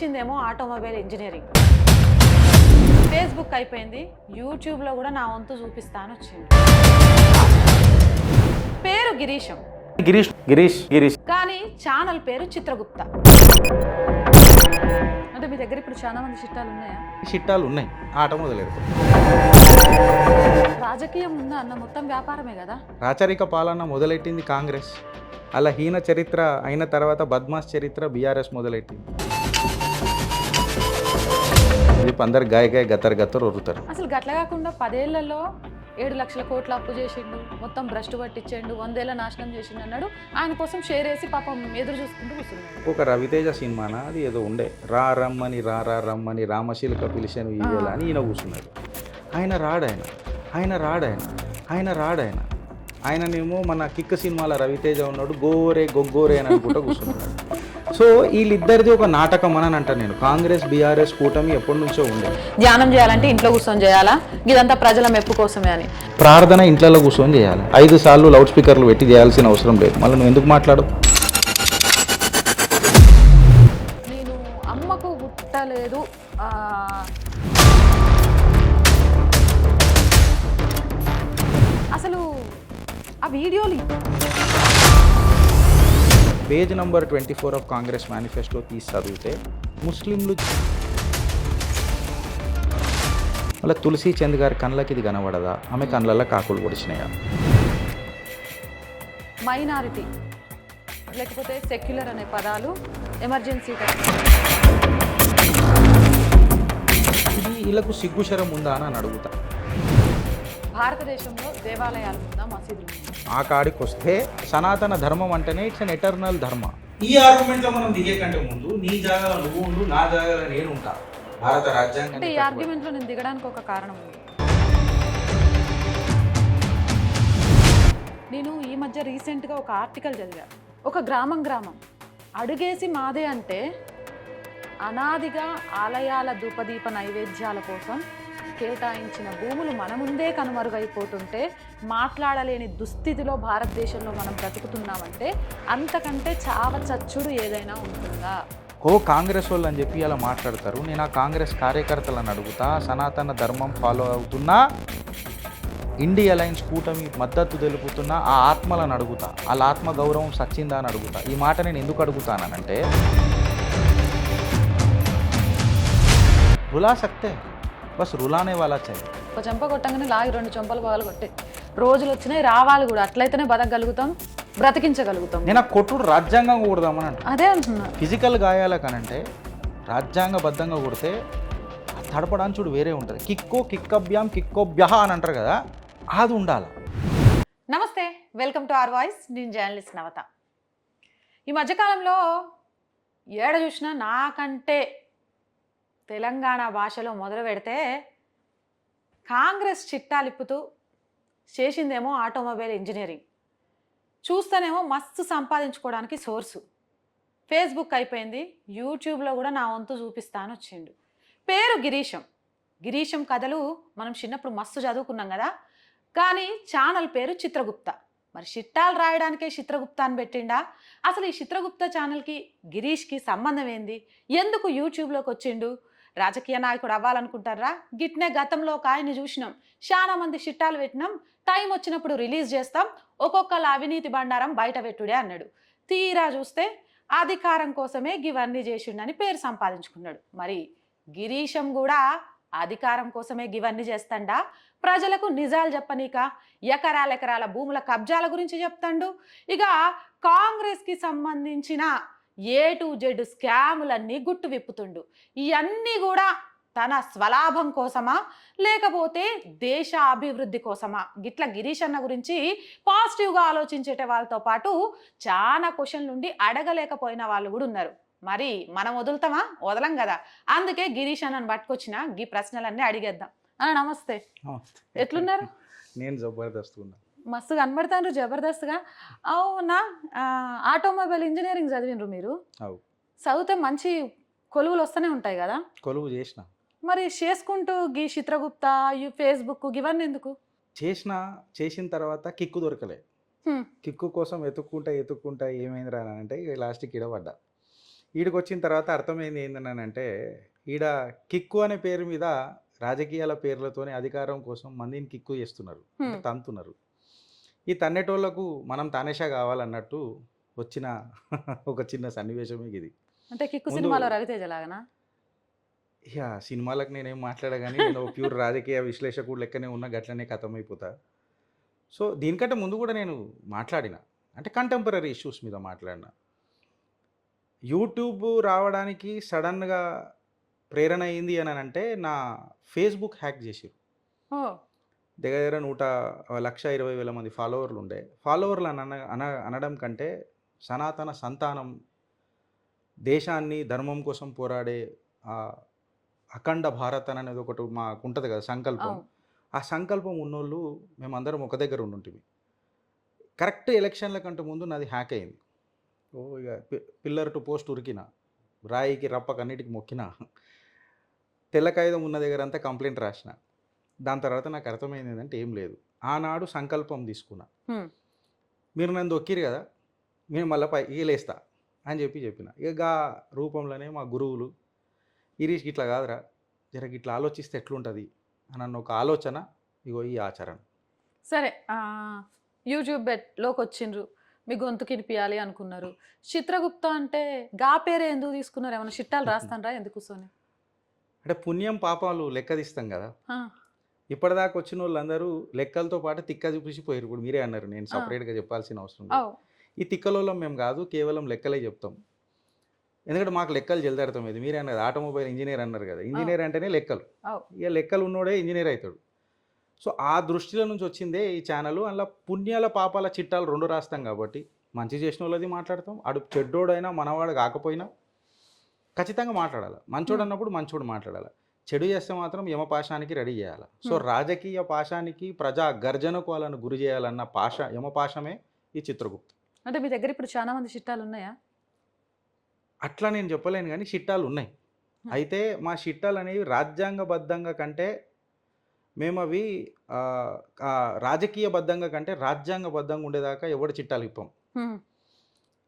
చేసిందేమో automobile engineering. Facebook అయిపోయింది, యూట్యూబ్లో కూడా నా వంతు చూపిస్తాను వచ్చింది. పేరు గిరీశం, గిరీష్ గిరీష్ గిరీష్ కానీ ఛానల్ పేరు చిత్రగుప్త. అంటే మీ దగ్గర ఇప్పుడు చాలా మంది చిట్టాలు ఉన్నాయా? చిట్టాలు ఉన్నాయి. ఆట మొదలెడతాం. రాజకీయం ఉందా అన్న, మొత్తం వ్యాపారమే కదా. రాచరిక పాలన మొదలెట్టింది కాంగ్రెస్. అలా హీన చరిత్ర అయిన తర్వాత బద్మాస్ చరిత్ర బీఆర్ఎస్ మొదలెట్టింది. ఇది అందరు గాయ గాయ గత్తరు గత్తరు ఒరుతారు. అసలు గట్ల కాకుండా 10 ఏళ్లలో 7 లక్షల కోట్ల అప్పు చేసిండు, మొత్తం భ్రష్టు పట్టించాడు, 100 ఏళ్ళ నాశనం చేసిండు అన్నాడు. ఆయన కోసం షేర్ వేసి పాపం ఎదురు చూసుకుంటూ కూర్చున్నాడు. ఒక రవితేజ సినిమాన అది ఏదో ఉండే, రమ్మని రమ్మని రామశీలక పిలిచాను ఇవేళ అని ఈయన కూర్చున్నాడు. ఆయన రాడాయన ఆయననేమో మన కిక్క సినిమాల రవితేజ ఉన్నాడు, గోరే గొగ్గోరే అని అనుకుంటా కూర్చున్నాడు. సో వీళ్ళిద్దరిది ఒక నాటకం అని అంట. నేను కాంగ్రెస్ బీఆర్ఎస్ కూటమి ఎప్పటి నుంచో ఉండే. ధ్యానం చేయాలంటే ఇంట్లో కూర్చొని చేయాలా, ఇదంతా ప్రజల మెప్పు కోసమే అని. ప్రార్థన ఇంట్లో కూర్చొని చేయాలి. 5 సార్లు లౌడ్ స్పీకర్లు పెట్టి చేయాల్సిన అవసరం లేదు. మళ్ళీ నువ్వు ఎందుకు మాట్లాడు? నేను అమ్మకు గుట్టలేదు, అసలు ఆ వీడియోలు page number 24 of Congress manifesto తీసి చదివితే ముస్లింలు మళ్ళీ తులసి చంద్ గారి కళ్ళకి ఇది కనబడదా? ఆమె కళ్ళల్లో కాకులు పొడిచినాయా? మైనారిటీ లేకపోతే సెక్యులర్ అనే పదాలు ఎమర్జెన్సీ ఇది వీళ్ళకు సిగ్గుశరం ఉందా అని అడుగుతా. భారతదేశంలో దేవాలయాలు ఉందా, మసీదులు ఉందా? ఆ కాడికి వస్తే సనాతన ధర్మం అంటేనే ఇట్స్ అన్ ఎటర్నల్ ధర్మ. ఈ ఆర్గ్యుమెంట్లో మనం దిగే కంటే ముందు నీ జాగాలో నువ్వు ఉండు, నా జాగాలో నేను ఉంటా. భారత రాజ్యాంగం అంటే ఈ ఆర్గ్యుమెంట్లో నేను దిగడానికి ఒక కారణం ఉంది. నేను ఈ మధ్య రీసెంట్గా ఒక ఆర్టికల్ చదివా. ఒక గ్రామం అడుగేసి మాదే అంటే అనాదిగా ఆలయాల ధూపదీప నైవేద్యాల కోసం కేటాయించిన భూములు మన ముందే కనుమరుగైపోతుంటే, మాట్లాడలేని దుస్థితిలో భారతదేశంలో మనం బ్రతుకుతున్నామంటే అంతకంటే చావచచ్చుడు ఏదైనా ఉంటుందా? కాంగ్రెస్ వాళ్ళు అని చెప్పి అలా మాట్లాడతారు. నేను ఆ కాంగ్రెస్ కార్యకర్తలను అడుగుతా, సనాతన ధర్మం ఫాలో అవుతున్నా, ఇండియా అలయన్స్ కూటమి మద్దతు తెలుపుతున్నా ఆ ఆత్మలను అడుగుతా, వాళ్ళ ఆత్మ గౌరవం సచ్చిందా అని అడుగుతా. ఈ మాట నేను ఎందుకు అడుగుతానంటే రులా సక్తే బస్ రులానే వాళ్ళ చాయి. ఒక చెంప కొట్టంగానే లాగి 2 చెంపలు బాగా కొట్టే రోజులు వచ్చినాయి, రావాలి కూడా. అట్లయితేనే బతకగలుగుతాం, బ్రతికించగలుగుతాం. నేను ఆ కొట్టుడు రాజ్యాంగం కూడదామని అంట. అదే అంటున్నా. ఫిజికల్ గాయాల కనంటే రాజ్యాంగబద్ధంగా కొడితే తడపడాంచుడు వేరే ఉంటుంది. కిక్కోభ్యాం కిక్కోభ్యహ అని అంటారు కదా, అది ఉండాలి. నమస్తే, వెల్కమ్ టు అవర్ వాయిస్. నేను జర్నలిస్ట్ నవత. ఈ మధ్యకాలంలో ఏడ చూసినా నాకంటే తెలంగాణ భాషలో మొదలు పెడితే కాంగ్రెస్ చిట్టాలిప్పుతూ చేసిందేమో ఆటోమొబైల్ ఇంజనీరింగ్, చూస్తేనేమో మస్తు సంపాదించుకోవడానికి సోర్సు. ఫేస్బుక్ అయిపోయింది, యూట్యూబ్లో కూడా నా వంతు చూపిస్తాను వచ్చిండు. పేరు గిరీశం కథలు మనం చిన్నప్పుడు మస్తు చదువుకున్నాం కదా. కానీ ఛానల్ పేరు చిత్రగుప్త. మరి చిట్టాలు రాయడానికే చిత్రగుప్త అని పెట్టిండా? అసలు ఈ చిత్రగుప్త ఛానల్కి గిరీష్కి సంబంధం ఏంది? ఎందుకు యూట్యూబ్లోకి వచ్చిండు? రాజకీయ నాయకుడు అవ్వాలనుకుంటారా? గిట్నే గతంలో ఒక ఆయన్ని చూసినాం, చాలా మంది చిట్టాలు పెట్టినాం, టైం వచ్చినప్పుడు రిలీజ్ చేస్తాం, ఒక్కొక్కళ్ళ అవినీతి బండారం బయట పెట్టుడే అన్నాడు. తీరా చూస్తే అధికారం కోసమే గివన్నీ చేసిండని పేరు సంపాదించుకున్నాడు. మరి గిరీశం కూడా అధికారం కోసమే గివన్నీ చేస్తాడా? ప్రజలకు నిజాలు చెప్పనీక ఎకరాల భూముల కబ్జాల గురించి చెప్తాడు. ఇక కాంగ్రెస్కి సంబంధించిన A to Z స్కాములన్నీ గుట్టు విప్పుతుండు. ఇవన్నీ కూడా తన స్వలాభం కోసమా లేకపోతే దేశ అభివృద్ధి కోసమా? గిట్ల గిరీష్ అన్న గురించి పాజిటివ్గా ఆలోచించేట వాళ్ళతో పాటు చాలా క్వశ్చన్లు ఉండి అడగలేకపోయిన వాళ్ళు కూడా ఉన్నారు. మరి మనం వదలం కదా. అందుకే గిరీష్ అన్నను పట్టుకొచ్చిన ఈ ప్రశ్నలన్నీ అడిగేద్దాం. నమస్తే, ఎట్లున్నారు? నేను జబర్దస్త్ ఉన్నా. మస్తు కనబడతాను జబర్దస్త్గా. అవునా, ఆటోమొబైల్ ఇంజనీరింగ్ చదివినరు మీరు? చదివితే మంచి కొలువులు వస్తూనే ఉంటాయి కదా. కొలువు చేసిన, మరి చేసుకుంటూ గీ చిత్రగుప్త ఫేస్బుక్ ఇవన్నీ ఎందుకు చేసిన తర్వాత కిక్కు దొరకలే. కిక్కు కోసం ఎత్తుక్కుంటా ఏమైంది రా అంటే లాస్ట్కి ఇడబడ్డా. ఈడికి వచ్చిన తర్వాత అర్థమైంది ఏంటంటే ఈడ కిక్కు అనే పేరు మీద రాజకీయాల పేర్లతోనే అధికారం కోసం మందిని కిక్కు చేస్తున్నారు, అంటే హ్మ్. తంతున్నారు. ఈ తన్నేటోళ్లకు మనం తానేషా కావాలన్నట్టు వచ్చిన ఒక చిన్న సన్నివేశమే ఇది. అంటే 'కిక్కు' ముందు సినిమాలో రవితేజ లాగానా? ఇక సినిమాలకు నేనేం మాట్లాడా కానీ నేను ప్యూర్ రాజకీయ విశ్లేషకుడు లెక్కనే ఉన్న గట్లనే ఖతమైపోతా. సో దీనికంటే ముందు కూడా నేను మాట్లాడిన, అంటే కంటెంపరరీ ఇష్యూస్ మీద మాట్లాడిన. యూట్యూబ్ రావడానికి సడన్గా ప్రేరణ అయింది అని అంటే నా ఫేస్బుక్ హ్యాక్ చేసిర్రు. ఓహ్! దగ్గర దగ్గర 1,20,000 మంది ఫాలోవర్లు ఉండే. ఫాలోవర్లు అనడం కంటే సనాతన సంతానం, దేశాన్ని ధర్మం కోసం పోరాడే అఖండ భారత్ అనేది ఒకటి మాకు ఉంటుంది కదా సంకల్పం. అవును. ఆ సంకల్పం ఉన్నోళ్ళు మేమందరం ఒక దగ్గర ఉండుంటిమి. కరెక్ట్ ఎలక్షన్ల కంటే ముందు నాది హ్యాక్ అయింది. ఓ ఇక పిల్లర్ టు పోస్ట్ ఉరికిన, రాయికి రప్పకి అన్నిటికి మొక్కిన, తెల్ల కాగితం ఉన్న దగ్గర అంతా కంప్లైంట్ రాసిన. దాని తర్వాత నాకు అర్థమైంది ఏంటంటే ఏం లేదు. ఆనాడు సంకల్పం తీసుకున్నా, హ్మ్. మీరు నన్ను దొక్కిరు కదా, నేను మళ్ళీ పైకి లేస్తా అని చెప్పిన. ఇక ఆ రూపంలోనే మా గురువులు ఇరీష్ ఇట్లా కాదురా, జర ఇట్లా ఆలోచిస్తే ఎట్లుంటుంది అని అన్న ఒక ఆలోచన, ఇగో ఈ ఆచరణ. సరే. యూట్యూబ్‌లోకొచ్చిండ్రు. మీ గొంతుకి ఇనిపియాలి అనుకున్నారు. 'చిత్రగుప్త' అంటే గా పేరే ఎందుకు తీసుకున్నారు? ఏమన్నా చిట్టాలు రాస్తాన్రా ఎందుకు కూసోని? అంటే పుణ్యం పాపాలు లెక్క తీస్తాం కదా. ఆ! ఇప్పటిదాకా వచ్చిన వాళ్ళందరూ లెక్కలతో పాటు తిక్క చూపించిపోయారు. ఇప్పుడు మీరే అన్నారు, నేను ఆ! సపరేట్గా చెప్పాల్సిన అవసరం లేదు. అవు. ఈ తిక్కలోళ్ళం మేము కాదు, కేవలం లెక్కలే చెప్తాం. ఎందుకంటే మాకు లెక్కలు జల్దర్థమయ్యేది. మీరే అన్నారు ఆటోమొబైల్ ఇంజనీర్ అన్నారు కదా, అవు. ఇంజనీర్ అంటేనే లెక్కలు. అవు. ఇక లెక్కలు ఉన్నోడే ఇంజనీర్ అవుతాడు. సో ఆ దృష్టిలో నుంచి వచ్చిందే ఈ ఛానల్. అందులో పుణ్యాల పాపాల చిట్టాలు 2 రాస్తాం కాబట్టి, మంచి చేసిన వాళ్ళది మాట్లాడతాం, అడు చెడ్డోడైనా మనవాడు కాకపోయినా ఖచ్చితంగా మాట్లాడాలి. మంచోడు హ్మ్. అన్నప్పుడు మంచోడు మాట్లాడాలి. చెడు చేస్తే మాత్రం యమపాశానికి రెడీ చేయాలి. సో హ్మ్. రాజకీయ పాశానికి, ప్రజా గర్జనకు వాళ్ళను గురి చేయాలన్న యమపాశమే ఈ చిత్రగుప్త. అంటే మీ దగ్గర ఇప్పుడు చాలా మంది చిట్టాలున్నాయా? అట్లా నేను చెప్పలేను కానీ చిట్టాలు ఉన్నాయి. హ్మ్. అయితే మా చిట్టాలు అనేవి రాజ్యాంగబద్ధంగా కంటే మేమవి ఆహ్, రాజకీయబద్ధంగా కంటే రాజ్యాంగబద్ధంగా ఉండేదాకా ఎవడు చిట్టాలు ఇప్పం. హ్మ్.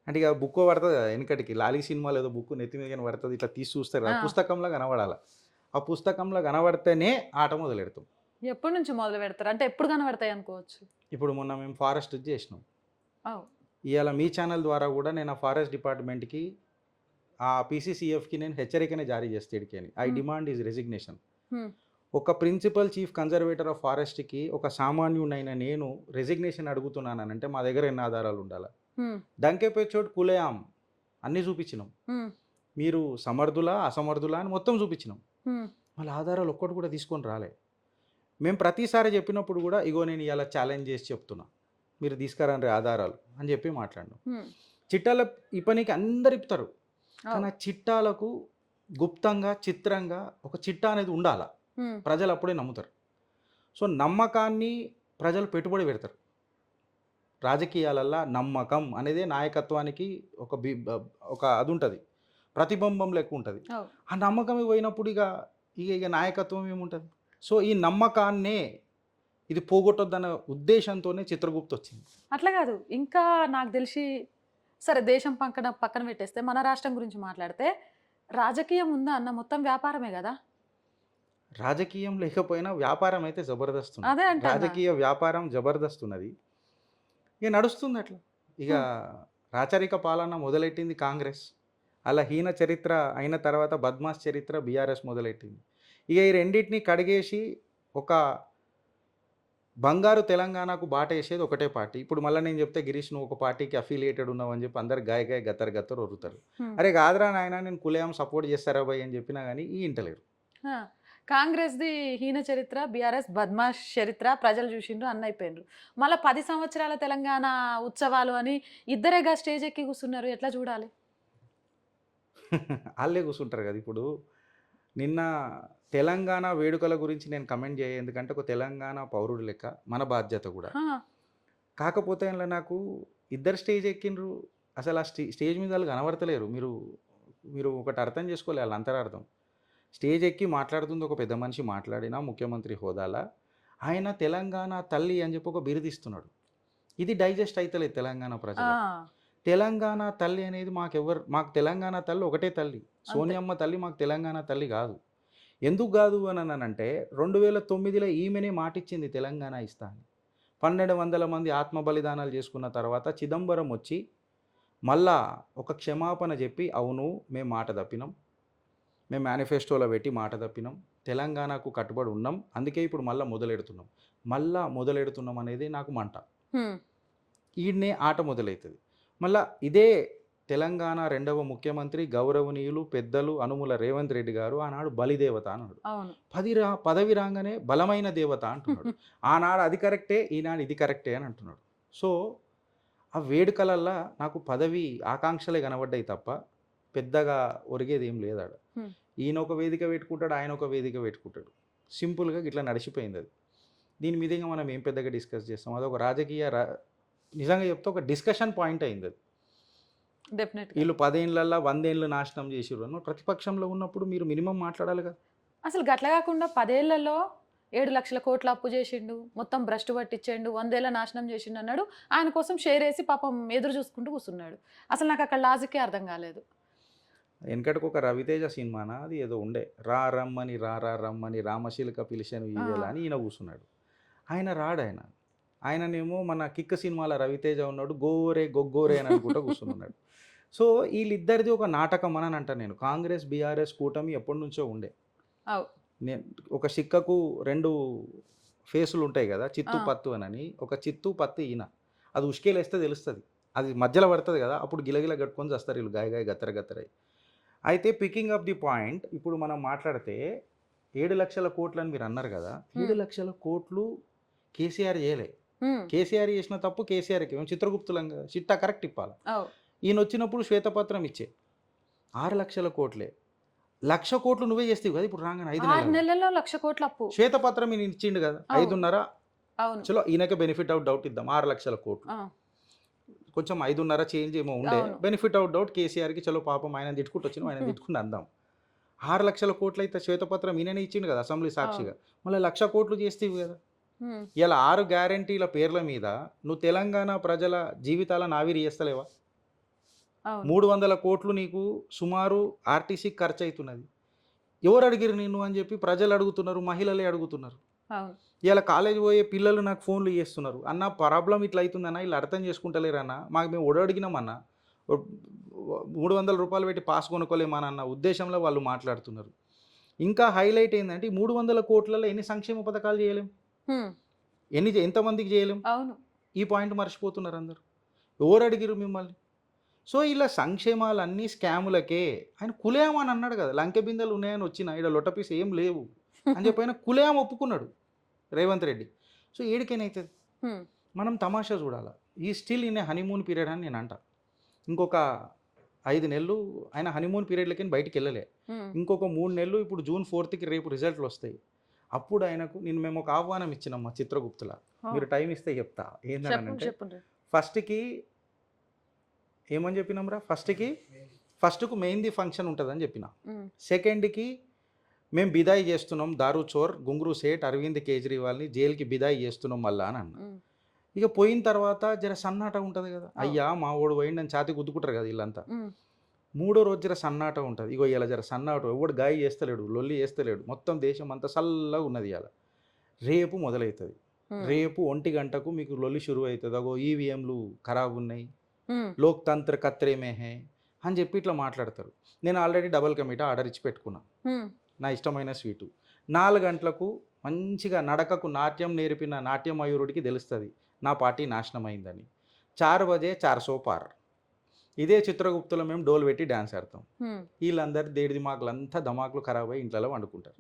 అంటే ఇక బుక్ పడుతుంది కదా వెనకటికి, లాలీ సినిమాలో ఏదో బుక్ నెత్తి మీద పడుతుంది, ఇట్లా తీసి చూస్తారు ఆ! కదా, పుస్తకంలో కనబడాలి. ఆ పుస్తకంలో కనబడితేనే ఆట మొదలెడతాం. ఎప్పటి నుంచి మొదలు పెడతారు? అంటే ఎప్పుడు కనబడతాయి అనుకోవచ్చు? ఇప్పుడు మొన్న మేము ఫారెస్ట్ చేసినాం. అవు. ఇవాళ మీ ఛానల్ ద్వారా కూడా నేను ఆ ఫారెస్ట్ డిపార్ట్మెంట్కి, ఆ పీసీసీఎఫ్కి నేను హెచ్చరికనే జారీ చేస్తే ఇడికి అని, ఐ హ్మ్. Demand is resignation. హ్మ్. ఒక ప్రిన్సిపల్ చీఫ్ కన్జర్వేటర్ ఆఫ్ ఫారెస్ట్కి ఒక సామాన్యుడైన నేను రెసిగ్నేషన్ అడుగుతున్నానంటే మా దగ్గర ఎన్ని ఆధారాలు ఉండాలి? హ్మ్. దంకేపై చోటు కులేయాం అన్నీ చూపించినాం. హ్మ్. మీరు సమర్థులా అసమర్థులా అని మొత్తం చూపించినాం. హ్మ్. మళ్ళీ ఆధారాలు ఒక్కటి కూడా తీసుకొని రాలే. మేము ప్రతిసారి చెప్పినప్పుడు కూడా ఇగో నేను ఇలా ఛాలెంజ్ చేసి చెప్తున్నా, మీరు తీసుకురండి ఆధారాలు అని చెప్పి మాట్లాడినాం. హ్మ్. చిట్టాల ఈ పనికి అందరు ఇప్పుతారు, కానీ అవు. ఆ చిట్టాలకు గుప్తంగా చిత్రంగా ఒక చిట్టా అనేది ఉండాలి. హ్మ్. ప్రజలు అప్పుడే నమ్ముతారు. సో నమ్మకాన్ని ప్రజలు పెట్టుబడి పెడతారు. రాజకీయాలల్లో నమ్మకం అనేది నాయకత్వానికి ఒక అది ఉంటుంది, ప్రతిబింబం లెక్క ఉంటుంది. అవు. ఆ నమ్మకం పోయినప్పుడు ఇక నాయకత్వం ఏముంటుంది? సో ఈ నమ్మకాన్నే ఇది పోగొట్టొద్దన్న ఉద్దేశంతోనే చిత్రగుప్త వచ్చింది. అట్లా కాదు. ఇంకా నాకు తెలిసి సరే దేశం పక్కన పక్కన పెట్టేస్తే మన రాష్ట్రం గురించి మాట్లాడితే రాజకీయం ఉందా అన్న మొత్తం వ్యాపారమే గదా! రాజకీయం లేకపోయినా వ్యాపారం అయితే జబర్దస్త్ ఉన్నది. అదే అంటన్నా. రాజకీయ వ్యాపారం జబర్దస్త్ ఉన్నది. ఇక నడుస్తుంది అట్లా. ఇక హ్మ్. రాచరిక పాలన మొదలెట్టింది కాంగ్రెస్. అలా హీన చరిత్ర అయిన తర్వాత బద్మాష్ చరిత్ర బీఆర్ఎస్ మొదలెట్టింది. ఇక ఈ రెండిటిని కడిగేసి ఒక బంగారు తెలంగాణకు బాటేసేది ఒకటే పార్టీ. ఇప్పుడు మళ్ళీ నేను చెప్తే గిరీష్ నువ్వు ఒక పార్టీకి అఫిలియేటెడ్ ఉన్నావని చెప్పి అందరు గాయ గాయ గత్తర్ గత్తర్ ఒర్రుతారు. హ్మ్. అరే కాదురా నాయన, నేను కులేయం సపోర్ట్ చేస్తారా భయ్ అని చెప్పినా కానీ ఇంటలేరు. ఆ! కాంగ్రెస్‌ది హీన చరిత్ర, బీఆర్ఎస్ బద్మాష్ చరిత్ర ప్రజలు జూషిండ్రు అన్నయిపోయిండ్రు. మళ్ళా 10 సంవత్సరాల తెలంగాణ ఉత్సవాలు అని ఇద్దరేగా స్టేజ్ ఎక్కి కూసున్నారు. ఎట్లా చూడాలి? ఆళ్ళే కూర్చుంటారు కదా. ఇప్పుడు నిన్న తెలంగాణ వేడుకల గురించి నేను కమెంట్ చేయ, ఎందుకంటే ఒక తెలంగాణ పౌరుడు లెక్క మన బాధ్యత కూడా. ఆ! కాకపోతే అందులో నాకు ఇద్దరు స్టేజ్ ఎక్కిండ్రు. అసలు ఆ స్టేజ్ మీద వాళ్ళు కనబడతలేరు. మీరు మీరు ఒకటి అర్థం చేసుకోవాలి వాళ్ళ అంతరార్థం. స్టేజ్ ఎక్కి మాట్లాడుతుంది ఒక పెద్ద మనిషి మాట్లాడినా ముఖ్యమంత్రి హోదాలా, ఆయన తెలంగాణ తల్లి అని చెప్పి ఒక బిరుదిస్తున్నాడు. ఇది డైజెస్ట్ అయితలేదు తెలంగాణ ఆ! ప్రజలకు. తెలంగాణ తల్లి అనేది మాకు తెలంగాణ తల్లి ఒకటే తల్లి. సోనియమ్మ తల్లి మాకు తెలంగాణ తల్లి కాదు. ఎందుకు కాదు అంటే 2009లో ఈమెనే మాటిచ్చింది తెలంగాణ ఇస్తా అని. 1200 మంది ఆత్మ బలిదానాలు చేసుకున్న తర్వాత చిదంబరం వచ్చి మళ్ళా ఒక క్షమాపణ చెప్పి అవును మేము మాట తప్పినాం, మేము మేనిఫెస్టోలో పెట్టి మాట తప్పినాం, తెలంగాణకు కట్టుబడి ఉన్నాం, అందుకే ఇప్పుడు మళ్ళీ మొదలెడుతున్నాం అనేది నాకు మంట. ఈడనే ఆట మొదలవుతుంది. మళ్ళా ఇదే తెలంగాణ రెండవ ముఖ్యమంత్రి గౌరవనీయులు పెద్దలు అనుముల రేవంత్ రెడ్డి గారు ఆనాడు బలిదేవత అన్నాడు. పదవి రాగానే బలమైన దేవత అంటున్నాడు. ఆనాడు అది కరెక్టే, ఈనాడు ఇది కరెక్టే అని అంటున్నాడు. సో ఆ వేడుకలల్లా నాకు పదవి ఆకాంక్షలే కనబడ్డాయి తప్ప పెద్దగా ఒరిగేది ఏం లేదాడు. ఈయన ఒక వేదిక పెట్టుకుంటాడు, ఆయన ఒక వేదిక పెట్టుకుంటాడు. సింపుల్గా ఇట్లా నడిచిపోయింది అది. దీని మీద ఇంకా మనం ఏం పెద్దగా డిస్కస్ చేస్తాం. అదొక రాజకీయ నిజంగా చెప్తే ఒక డిస్కషన్ పాయింట్ అయింది అది. డెఫినెట్గా వీళ్ళు 10 ఏళ్ళల్లో 100 ఏళ్ళు నాశనం చేసిర్రు అని ప్రతిపక్షంలో ఉన్నప్పుడు మీరు మినిమం మాట్లాడాలి కదా. అసలు గట్ల కాకుండా 10 ఏళ్లలో 7 లక్షల కోట్ల అప్పు చేసిండు, మొత్తం భ్రష్టు పట్టించాడు, 100 ఏళ్ళ నాశనం చేసిండు అన్నాడు. ఆయన కోసం షేర్ వేసి పాపం ఎదురు చూసుకుంటూ కూర్చున్నాడు. అసలు నాకు అక్కడ లాజికే అర్థం కాలేదు. వెనకటికి ఒక రవితేజ సినిమానా అది ఏదో ఉండే, రమ్మని రమ్మని రామశిలక పిలిచాను ఇయ్యాల అని ఈయన కూర్చున్నాడు. ఆయన ఆయననేమో మన కిక్ సినిమాలో రవితేజ ఉన్నాడు, గోరే గొగ్గోరే అని అనుకుంటూ కూర్చున్నాడు. సో వీళ్ళిద్దరిది ఒక నాటకం అని అంట. నేను కాంగ్రెస్ బీఆర్ఎస్ కూటమి ఎప్పటి నుంచో ఉండే. నేను ఒక సిక్కకు 2 ఫేసులు ఉంటాయి కదా, చిత్తు పత్తు అని. ఒక చిత్తు పత్తు ఈయన, అది ఉష్కేలేస్తే తెలుస్తుంది, అది మధ్యలో పడుతుంది కదా, అప్పుడు గిలగిల కట్టుకొని చేస్తారు వీళ్ళు గాయ గత్తరై. అయితే పికింగ్ అప్ ది పాయింట్, ఇప్పుడు మనం మాట్లాడితే 7 లక్షల కోట్లు అని మీరు అన్నారు కదా, 7 లక్షల కోట్లు కేసీఆర్ చేయలే. కేసీఆర్ చేసిన తప్పు కేసీఆర్కి, మేము చిత్రగుప్తులంగా చిట్టా కరెక్ట్ ఇప్పాలి. ఈయన వచ్చినప్పుడు శ్వేతపత్రం ఇచ్చే 6 లక్షల కోట్లే. 1,00,000 కోట్లు నువ్వే చేస్తావు కదా ఇప్పుడు రాగానే 5 నెలల్లో 1,00,000 కోట్ల అప్పు. శ్వేతపత్రం ఈయన ఇచ్చిండు కదా 5.5. చలో ఈయనకే బెనిఫిట్ అవుట్ డౌట్ ఇద్దాం, 6 లక్షల కోట్లు, కొంచెం 5.5 చేంజ్ ఏమో ఉండే బెనిఫిట్ అవుట్ డౌట్ కేసీఆర్కి. చలో పాపం ఆయన తిట్టుకుంటూ వచ్చినాం, ఆయన తిట్టుకుని అందాం. 6 లక్షల కోట్లు అయితే శ్వేతపత్రం ఈయననే ఇచ్చిండు కదా అసెంబ్లీ సాక్షిగా. మళ్ళీ 1,00,000 కోట్లు చేస్తేవి కదా. ఇలా 6 గ్యారంటీల పేర్ల మీద నువ్వు తెలంగాణ ప్రజల జీవితాలను ఆవిరి చేస్తలేవా? 300 కోట్లు నీకు సుమారు ఆర్టీసీకి ఖర్చు అవుతున్నది. ఎవరు అడిగిరు నిన్ను అని చెప్పి ప్రజలు అడుగుతున్నారు, మహిళలే అడుగుతున్నారు. ఇలా కాలేజీ పోయే పిల్లలు నాకు ఫోన్లు చేస్తున్నారు, అన్న ప్రాబ్లం ఇట్లా అవుతుందన్న, వీళ్ళు అర్థం చేసుకుంటలేరన్నా, మాకు మేము ఒడడిగినామన్నా, 300 రూపాయలు పెట్టి పాస్ కొనుక్కోలేమన్న ఉద్దేశంలో వాళ్ళు మాట్లాడుతున్నారు. ఇంకా హైలైట్ ఏంటంటే 300 కోట్లలో ఎన్ని సంక్షేమ పథకాలు చేయలేం, ఎంతమందికి చేయలేం, ఈ పాయింట్ మర్చిపోతున్నారు అందరు. ఎవరు అడిగిరు మిమ్మల్ని? సో ఇలా సంక్షేమాలన్నీ స్కాములకే. ఆయన కులేం అని అన్నాడు కదా, లంకె బిందెలు ఉన్నాయని వచ్చిన ఇక్కడ లొట్టపీస్ ఏం లేవు అని చెప్పి ఆయన కులేం ఒప్పుకున్నాడు రేవంత్ రెడ్డి. సో ఏడికైనవుతుంది, మనం తమాషా చూడాలి. ఈ స్టిల్ ఇన్ హనీమూన్ పీరియడ్ అని నేను అంట. ఇంకొక 5 నెలలు ఆయన హనీమూన్ పీరియడ్లకి బయటికి వెళ్ళలే. ఇంకొక 3 నెలలు, ఇప్పుడు June 4కి రేపు రిజల్ట్లు వస్తాయి. అప్పుడు ఆయనకు మేము ఒక ఆహ్వానం ఇచ్చినాం మా చిత్రగుప్తుల, మీరు టైం ఇస్తే చెప్తా. ఏంటంటే ఫస్ట్కి ఏమని చెప్పినాం రా, ఫస్ట్కు మెయిన్ది ఫంక్షన్ ఉంటుందని చెప్పిన. సెకండ్కి మేము బిదాయి చేస్తున్నాం, దారు చోర్ గుంగ్రు సేట్ అరవింద్ కేజ్రీవాల్ని జైలుకి బిదాయి చేస్తున్నాం మళ్ళా అని అన్న. ఇక పోయిన తర్వాత జర సన్నాట ఉంటుంది కదా, అయ్యా మా ఓడు పోయిండి అని ఛాతి గుద్దుకుంటారు కదా వీళ్ళంతా. 3వ రోజు జర సన్నాట ఉంటుంది. ఇగో ఇలా జర సన్నాట, ఎవడు గాయ చేస్తలేడు, లొల్లి చేస్తలేడు, మొత్తం దేశం అంతా చల్లగా ఉన్నది. ఇవాళ రేపు మొదలవుతుంది. రేపు 1 గంటకు మీకు లొల్లి షురువు అవుతుంది. అగో ఈవీఎంలు ఖరాబ్ ఉన్నాయి, లోక్తంత్ర కత్రేమే హే అని చెప్పి ఇట్లా మాట్లాడతారు. నేను ఆల్రెడీ డబల్ కమిటా ఆర్డర్ ఇచ్చి పెట్టుకున్నా, నా ఇష్టమైన స్వీటు. 4 గంటలకు మంచిగా నడకకు నాట్యం నేర్పిన నాట్యమయూరుడికి తెలుస్తుంది నా పార్టీ నాశనం అయిందని. 4 బజే 400 పార్. ఇదే చిత్రగుప్తులో మేము డోలు పెట్టి డ్యాన్స్ ఆడతాం. వీళ్ళందరూ దేడి దిమాకులంతా ధమాకులు ఖరాబ్ అయ్యి ఇంట్లో వండుకుంటారు.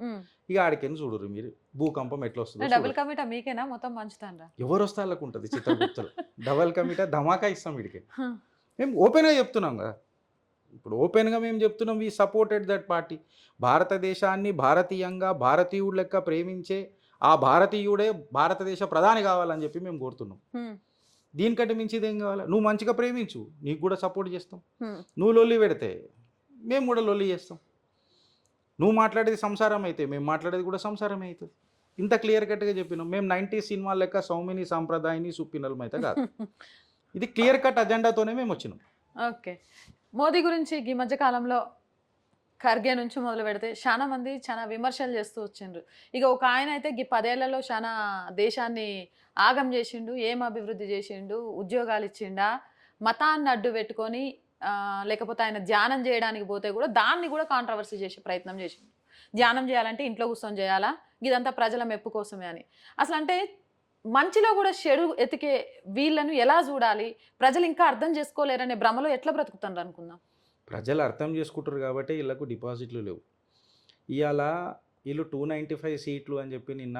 ఇక ఆడికెళ్ళి చూడరు మీరు భూకంపం ఎట్లా వస్తుంది. డబుల్ కమిటా మీకేనా మొత్తం పంచుతాను, ఎవరు వస్తే వాళ్ళకు ఉంటుంది చిత్రగుప్తులో. డబల్ కమిటా ధమాకా ఇస్తాం వీడికి. మేము ఓపెన్గా చెప్తున్నాం కదా, ఇప్పుడు ఓపెన్గా మేము చెప్తున్నాం, వీ సపోర్టెడ్ దట్ పార్టీ. భారతదేశాన్ని భారతీయంగా భారతీయుడు లెక్క ప్రేమించే ఆ భారతీయుడే భారతదేశ ప్రధాని కావాలని చెప్పి మేము కోరుతున్నాం. దీనికంటే మించిది ఏం కావాలి? నువ్వు మంచిగా ప్రేమించు, నీకు కూడా సపోర్ట్ చేస్తాం. నువ్వు లొల్లి పెడితే మేము కూడా లొల్లి చేస్తాం. నువ్వు మాట్లాడేది సంసారం అయితే మేము మాట్లాడేది కూడా సంసారమే అవుతుంది. ఇంత క్లియర్ కట్గా చెప్పినాం. మేము 90s సినిమా లెక్క సౌమిని సాంప్రదాయని సుప్పినలం అయితే కాదు. ఇది క్లియర్ కట్ అజెండాతోనే మేము వచ్చినాం. ఓకే. మోదీ గురించి ఈ మధ్య కాలంలో ఖర్గే నుంచి మొదలు పెడితే చాలా మంది చాలా విమర్శలు చేస్తూ వచ్చిండ్రు. ఇక ఒక ఆయన అయితే 10 ఏళ్లలో చాలా దేశాన్ని ఆగం చేసిండు. ఏం అభివృద్ధి చేసిండు? ఉద్యోగాలు ఇచ్చిండా? మతాన్ని అడ్డు పెట్టుకొని లేకపోతే ఆయన ధ్యానం చేయడానికి పోతే కూడా దాన్ని కూడా కాంట్రోవర్సీ చేసే ప్రయత్నం చేసిండు. ధ్యానం చేయాలంటే ఇంట్లో కూర్చొని చేయాలా? ఇదంతా ప్రజల మెప్పు కోసమే అని. అసలంటే మంచిలో కూడా చెడు ఎతికే వీళ్ళను ఎలా చూడాలి? ప్రజలు ఇంకా అర్థం చేసుకోలేరనే భ్రమలో ఎట్లా బ్రతుకుతాండ్రు అనుకుందాం? ప్రజలు అర్థం చేసుకుంటారు కాబట్టి వీళ్ళకు డిపాజిట్లు లేవు. ఇవాళ వీళ్ళు 295 సీట్లు అని చెప్పి నిన్న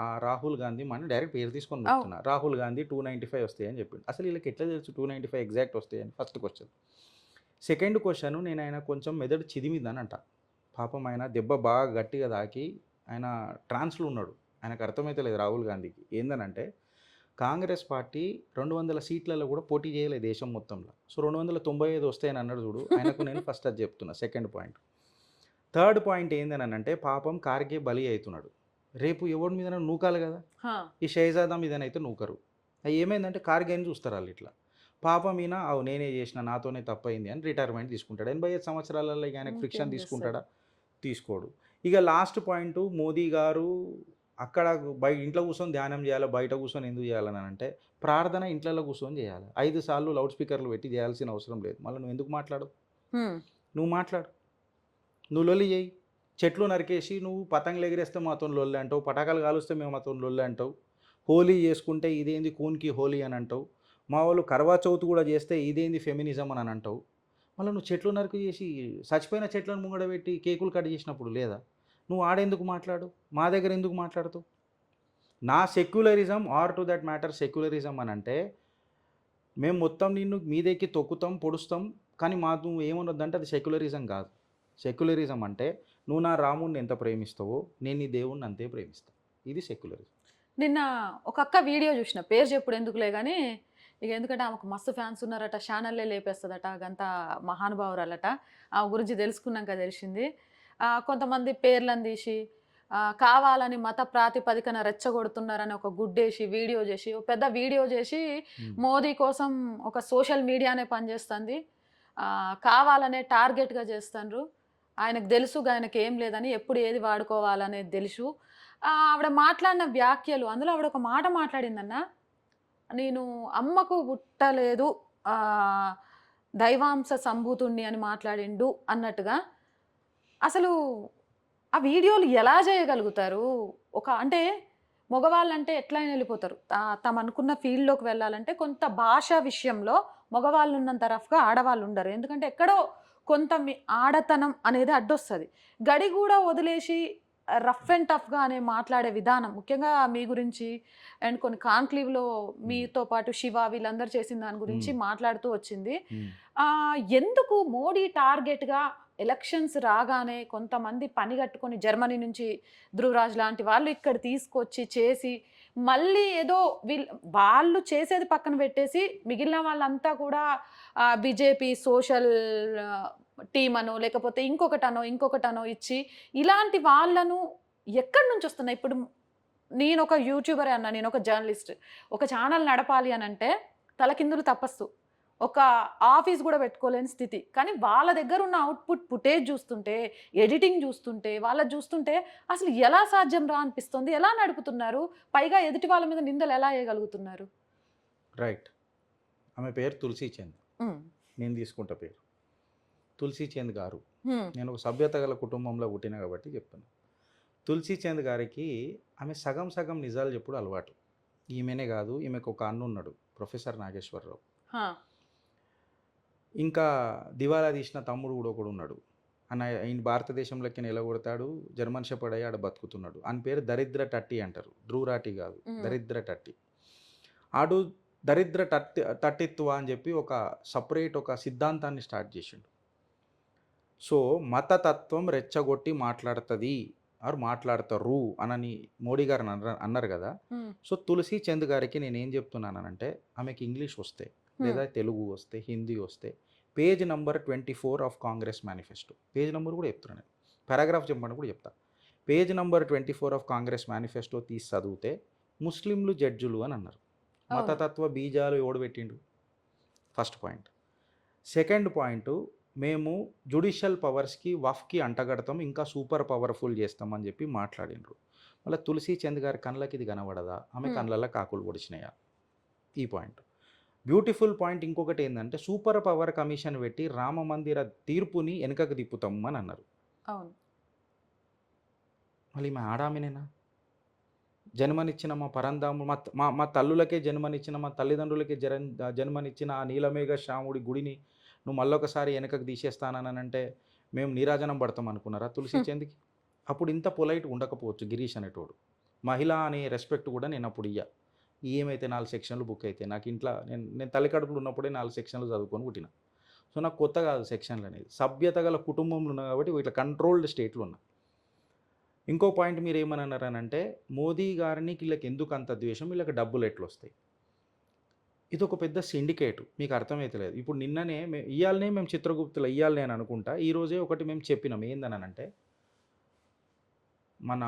ఆ రాహుల్ గాంధీ మన డైరెక్ట్ పేరు తీసుకొని చెప్తున్నా. రాహుల్ గాంధీ 295 వస్తాయి అని చెప్పిండు. అసలు వీళ్ళకి ఎట్లా తెలుసు 295 ఎగ్జాక్ట్ వస్తాయని? First question. సెకండ్ క్వశ్చన్, నేను ఆయన కొంచెం మెదడు చిదిమిందని అంట. పాపం ఆయన దెబ్బ బాగా గట్టిగా తాకి ఆయన ట్రాన్స్లో ఉన్నాడు. ఆయనకు అర్థమైతే లేదు రాహుల్ గాంధీకి. ఏందనంటే కాంగ్రెస్ పార్టీ 200 సీట్లలో కూడా పోటీ చేయలేదు దేశం మొత్తంలో. సో 295 వస్తాయని అన్నాడు చూడు, ఆయనకు నేను ఫస్ట్ అది చెప్తున్నా. Second point. థర్డ్ పాయింట్ ఏందని అంటే పాపం కార్గే బలి అవుతున్నాడు. రేపు ఎవరి మీద నూకాలి కదా, ఈ షహజాదా మీదనైతే నూకరు. అవి ఏమైందంటే కార్గేని చూస్తారు వాళ్ళు ఇట్లా. పాపం ఈయన అవు నేనే చేసిన, నాతోనే తప్పైంది అని రిటైర్మెంట్ తీసుకుంటాడు. 85 సంవత్సరాలలో ఇక ఆయనకు ఫ్రిక్షన్ తీసుకుంటాడా? తీసుకోడు. ఇక లాస్ట్ పాయింట్, మోదీ గారు అక్కడ ఇంట్లో కూర్చొని ధ్యానం చేయాలి, బయట కూర్చొని ఎందుకు చేయాలని అంటే ప్రార్థన ఇంట్లో కూర్చొని చేయాలి. 5 సార్లు లౌడ్ స్పీకర్లు పెట్టి చేయాల్సిన అవసరం లేదు. మళ్ళీ నువ్వు ఎందుకు మాట్లాడు? నువ్వు మాట్లాడు, నువ్వు లొల్లి చేయి. చెట్లు నరికేసి నువ్వు పతంగులు ఎగిరేస్తే మాతో లొల్లి అంటావు, పటాకాలు కాలుస్తే మేము మాతో లొల్లి అంటావు, హోలీ చేసుకుంటే ఇదేంది కూన్కి హోలీ అని అంటావు, మా వాళ్ళు కర్వా చౌత్ కూడా చేస్తే ఇదేంది ఫెమినిజం అని అంటావు. మళ్ళీ నువ్వు చెట్లు నరికి చేసి చచ్చిపోయిన చెట్లను ముంగడ పెట్టి కేకులు కట్ చేసినప్పుడు లేదా? నువ్వు ఆడెందుకు మాట్లాడు, మా దగ్గర ఎందుకు మాట్లాడుతావు? నా secularism or to that matter secularism అని అంటే మేము మొత్తం నిన్ను మీదెక్కి తొక్కుతాం, పొడుస్తాం, కానీ నువ్వు ఏమన్నదంటే అది సెక్యులరిజం కాదు. సెక్యులరిజం అంటే నువ్వు నా రాముడిని ఎంత ప్రేమిస్తావో నేను నీ దేవుణ్ణి అంతే ప్రేమిస్తాను. ఇది సెక్యులరిజం. నిన్న ఒక అక్క వీడియో చూసిన, పేరు చెప్పుడు ఎందుకులే కానీ, ఇక ఎందుకంటే ఆమెకు మస్తు ఫ్యాన్స్ ఉన్నారట, ఛానల్లే లేపేస్తుందట, గంత మహానుభావురాలట. ఆమె గురించి తెలుసుకున్నాక తెలిసింది. కొంతమంది పేర్లను తీసి కావాలని మత ప్రాతిపదికన రెచ్చగొడుతున్నారని ఒక గుడ్డేసి వీడియో చేసి, ఒక పెద్ద వీడియో చేసి మోదీ కోసం ఒక సోషల్ మీడియానే పనిచేస్తుంది, కావాలనే టార్గెట్గా చేస్తున్నారు. ఆయనకు తెలుసు ఆయనకి ఏం లేదని, ఎప్పుడు ఏది వాడుకోవాలనేది తెలుసు. ఆవిడ మాట్లాడిన వ్యాఖ్యలు, అందులో ఆవిడ ఒక మాట మాట్లాడిందన్న, నేను అమ్మకు పుట్టలేదు దైవాంశ సంభూతుణ్ణి అని మాట్లాడిండు అన్నట్టుగా. అసలు ఆ వీడియోలు ఎలా చేయగలుగుతారు? అంటే మగవాళ్ళంటే ఎట్లయినా వెళ్ళిపోతారు, తమ అనుకున్న ఫీల్డ్లోకి వెళ్ళాలంటే కొంత భాష విషయంలో మగవాళ్ళు ఉన్నంత రఫ్గా ఆడవాళ్ళు ఉండరు. ఎందుకంటే ఎక్కడో కొంత ఆడతనం అనేది అడ్డొస్తుంది. గడి కూడా వదిలేసి రఫ్ అండ్ టఫ్గా అనే మాట్లాడే విధానం, ముఖ్యంగా మీ గురించి అండ్ కొన్ని కాన్క్లేవ్లో మీతో పాటు శివ వీళ్ళందరూ చేసిన దాని గురించి మాట్లాడుతూ వచ్చింది. ఎందుకు మోడీ టార్గెట్గా ఎలక్షన్స్ రాగానే కొంతమంది పని కట్టుకొని జర్మనీ నుంచి ధ్రువరాజ్ లాంటి వాళ్ళు ఇక్కడ తీసుకొచ్చి చేసి మళ్ళీ ఏదో వాళ్ళు చేసేది పక్కన పెట్టేసి మిగిలిన వాళ్ళంతా కూడా బీజేపీ సోషల్ టీమ్ అనో లేకపోతే ఇంకొకటనో ఇచ్చి ఇలాంటి వాళ్ళను ఎక్కడి నుంచి వస్తున్నాయి? ఇప్పుడు నేను ఒక యూట్యూబర్ అన్నా, నేను ఒక జర్నలిస్ట్, ఒక ఛానల్ నడపాలి అని అంటే తలకిందులు తపస్సు, ఒక ఆఫీస్ కూడా పెట్టుకోలేని స్థితి. కానీ వాళ్ళ దగ్గర ఉన్న అవుట్పుట్ ఫుటేజ్ చూస్తుంటే, ఎడిటింగ్ చూస్తుంటే, వాళ్ళది చూస్తుంటే అసలు ఎలా సాధ్యం రా అనిపిస్తుంది. ఎలా నడుపుతున్నారు? పైగా ఎదుటి వాళ్ళ మీద నిందలు ఎలా వేయగలుగుతున్నారు? రైట్. ఆమె పేరు తులసి చంద్. నేను తీసుకుంటా పేరు తులసి చంద్ గారు. నేను ఒక సభ్యత గల కుటుంబంలో పుట్టిన కాబట్టి చెప్తాను. తులసి చంద్ గారికి ఆమె సగం సగం నిజాలు చెప్పుడు అలవాటు. ఈమెనే కాదు, ఈమెకు ఒక అన్న ఉన్నాడు, ప్రొఫెసర్ నాగేశ్వరరావు. ఇంకా దివాలా తీసిన తమ్ముడు కూడా ఒకడు ఉన్నాడు. ఆయన భారతదేశంలోకి నిలగొడతాడు, జర్మన్ షెపర్డ్ అయ్యి ఆడ బతుకుతున్నాడు. ఆయన పేరు దరిద్ర టట్టి అంటారు, ధ్రువరాటి కాదు, దరిద్ర టట్టి. ఆడు దరిద్ర తట్టిత్వ అని చెప్పి ఒక సపరేట్ ఒక సిద్ధాంతాన్ని స్టార్ట్ చేసిండు. సో మతతత్వం రెచ్చగొట్టి మాట్లాడుతుంది ఆరు మాట్లాడతారు అనని మోడీ గారు అన్నారు కదా. సో తులసి చంద్ గారికి నేను ఏం చెప్తున్నానంటే, ఆమెకి ఇంగ్లీష్ వస్తే లేదా తెలుగు వస్తే, హిందీ వస్తే, page number 24 of Congress manifesto, page number కూడా చెప్తున్నాను, పారాగ్రాఫ్ చెప్పమని కూడా చెప్తా. Page number 24 of Congress manifesto తీసి చదివితే ముస్లింలు జడ్జులు అని అన్నారు. మతతత్వ బీజాలు ఎవడు పెట్టిండు? First point. సెకండ్ పాయింట్, మేము జ్యుడిషియల్ పవర్స్కి వఫ్కి అంటగడతాం, ఇంకా సూపర్ పవర్ఫుల్ చేస్తామని చెప్పి మాట్లాడినరు. మళ్ళీ తులసి చంద్ గారి కళ్ళకి ఇది కనబడదా, ఆమె కళ్ళల్లో కాకులు పొడిచినాయా? ఈ పాయింట్. బ్యూటిఫుల్ పాయింట్ ఇంకొకటి ఏంటంటే సూపర్ పవర్ కమిషన్ పెట్టి రామ మందిర తీర్పుని వెనకకు తిప్పుతాం అని అన్నారు. అవును. మళ్ళీ మా ఆడామినేనా? జన్మనిచ్చిన మా పరంధాము మా మా మా తల్లులకే జన్మనిచ్చిన మా తల్లిదండ్రులకే జన్మనిచ్చిన ఆ నీలమేఘ శ్యాముడి గుడిని నువ్వు మళ్ళొకసారి వెనకకు తీసేస్తానంటే మేము నీరాజనం పడతాం అనుకున్నారా తులసి చంద్కి? అప్పుడు ఇంత పొలైట్ ఉండకపోవచ్చు గిరీష్ అనేటోడు. మహిళ అనే రెస్పెక్ట్ కూడా నేను అప్పుడు ఏమైతే 4 సెక్షన్లు బుక్ అయితే నాకు ఇంట్లో నేను తల్లి కడుపులో ఉన్నప్పుడే 4 సెక్షన్లు చదువుకొని పుట్టిన. సో నాకు కొత్త కాదు సెక్షన్లు అనేది. సభ్యత గల కుటుంబంలో ఉన్నా కాబట్టి ఇట్లా కంట్రోల్డ్ స్టేట్లు ఉన్నా. ఇంకో పాయింట్ మీరు ఏమన్నారనంటే మోదీ గారిని వీళ్ళకి ఎందుకు అంత ద్వేషం, వీళ్ళకి డబ్బులు ఎట్లొస్తాయి? ఇది ఒక పెద్ద సిండికేట్, మీకు అర్థమైతలేదు. ఇప్పుడు నిన్ననే ఇయ్యాలనే మేము చిత్రగుప్తులు ఇయ్యాలి నేను అనుకుంటా, ఈరోజే ఒకటి మేము చెప్పినాం ఏందనంటే మన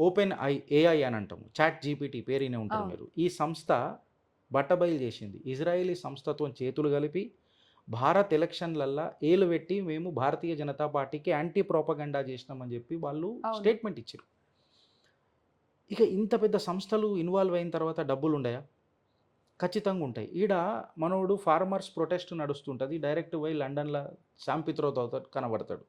ఓపెన్ ఏఐ అని అంటాము, చాట్ జీపీటీ పేరునే ఉంటారు మీరు. ఈ సంస్థ బట్టబయలు చేసింది ఇజ్రాయేలీ సంస్థతో చేతులు కలిపి భారత్ ఎలక్షన్లల్లో ఏలు పెట్టి మేము భారతీయ జనతా పార్టీకి యాంటీ ప్రోపగండా చేసినామని చెప్పి వాళ్ళు స్టేట్మెంట్ ఇచ్చారు. ఇక ఇంత పెద్ద సంస్థలు ఇన్వాల్వ్ అయిన తర్వాత డబ్బులు ఉండయా? ఖచ్చితంగా ఉంటాయి. ఈడ మనోడు ఫార్మర్స్ ప్రొటెస్ట్ నడుస్తుంటుంది, డైరెక్ట్ పోయి లండన్లో శామ్ పిత్రోదాతో కనబడతాడు.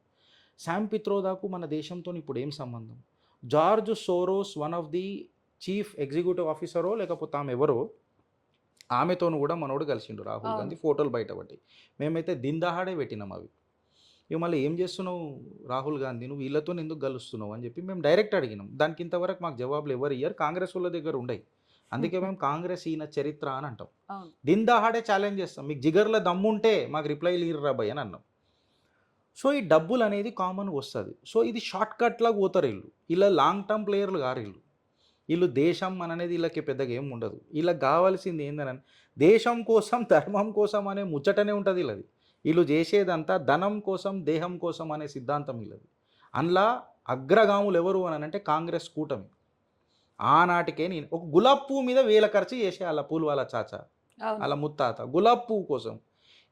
శామ్ పిత్రోదాకు మన దేశంతో ఇప్పుడు ఏం సంబంధం? George Soros one of the chief executive ఆఫీసరో లేకపోతే ఆమె ఎవరో, ఆమెతోను కూడా మనోడు కలిసిండు రాహుల్ గాంధీ, ఫోటోలు బయటపడ్డాయి. మేమైతే దిందాహాడే పెట్టినాం అవి. ఇక మళ్ళీ ఏం చేస్తున్నావు రాహుల్ గాంధీ, నువ్వు వీళ్ళతో ఎందుకు కలుస్తున్నావు అని చెప్పి మేము డైరెక్ట్ అడిగినాం. దానికి ఇంతవరకు మాకు జవాబులు ఎవరు ఇయ్యారు, కాంగ్రెస్ వాళ్ళ దగ్గర ఉండయి. అందుకే మేము కాంగ్రెస్ ఈయన చరిత్ర అని అంటాం. దిందాహాడే ఛాలెంజ్ చేస్తాం, మీకు జిగర్ల దమ్ముంటే మాకు రిప్లైలు ఇర్రా భయ్ అని అన్నాం. సో ఈ డబ్బులు అనేది కామన్గా వస్తుంది. సో ఇది షార్ట్ కట్లాగా పోతారు వీళ్ళు. ఇలా లాంగ్ టర్మ్ ప్లేయర్లు గారు వీళ్ళు దేశం అనేది వీళ్ళకి పెద్దగా ఏం ఉండదు. వీళ్ళకి కావాల్సింది ఏంటని దేశం కోసం ధర్మం కోసం అనే ముచ్చటనే ఉంటుంది వీళ్ళది. వీళ్ళు చేసేదంతా ధనం కోసం దేహం కోసం అనే సిద్ధాంతం వీళ్ళది. అందులో అగ్రగాములు ఎవరు అని అంటే కాంగ్రెస్ కూటమి. ఆనాటికే నేను ఒక గులాబ్ పువ్వు మీద 1000 ఖర్చు చేసే వాళ్ళ పూలు వాళ్ళ చాచా వాళ్ళ ముత్తాత గులాబ్ పువ్వు కోసం.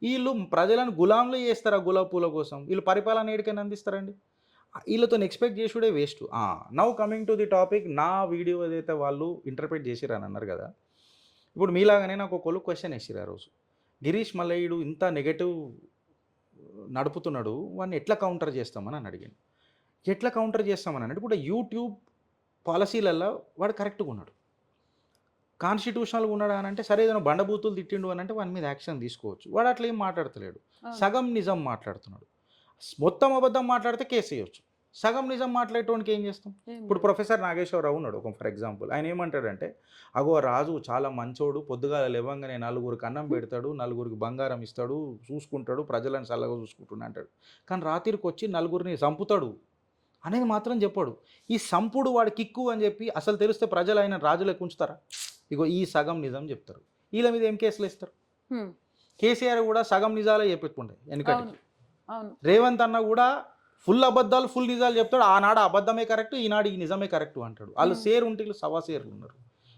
వీళ్ళు ప్రజలను గులాంలు చేస్తారు ఆ గులాబ్ పూల కోసం. వీళ్ళు పరిపాలన ఏడికైనా అందిస్తారండి? వీళ్ళతో ఎక్స్పెక్ట్ చేసుడే waste. Now coming to the topic, నా వీడియో ఏదైతే వాళ్ళు ఇంటర్ప్రిట్ చేసిరని అన్నారు కదా, ఇప్పుడు మీలాగానే నాకు ఒకళ్ళు క్వశ్చన్ వేసిరు ఆ రోజు, గిరీష్ మల్లయ్యుడు ఇంత నెగటివ్ నడుపుతున్నాడు, వాడిని ఎట్లా కౌంటర్ చేస్తామని అని అడిగాను. ఎట్లా కౌంటర్ చేస్తామని అంటే ఇప్పుడు యూట్యూబ్ పాలసీలలో వాడు కరెక్ట్గా ఉన్నాడు, కాన్స్టిట్యూషనల్గా ఉన్నాడు అని అంటే సరే ఏదైనా బండబూతులు తిట్టిండు అని అంటే వాని మీద యాక్షన్ తీసుకోవచ్చు. వాడు అట్లా ఏం మాట్లాడతలేడు, సగం నిజం మాట్లాడుతున్నాడు. మొత్తం అబద్ధం మాట్లాడితే కేసు వేయవచ్చు, సగం నిజం మాట్లాడేటోనికి ఏం చేస్తాం? ఇప్పుడు ప్రొఫెసర్ నాగేశ్వరరావు ఉన్నాడు ఒక ఫర్ ఎగ్జాంపుల్, ఆయన ఏమంటాడంటే అగో రాజు చాలా మంచోడు, పొద్దుగాల లేవంగానే 4గురికి అన్నం పెడతాడు, 4గురికి బంగారం ఇస్తాడు, చూసుకుంటాడు, ప్రజలను చల్లగా చూసుకుంటున్నా అంటాడు. కానీ రాత్రికి వచ్చి 4గురిని చంపుతాడు అనేది మాత్రం చెప్పాడు. ఈ సంపుడు వాడు కిక్కు అని చెప్పి అసలు తెలిస్తే ప్రజలు ఆయన రాజులకు ఉంచుతారా? ఇగో ఈ సగం నిజం చెప్తారు. వీళ్ళ మీద ఏం కేసులు ఇస్తారు? కేసీఆర్ కూడా సగం నిజాలే చెప్పేట్టుకుంటాయి వెనకటికి. రేవంత్ అన్న కూడా ఫుల్ అబద్ధాలు ఫుల్ నిజాలు చెప్తాడు. ఆనాడు అబద్ధమే కరెక్ట్, ఈనాడు ఈ నిజమే కరెక్ట్ అంటాడు. వాళ్ళు సేరు ఉంటే వీళ్ళు సవా సేర్లు ఉన్నారు.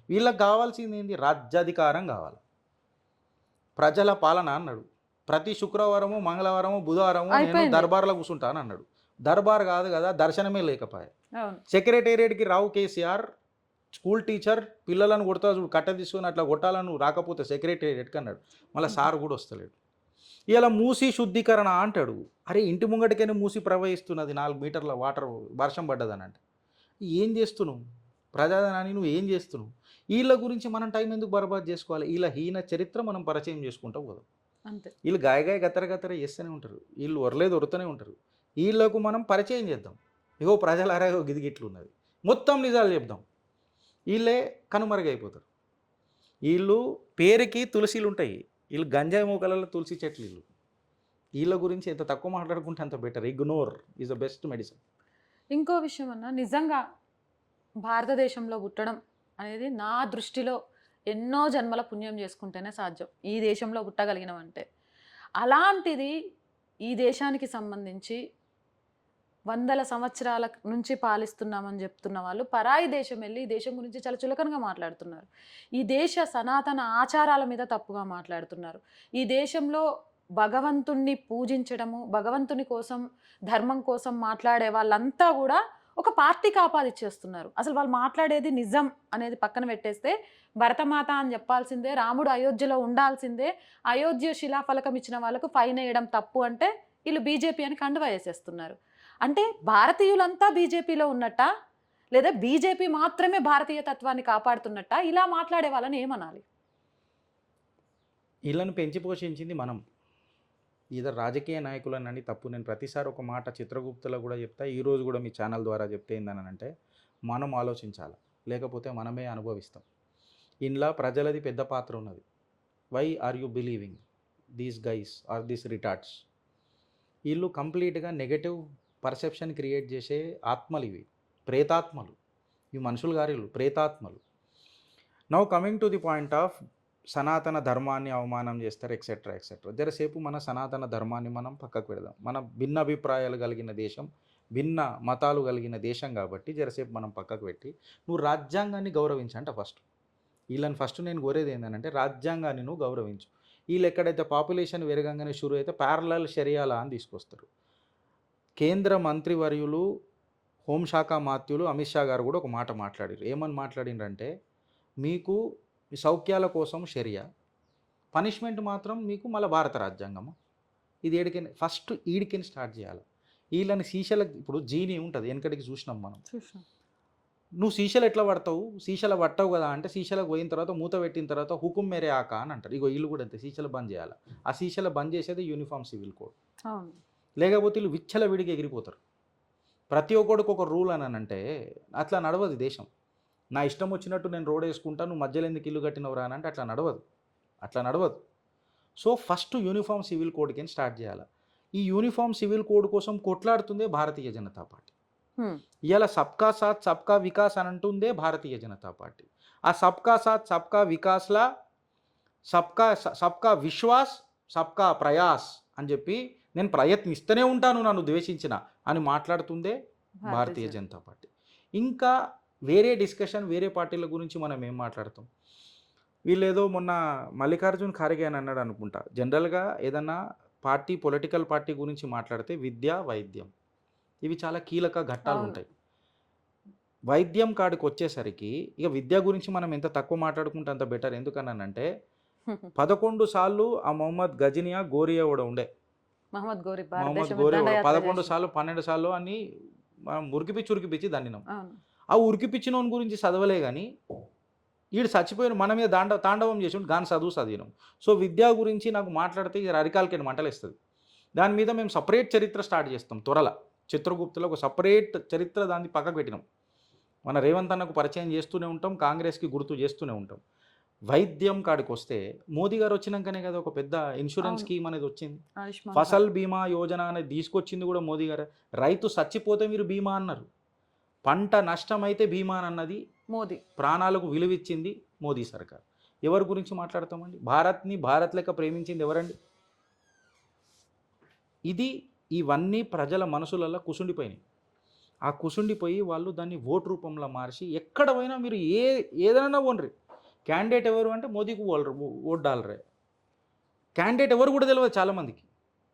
వీళ్ళకి కావాల్సింది ఏంది? రాజ్యాధికారం కావాలి, ప్రజల పాలన అన్నాడు. ప్రతి శుక్రవారము మంగళవారము బుధవారము నేను దర్బార్లో కూర్చుంటాను అన్నాడు. దర్బార్ కాదు కదా, దర్శనమే లేకపోయా. సెక్రటేరియట్కి రావు కేసీఆర్, స్కూల్ టీచర్ పిల్లలను కొడతా చూడు, కట్ట తీసుకొని అట్లా కొట్టాలను రాకపోతే సెక్రటేరియట్కి అన్నాడు. మళ్ళీ సార్ కూడా వస్తలేడు. ఇలా మూసి శుద్ధీకరణ అంటాడు. అరే ఇంటి ముంగటికైనా మూసి ప్రవహిస్తున్నది 4 మీటర్ల వాటర్ వర్షం పడ్డదని అంటే ఏం చేస్తున్నావు? ప్రజాధనాన్ని నువ్వు ఏం చేస్తున్నావు? వీళ్ళ గురించి మనం టైం ఎందుకు బర్బాద్ చేసుకోవాలి? వీళ్ళ హీన చరిత్ర మనం పరిచయం చేసుకుంటూ పోదాం. అంతే. వీళ్ళు గాయగాయ గతర చేస్తూనే ఉంటారు, వీళ్ళు ఒరలేదు ఒరుతూనే ఉంటారు. వీళ్ళకు మనం పరిచయం చేద్దాం. ఇగో ప్రజలారా గిదిగిట్లు ఉన్నది, మొత్తం నిజాలు చెప్దాం. వీళ్ళే కనుమరుగైపోతారు. వీళ్ళు పేరుకి తులసిలు ఉంటాయి, వీళ్ళు గంజాయి మోకలలో తులసి చెట్లు. వీళ్ళ గురించి ఎంత తక్కువ మాట్లాడుకుంటే అంత better. Ignore is the best medicine. ఇంకో విషయం అన్న, నిజంగా భారతదేశంలో పుట్టడం అనేది నా దృష్టిలో ఎన్నో జన్మల పుణ్యం చేసుకుంటేనే సాధ్యం ఈ దేశంలో పుట్టగలిగినామంటే. అలాంటిది ఈ దేశానికి సంబంధించి 100 సంవత్సరాల నుంచి పాలిస్తున్నామని చెప్తున్న వాళ్ళు పరాయి దేశం వెళ్ళి ఈ దేశం గురించి చాలా చులకనగా మాట్లాడుతున్నారు. ఈ దేశ సనాతన ఆచారాల మీద తప్పుగా మాట్లాడుతున్నారు. ఈ దేశంలో భగవంతుణ్ణి పూజించడము, భగవంతుని కోసం, ధర్మం కోసం మాట్లాడే వాళ్ళంతా కూడా ఒక పార్టీకి ఆపాదిచ్చేస్తున్నారు. అసలు వాళ్ళు మాట్లాడేది నిజం అనేది పక్కన పెట్టేస్తే, భరతమాత అని చెప్పాల్సిందే, రాముడు అయోధ్యలో ఉండాల్సిందే, అయోధ్య శిలాఫలకం ఇచ్చిన వాళ్ళకు ఫైన్ వేయడం తప్పు అంటే వీళ్ళు బీజేపీ అని కండువా వేసేస్తున్నారు. అంటే భారతీయులంతా బీజేపీలో ఉన్నట్టా? లేదా బీజేపీ మాత్రమే భారతీయ తత్వాన్ని కాపాడుతున్నట్టా? ఇలా మాట్లాడే వాళ్ళని ఏమనాలి? వీళ్ళని పెంచి పోషించింది మనం. ఇద్దరు రాజకీయ నాయకులనండి తప్పు. నేను ప్రతిసారి ఒక మాట చిత్రగుప్తలో కూడా చెప్తా, ఈరోజు కూడా మీ ఛానల్ ద్వారా చెప్తే ఏందనంటే, మనం ఆలోచించాలి, లేకపోతే మనమే అనుభవిస్తాం. ఇందులో ప్రజలది పెద్ద పాత్ర ఉన్నది. Why are you believing these guys or these retards? వీళ్ళు కంప్లీట్గా నెగటివ్ పర్సెప్షన్ క్రియేట్ చేసే ఆత్మలు ఇవి, ప్రేతాత్మలు. ఇవి మనుషులు గారు, వీళ్ళు ప్రేతాత్మలు. Now coming to the point of Sanatana ధర్మాన్ని అవమానం చేస్తారు ఎక్సెట్రా ఎక్సెట్రా. జరసేపు మన సనాతన ధర్మాన్ని మనం పక్కకు పెడదాం. మన భిన్న అభిప్రాయాలు కలిగిన దేశం, భిన్న మతాలు కలిగిన దేశం కాబట్టి జరసేపు మనం పక్కకు పెట్టి నువ్వు రాజ్యాంగాన్ని గౌరవించంట ఫస్ట్. వీళ్ళని ఫస్ట్ నేను కోరేది ఏంటంటే రాజ్యాంగాన్ని నువ్వు గౌరవించు. వీళ్ళు ఎక్కడైతే పాపులేషన్ పెరగంగానే షురు అయితే ప్యారలల్ షరియాలా అని తీసుకొస్తారు. కేంద్ర మంత్రివర్యులు హోంశాఖ మాత్యులు అమిత్ షా గారు కూడా ఒక మాట మాట్లాడారు. ఏమని మాట్లాడిండ్రంటే, మీకు మీ సౌఖ్యాల కోసం షరియా, పనిష్మెంట్ మాత్రం మీకు మళ్ళీ భారత రాజ్యాంగము. ఇది ఏడికైనా ఫస్ట్ ఈడికైనా స్టార్ట్ చేయాలి. వీళ్ళని శీషల ఇప్పుడు జీని ఉంటుంది, వెనకడికి చూసినాం మనం. నువ్వు శీషలు ఎట్లా పడతావు, శీషలు పట్టవు కదా అంటే, శీషలకు పోయిన తర్వాత మూత పెట్టిన తర్వాత హుకుం మేరే ఆక అని అంటారు. ఇగో వీళ్ళు కూడా అంతే, శీషలు బంద్ చేయాలి. ఆ శీషలు బంద్ చేసేది యూనిఫామ్ సివిల్ కోడ్. లేకపోతే వీళ్ళు విచ్చల విడిగా ఎగిరిపోతారు. ప్రతి ఒక్కడికి ఒక రూల్ అని అంటే అట్లా నడవదు దేశం. నా ఇష్టం వచ్చినట్టు నేను రోడ్ వేసుకుంటా, నువ్వు మధ్యలో ఎందుకు ఇల్లు కట్టినవరా అని అంటే అట్లా నడవదు. సో ఫస్ట్ యూనిఫామ్ సివిల్ కోడ్కి స్టార్ట్ చేయాలి. ఈ యూనిఫామ్ సివిల్ కోడ్ కోసం కొట్లాడుతుందే భారతీయ జనతా పార్టీ. ఇవాళ సబ్కా సాత్ సబ్కా వికాస్ అని అంటుందే భారతీయ జనతా పార్టీ. ఆ సబ్కా సాత్ సబ్కా వికాస్లా సబ్కా విశ్వాస్ సబ్కా ప్రయాస్ అని చెప్పి నేను ప్రయత్నిస్తూనే ఉంటాను నన్ను ద్వేషించిన అని మాట్లాడుతుందే భారతీయ జనతా పార్టీ. ఇంకా వేరే డిస్కషన్ వేరే పార్టీల గురించి మనం ఏం మాట్లాడతాం? వీళ్ళు ఏదో మొన్న మల్లికార్జున్ ఖార్గే అని అన్నాడు అనుకుంటా, జనరల్గా ఏదన్నా పార్టీ పొలిటికల్ పార్టీ గురించి మాట్లాడితే విద్య వైద్యం ఇవి చాలా కీలక ఘట్టాలు ఉంటాయి. వైద్యం కాడికి వచ్చేసరికి ఇక విద్య గురించి మనం ఎంత తక్కువ మాట్లాడుకుంటే అంత బెటర్. ఎందుకన్నానంటే 11 సార్లు ఆ మొహమ్మద్ గజనియా గోరియా కూడా ఉండే, మహమ్మద్ గోరి 11 సార్లు 12 సార్లు అని మనం ఉరికిపిచ్చి దండినాం. ఆ ఉరికిపిచ్చినోని గురించి చదవలే కానీ వీడు చచ్చిపోయిన మన మీద తాండవం చేసి గాని చదివినాం. సో విద్య గురించి నాకు మాట్లాడితే ఇక అరికాలకి మంటలేస్తుంది. దాని మీద మేము సపరేట్ చరిత్ర స్టార్ట్ చేస్తాం త్వరలో. చిత్రగుప్తలో ఒక సపరేట్ చరిత్ర దాన్ని పక్కకు పెట్టినాం. మన రేవంత్ అన్నకు పరిచయం చేస్తూనే ఉంటాం, కాంగ్రెస్కి గుర్తు చేస్తూనే ఉంటాం. వైద్యం కాడికి వస్తే మోదీ గారు వచ్చినాకనే కదా ఒక పెద్ద ఇన్సూరెన్స్ స్కీమ్ అనేది వచ్చింది. ఫసల్ బీమా యోజన అనేది తీసుకొచ్చింది కూడా మోదీ గారు. రైతు చచ్చిపోతే మీరు బీమా అన్నారు, పంట నష్టమైతే బీమా అన్నది మోదీ. ప్రాణాలకు విలువిచ్చింది మోదీ సర్కార్. ఎవరి గురించి మాట్లాడతామండి? భారత్ లెక్క ప్రేమించింది ఎవరండి? ఇవన్నీ ప్రజల మనసులలో కుసుండిపోయినాయి. ఆ కుసుండిపోయి వాళ్ళు దాన్ని ఓటు రూపంలో మార్చి ఎక్కడ పోయినా మీరు ఏదైనా ఓనరి క్యాండిడేట్ ఎవరు అంటే మోదీకి ఓట్ డాలరే. క్యాండిడేట్ ఎవరు కూడా తెలియదు చాలామందికి.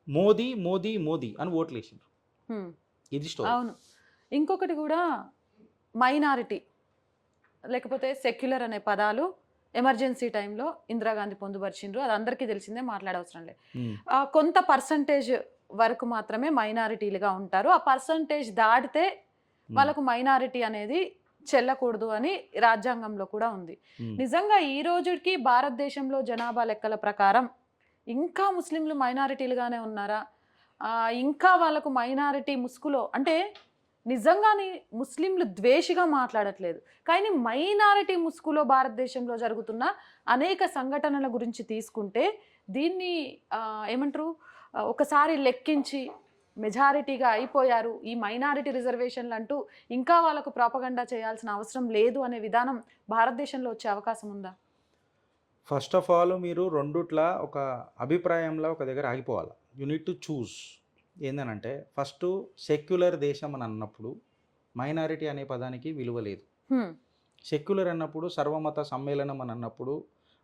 మోదీ మోదీ మోదీ అని ఓట్లు వేసిండ్రు. ఇది స్టోరీ. అవును. ఇంకొకటి కూడా మైనారిటీ లేకపోతే సెక్యులర్ అనే పదాలు ఎమర్జెన్సీ టైంలో ఇందిరాగాంధీ పొందుపరిచిండ్రు. అది అందరికీ తెలిసిందే, మాట్లాడవసరం లేదు. కొంత పర్సంటేజ్ వరకు మాత్రమే మైనారిటీలుగా ఉంటారు. ఆ పర్సంటేజ్ దాటితే వాళ్ళకు మైనారిటీ అనేది చెల్లకూడదు అని రాజ్యాంగంలో కూడా ఉంది. నిజంగా ఈ రోజుకి భారతదేశంలో జనాభా లెక్కల ప్రకారం ఇంకా ముస్లింలు మైనారిటీలుగానే ఉన్నారా? ఇంకా వాళ్ళకు మైనారిటీ ముసుగులో అంటే నిజంగానే ముస్లింలు ద్వేషిగా మాట్లాడట్లేదు, కానీ మైనారిటీ ముసుగులో భారతదేశంలో జరుగుతున్న అనేక సంఘటనల గురించి తీసుకుంటే దీన్ని ఏమంటారు, ఒకసారి లెక్కించి మెజారిటీగా అయిపోయారు ఈ మైనారిటీ రిజర్వేషన్లు అంటూ ఇంకా వాళ్ళకు ప్రాపగండా చేయాల్సిన అవసరం లేదు అనే విధానం భారతదేశంలో వచ్చే అవకాశం ఉందా? ఫస్ట్ ఆఫ్ ఆల్ మీరు రెండుట్లా ఒక అభిప్రాయంలో ఒక దగ్గర ఆగిపోవాలి. You need to choose. ఏందనంటే ఫస్ట్ సెక్యులర్ దేశం అని అన్నప్పుడు మైనారిటీ అనే పదానికి విలువ లేదు. సెక్యులర్ అన్నప్పుడు సర్వమత సమ్మేళనం అని అన్నప్పుడు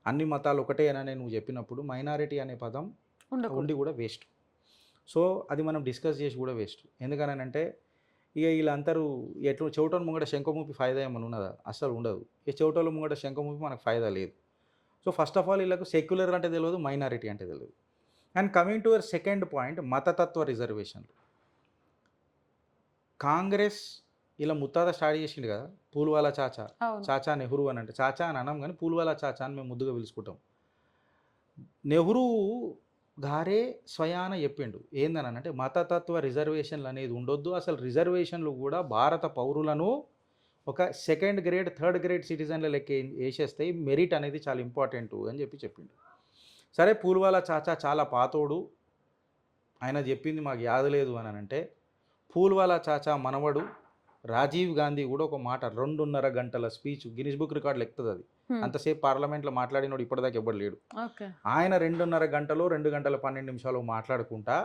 అన్ని మతాలు ఒకటే అని నువ్వు చెప్పినప్పుడు మైనారిటీ అనే పదం ఉండకూడదు. ఉండి కూడా వేస్ట్. సో అది మనం డిస్కస్ చేసి కూడా వేస్ట్. ఎందుకనంటే ఇక వీళ్ళందరూ చెవిటోని ముంగట శంఖమూపి ఫాయిదా ఏమైనా ఉన్నదా? అస్సలు ఉండదు. ఈ చెవిటోళ్ళ ముంగట శంఖమూపి మనకు ఫాయిదా లేదు. సో ఫస్ట్ ఆఫ్ ఆల్ వీళ్ళకు సెక్యులర్ అంటే తెలియదు, మైనారిటీ అంటే తెలియదు. And coming to your second point, మతతత్వ రిజర్వేషన్లు. కాంగ్రెస్ ఇలా ముత్తాత స్టార్ట్ చేసిండు కదా, పూల్వాలా చాచా, అవును. చాచా నెహ్రూ అని అంటే, చాచా అని అనం కానీ పూల్వాలా చాచా అని మేము ముద్దుగా పిలుచుకుంటాం. నెహ్రూ గారే స్వయాన చెప్పిండు ఏందనంటే మతతత్వ రిజర్వేషన్లు అనేది ఉండొద్దు, అసలు రిజర్వేషన్లు కూడా భారత పౌరులను ఒక సెకండ్ గ్రేడ్ థర్డ్ గ్రేడ్ సిటిజన్ల లెక్క వేసేస్తే మెరిట్ అనేది చాలా ఇంపార్టెంట్ అని చెప్పిండు. సరే పూల్వాలా చాచా చాలా పాతోడు, ఆయన చెప్పింది మాకు యాదలేదు అని అంటే, పూల్వాలా చాచా మనవడు రాజీవ్ గాంధీ కూడా ఒక మాట 2.5 గంటల స్పీచ్ గిన్నిస్ బుక్ రికార్డులు ఎక్కుతుంది అది. అంతసేపు పార్లమెంట్లో మాట్లాడినోడు ఇప్పటిదాకా ఎవ్వడు లేడు. ఆయన 2.5 గంటలు 2 గంటల 12 నిమిషాలు మాట్లాడుకుంటా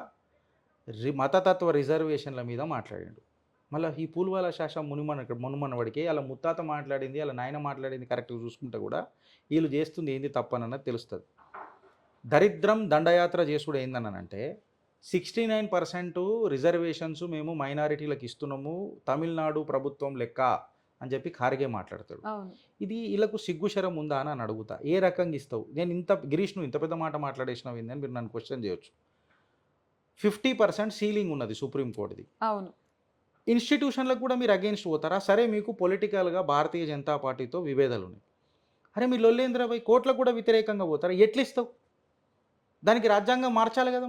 మతతత్వ రిజర్వేషన్ల మీద మాట్లాడాడు. మళ్ళీ ఈ పూల్వాలా శాస మునుమనవాడికి అలా ముత్తాత మాట్లాడింది అలా నాయన మాట్లాడింది కరెక్ట్గా చూసుకుంటే కూడా వీళ్ళు చేస్తుంది ఏంది తప్పనన్నది తెలుస్తుంది. దరిద్రం దండయాత్ర చేసుడు ఏందనంటే 69% రిజర్వేషన్స్ మేము మైనారిటీలకు ఇస్తున్నాము తమిళనాడు ప్రభుత్వం లెక్క అని చెప్పి ఖార్గే మాట్లాడతాడు. ఇది వీళ్ళకు సిగ్గుశరం ఉందా అని అడుగుతా. ఏ రకంగా ఇస్తావు? నేను గిరీష్ నువ్వు ఇంత పెద్ద మాట మాట్లాడేసినావు ఏందని మీరు నన్ను క్వశ్చన్ చేయొచ్చు. 50% సీలింగ్ ఉన్నది సుప్రీంకోర్టుది. అవును. ఇన్స్టిట్యూషన్లకు కూడా మీరు అగెయిన్స్ట్ పోతారా? సరే మీకు పొలిటికల్గా భారతీయ జనతా పార్టీతో విభేదాలు ఉన్నాయి. అరే మీరు లొల్లేంద్ర పోయి కోర్టులకు కూడా వ్యతిరేకంగా పోతారా? ఎట్లా ఇస్తావు? దానికి రాజ్యాంగం మార్చాలి కదా.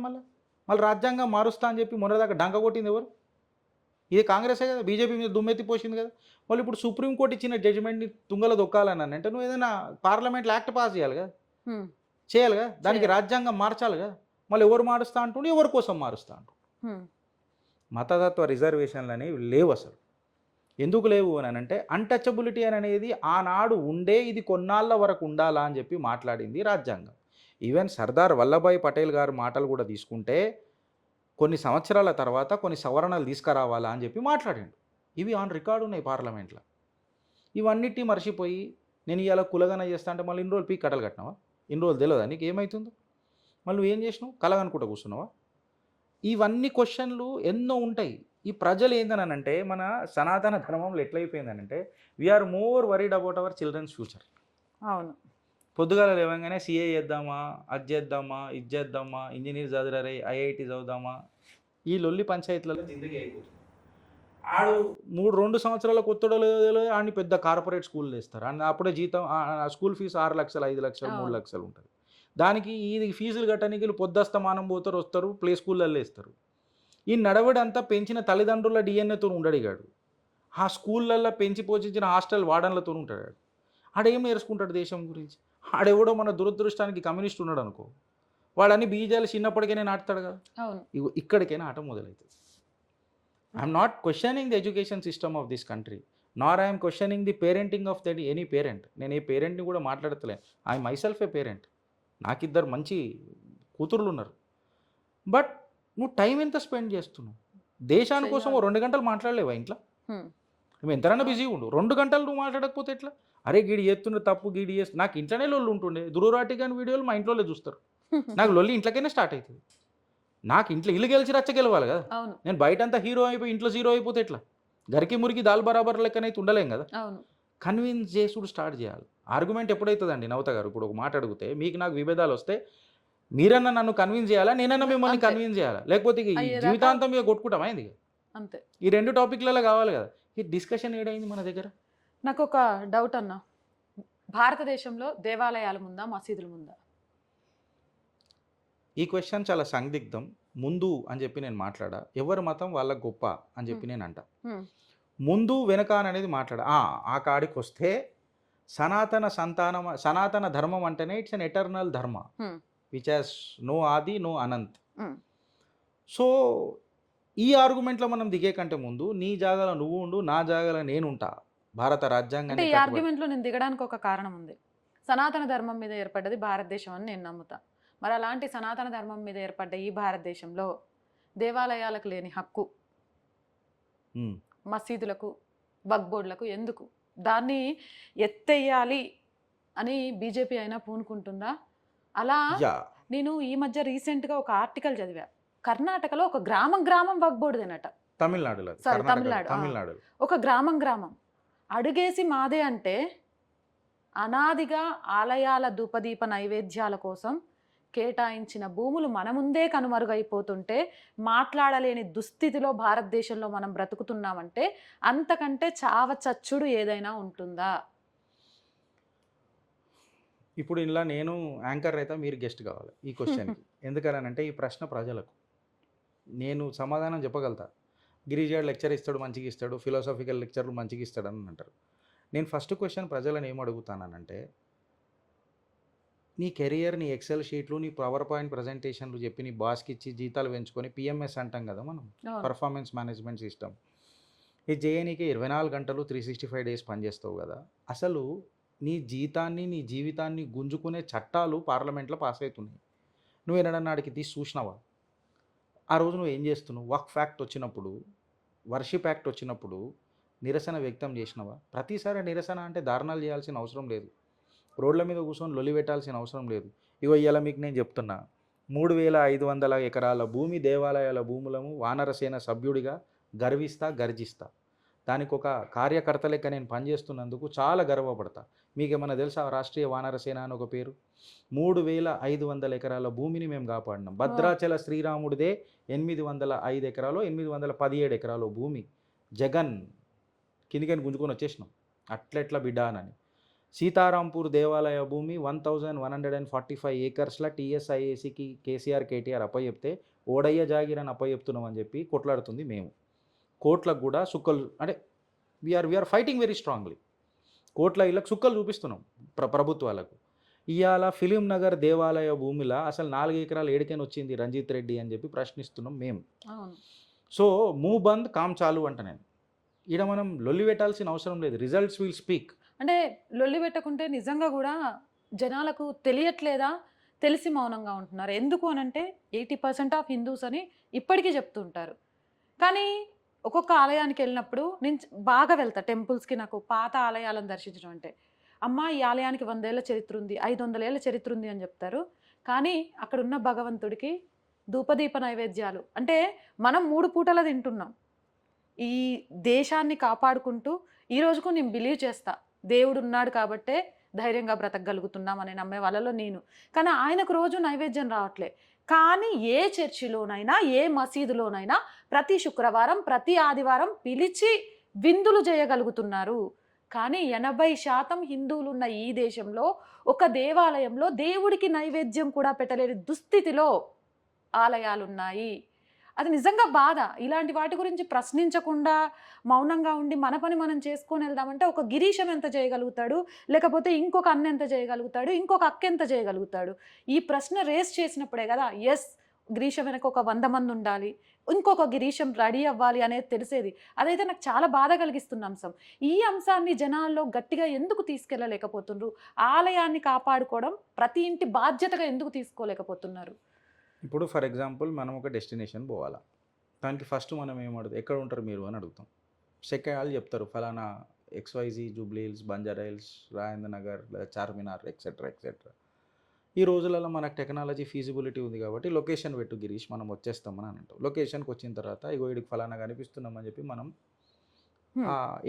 మళ్ళీ రాజ్యాంగం మారుస్తా అని చెప్పి మొన్నదాకా డంక కొట్టింది ఎవరు? ఇది కాంగ్రెసే కదా, బీజేపీ మీద దుమ్మెత్తి పోసింది కదా. వాళ్ళు ఇప్పుడు సుప్రీంకోర్టు ఇచ్చిన జడ్జిమెంట్ని తుంగలో దొక్కాలని అంటే నువ్వు ఏదైనా పార్లమెంట్లో యాక్ట్ పాస్ చేయాలి కదా, చేయాలి కదా, దానికి రాజ్యాంగం మార్చాలి కదా. మళ్ళీ ఎవరు మారుస్తా అంటుండే, ఎవరి కోసం మారుస్తా అంటు. మతతత్వ రిజర్వేషన్లు అనేవి లేవు అసలు. ఎందుకు లేవు అని అంటే అన్టచబిలిటీ అనేది ఆనాడు ఉండే, ఇది కొన్నాళ్ళ వరకు ఉండాలా అని చెప్పి మాట్లాడింది రాజ్యాంగం. ఈవెన్ సర్దార్ వల్లభాయ్ పటేల్ గారి మాటలు కూడా తీసుకుంటే కొన్ని సంవత్సరాల తర్వాత కొన్ని సవరణలు తీసుకురావాలా అని చెప్పి మాట్లాడాడు. ఇవి ఆన్ రికార్డు ఉన్నాయి పార్లమెంట్లో. ఇవన్నిటి మర్చిపోయి నేను ఇలా కులగన చేస్తా అంటే మళ్ళీ ఇన్ని రోజులు పీక్ కట్టలు కట్టినావా? ఇన్ని రోజులు తెలియదా నీకు ఏమవుతుందో? మళ్ళీ నువ్వు ఏం చేసినావు? కలగనుకుంటా కూర్చున్నావా? ఇవన్నీ క్వశ్చన్లు ఎన్నో ఉంటాయి. ఈ ప్రజలు ఏందనంటే మన సనాతన ధర్మంలో ఎట్లయిపోయిందనంటే we are more worried about our children's future. అవును. పొద్దుగాల లేవగానే సీఏ చేద్దామా, అది చేద్దామా, ఇది చేద్దామా, ఇంజనీర్ చదివారే, ఐఐటి చదువుదామా, ఈ లొల్లి పంచాయతీలలో జిందగీ అయిపోతుంది. ఆడు 2 సంవత్సరాల కొత్తడో లేదో ఆడిని పెద్ద కార్పొరేట్ స్కూల్లో వేస్తారు. అండ్ అప్పుడే జీతం స్కూల్ ఫీజు 6 లక్షలు 5 లక్షలు 3 లక్షలు ఉంటుంది. దానికి ఇది ఫీజులు కట్టడానికి పొద్దస్తమానం పోతారు, వస్తారు, ప్లే స్కూళ్ళల్లో వేస్తారు. ఈ నడవడి అంతా పెంచిన తల్లిదండ్రుల డిఎన్ఏతో ఉండడిగాడు. ఆ స్కూళ్ళల్లో పెంచి పోషించిన హాస్టల్ వార్డన్లతో ఉంటాడు. ఆడేం నేర్చుకుంటాడు దేశం గురించి? ఆడెవడో మన దురదృష్టానికి కమ్యూనిస్ట్ ఉన్నాడు అనుకో, వాడని బీజాలు చిన్నప్పటికైనా నాటుతాడు కదా. ఇగో ఇక్కడికైనా ఆట మొదలవుతుంది. I'm not questioning the education system of this country, nor I'm questioning the parenting of that any parent. నేను ఏ పేరెంట్ని కూడా మాట్లాడతలేను. I myself a parent. నాకు 2 మంచి కూతుర్లు ఉన్నారు. బట్ నువ్వు టైం ఎంత స్పెండ్ చేస్తున్నావు దేశాని కోసం? 2 గంటలు మాట్లాడలేవా ఇంట్లో? నువ్వు ఎంతైనా బిజీ ఉండు, 2 గంటలు నువ్వు మాట్లాడకపోతే ఎట్లా? అరే గీడి చేస్తుండే తప్పు, గీడి చేస్తు నాకు ఇంట్లోనే లొల్లు ఉంటుండే. దురరాటి కానీ వీడియోలు మా ఇంట్లోనే చూస్తారు. నాకు లొల్లి ఇంట్లోకైనా స్టార్ట్ అవుతుంది. నాకు ఇంట్లో ఇల్లు గెలిచి రచ్చ గెలవాలి కదా. నేను బయటంతా హీరో అయిపోయి ఇంట్లో జీరో అయిపోతే ఎట్లా? గరికి మురికి దాల్ బరాబర్ లెక్కనైతే ఉండలేం కదా. కన్విన్స్ చేసుడు స్టార్ట్ చేయాలి. ఆర్గ్యుమెంట్ ఎప్పుడైతుందండి నవత గారు? ఇప్పుడు ఒక మాట అడిగితే మీకు నాకు విభేదాలు వస్తే మీరన్నా నన్ను కన్విన్స్ చేయాలా, నేనన్నా మిమ్మల్ని కన్విన్స్ చేయాలా? లేకపోతే జీవితాంతం మీద కొట్టుకుంటామా? ఇది అంతే. ఈ 2 టాపిక్లలో కావాలి కదా. ఈ డిస్కషన్ ఏడైంది మన దగ్గర? నాకు ఒక డౌట్ అన్న, భారతదేశంలో దేవాలయాలు ముందా, మసీదులు ముందా? ఈ క్వశ్చన్ చాలా సందిగ్ధం. ముందు అని చెప్పి నేను మాట్లాడా, ఎవరి మతం వాళ్ళ గొప్ప అని చెప్పి నేను అంట. ముందు వెనక అనేది మాట్లాడా. ఆ కాడికి వస్తే సనాతన ధర్మం అంటేనే ఇట్స్ అన్ ఎటర్నల్ ధర్మ విచ్ హాస్ నో ఆది నో అనంత్. సో ఈ ఆర్గ్యుమెంట్లో మనం దిగే కంటే ముందు నీ జాగాలో నువ్వు ఉండు, నా జాగాలో నేను ఉంటా. భారత రాజ్యాంగం. ఈ ఆర్గ్యుమెంట్లో నేను దిగడానికి ఒక కారణం ఉంది. సనాతన ధర్మం మీద ఏర్పడ్డది భారతదేశం అని నేను నమ్ముతా. మరి అలాంటి సనాతన ధర్మం మీద ఏర్పడ్డ ఈ భారతదేశంలో దేవాలయాలకు లేని హక్కు మసీదులకు, వక్ఫ్ బోర్డులకు ఎందుకు? దాన్ని ఎత్తేయాలి అని బీజేపీ అయినా పూనుకుంటుందా? అలా నేను ఈ మధ్య రీసెంట్గా ఒక ఆర్టికల్ చదివా. కర్ణాటకలో ఒక గ్రామం వక్ఫ్ బోర్డుదేనట. తమిళనాడులో అది. సారీ, కర్ణాటక తమిళనాడు. తమిళనాడు ఒక గ్రామం అడుగేసి మాదే అంటే అనాదిగా ఆలయాల ధూపదీప నైవేద్యాల కోసం కేటాయించిన భూములు మన ముందే కనుమరుగైపోతుంటే, మాట్లాడలేని దుస్థితిలో భారతదేశంలో మనం బ్రతుకుతున్నామంటే అంతకంటే చచ్చుడు ఏదైనా ఉంటుందా? ఇప్పుడు ఇలా నేను యాంకర్ అయితే మీరు గెస్ట్ కావాలి ఈ క్వశ్చన్కి. ఎందుకనంటే ఈ ప్రశ్న ప్రజలకు నేను సమాధానం చెప్పగలుగుతా. గిరీష్ గారు లెక్చర్ ఇస్తాడు, మంచిగా ఇస్తాడు, ఫిలాసాఫికల్ లెక్చర్లు మంచిగా ఇస్తాడని అంటారు. నేను ఫస్ట్ క్వశ్చన్ ప్రజలను ఏం అడుగుతానంటే, నీ కెరియర్, నీ ఎక్సెల్ షీట్లు, నీ పవర్ పాయింట్ ప్రజెంటేషన్లు చెప్పి నీ బాస్కి ఇచ్చి జీతాలు పెంచుకొని పిఎంఎస్ అంటాం కదా మనం, పర్ఫార్మెన్స్ మేనేజ్మెంట్ సిస్టమ్. ఇది చేయనీకే 24 గంటలు 365 డేస్ పనిచేస్తావు కదా. అసలు నీ జీతాన్ని, నీ జీవితాన్ని గుంజుకునే చట్టాలు పార్లమెంట్లో పాస్ అవుతున్నాయి. నువ్వు ఎన్నడన్నా నాడికి తీసి చూసినావా? ఆ రోజు నువ్వు ఏం చేస్తున్నావు? వక్ఫ్ యాక్ట్ వచ్చినప్పుడు, వర్షిప్ యాక్ట్ వచ్చినప్పుడు నిరసన వ్యక్తం చేసినావా? ప్రతిసారి నిరసన అంటే దారుణాలు చేయాల్సిన అవసరం లేదు, రోడ్ల మీద కూర్చొని లొలి పెట్టాల్సిన అవసరం లేదు. ఇగో ఇవాళ మీకు నేను చెప్తున్నా, 3500 ఎకరాల భూమి దేవాలయాల భూములను వానరసేన సభ్యుడిగా గర్జిస్తా. దానికి ఒక కార్యకర్త లెక్క నేను పనిచేస్తున్నందుకు చాలా గర్వపడతా. మీకేమన్నా తెలుసా రాష్ట్రీయ వానరసేన అని ఒక పేరు? 3500 ఎకరాల భూమిని మేము కాపాడినాం. భద్రాచల శ్రీరాముడిదే 805 ఎకరాలు, 817 ఎకరాలు భూమి జగన్ కిందికని గుంజుకొని వచ్చేసినాం. అట్లెట్లా బిడ్డా అని. సీతారాంపూర్ దేవాలయ భూమి 1145 ఏకర్స్ల టీఎస్ఐఏసీకి కేసీఆర్ కేటీఆర్ అప్పచెప్తే ఓడయ్య జాగిరని అప్పచెప్తున్నాం అని చెప్పి కొట్లాడుతుంది మేము. కోట్లకు కూడా సుక్కలు అంటే వీఆర్ ఫైటింగ్ వెరీ స్ట్రాంగ్లీ. కోట్ల ఇళ్ళకి సుక్కలు చూపిస్తున్నాం ప్రభుత్వాలకు. ఇవాళ ఫిలిం నగర్ దేవాలయ భూమిలో అసలు 4 ఎకరాలు ఏడికని వచ్చింది రంజిత్ రెడ్డి అని చెప్పి ప్రశ్నిస్తున్నాం మేము. సో మూవ్ బంద్ కామ్ చాలు అంట నేను. ఈడ మనం లొల్లి పెట్టాల్సిన అవసరం లేదు, రిజల్ట్స్ విల్ స్పీక్. అంటే లొల్లి పెట్టకుంటే నిజంగా కూడా జనాలకు తెలియట్లేదా? తెలిసి మౌనంగా ఉంటున్నారు. ఎందుకు అనంటే 80% ఆఫ్ హిందూస్ అని ఇప్పటికీ చెప్తుంటారు. కానీ ఒక్కొక్క ఆలయానికి వెళ్ళినప్పుడు నేను బాగా వెళ్తా టెంపుల్స్కి. నాకు పాత ఆలయాలను దర్శించడం అంటే, అమ్మ ఈ ఆలయానికి 100 ఏళ్ళ చరిత్ర ఉంది, 500 ఏళ్ళ చరిత్ర ఉంది అని చెప్తారు. కానీ అక్కడున్న భగవంతుడికి ధూపదీప నైవేద్యాలు అంటే మనం 3 పూటల తింటున్నాం. ఈ దేశాన్ని కాపాడుకుంటూ ఈ రోజుకు నేను బిలీవ్ చేస్తా, దేవుడు ఉన్నాడు కాబట్టే ధైర్యంగా బ్రతకగలుగుతున్నాం అని నమ్మే వాళ్ళలో నేను. కానీ ఆయనకు రోజు నైవేద్యం రావట్లే. కానీ ఏ చర్చిలోనైనా, ఏ మసీదులోనైనా ప్రతి శుక్రవారం, ప్రతి ఆదివారం పిలిచి విందులు చేయగలుగుతున్నారు. కానీ 80% హిందువులు ఉన్న ఈ దేశంలో ఒక దేవాలయంలో దేవుడికి నైవేద్యం కూడా పెట్టలేని దుస్థితిలో ఆలయాలున్నాయి. అది నిజంగా బాధ. ఇలాంటి వాటి గురించి ప్రశ్నించకుండా మౌనంగా ఉండి మన పని మనం చేసుకొని వెళ్దామంటే ఒక గిరీశం ఎంత చేయగలుగుతాడు, లేకపోతే ఇంకొక అన్న ఎంత చేయగలుగుతాడు, ఇంకొక అక్క ఎంత చేయగలుగుతాడు? ఈ ప్రశ్న రేస్ చేసినప్పుడే కదా ఎస్ గిరీశం వెనక ఒక 100 మంది ఉండాలి, ఇంకొక గిరీశం రెడీ అవ్వాలి అనేది తెలిసేది. అదైతే నాకు చాలా బాధ కలిగిస్తున్న అంశం. ఈ అంశాన్ని జనాల్లో గట్టిగా ఎందుకు తీసుకెళ్ళలేకపోతున్నారు? ఆలయాన్ని కాపాడుకోవడం ప్రతి ఇంటి బాధ్యతగా ఎందుకు తీసుకోలేకపోతున్నారు? ఇప్పుడు ఫర్ ఎగ్జాంపుల్ మనం ఒక డెస్టినేషన్ పోవాలా, దానికి ఫస్ట్ మనం ఏమడుగుతాం, ఎక్కడ ఉంటారు మీరు అని అడుగుతాం. సెకండ్ వాళ్ళు చెప్తారు ఫలానా XYZ, Jubilee hills, Banjara hills, Rajendra Nagar, Charminar etcetera etcetera. ఈ రోజులలో మనకు టెక్నాలజీ ఫీజిబిలిటీ ఉంది కాబట్టి లొకేషన్ పెట్టు గిరీష్ మనం వచ్చేస్తామని అని అంటాం. లొకేషన్కి వచ్చిన తర్వాత ఇగో ఇడికి ఫలానా కనిపిస్తున్నామని చెప్పి మనం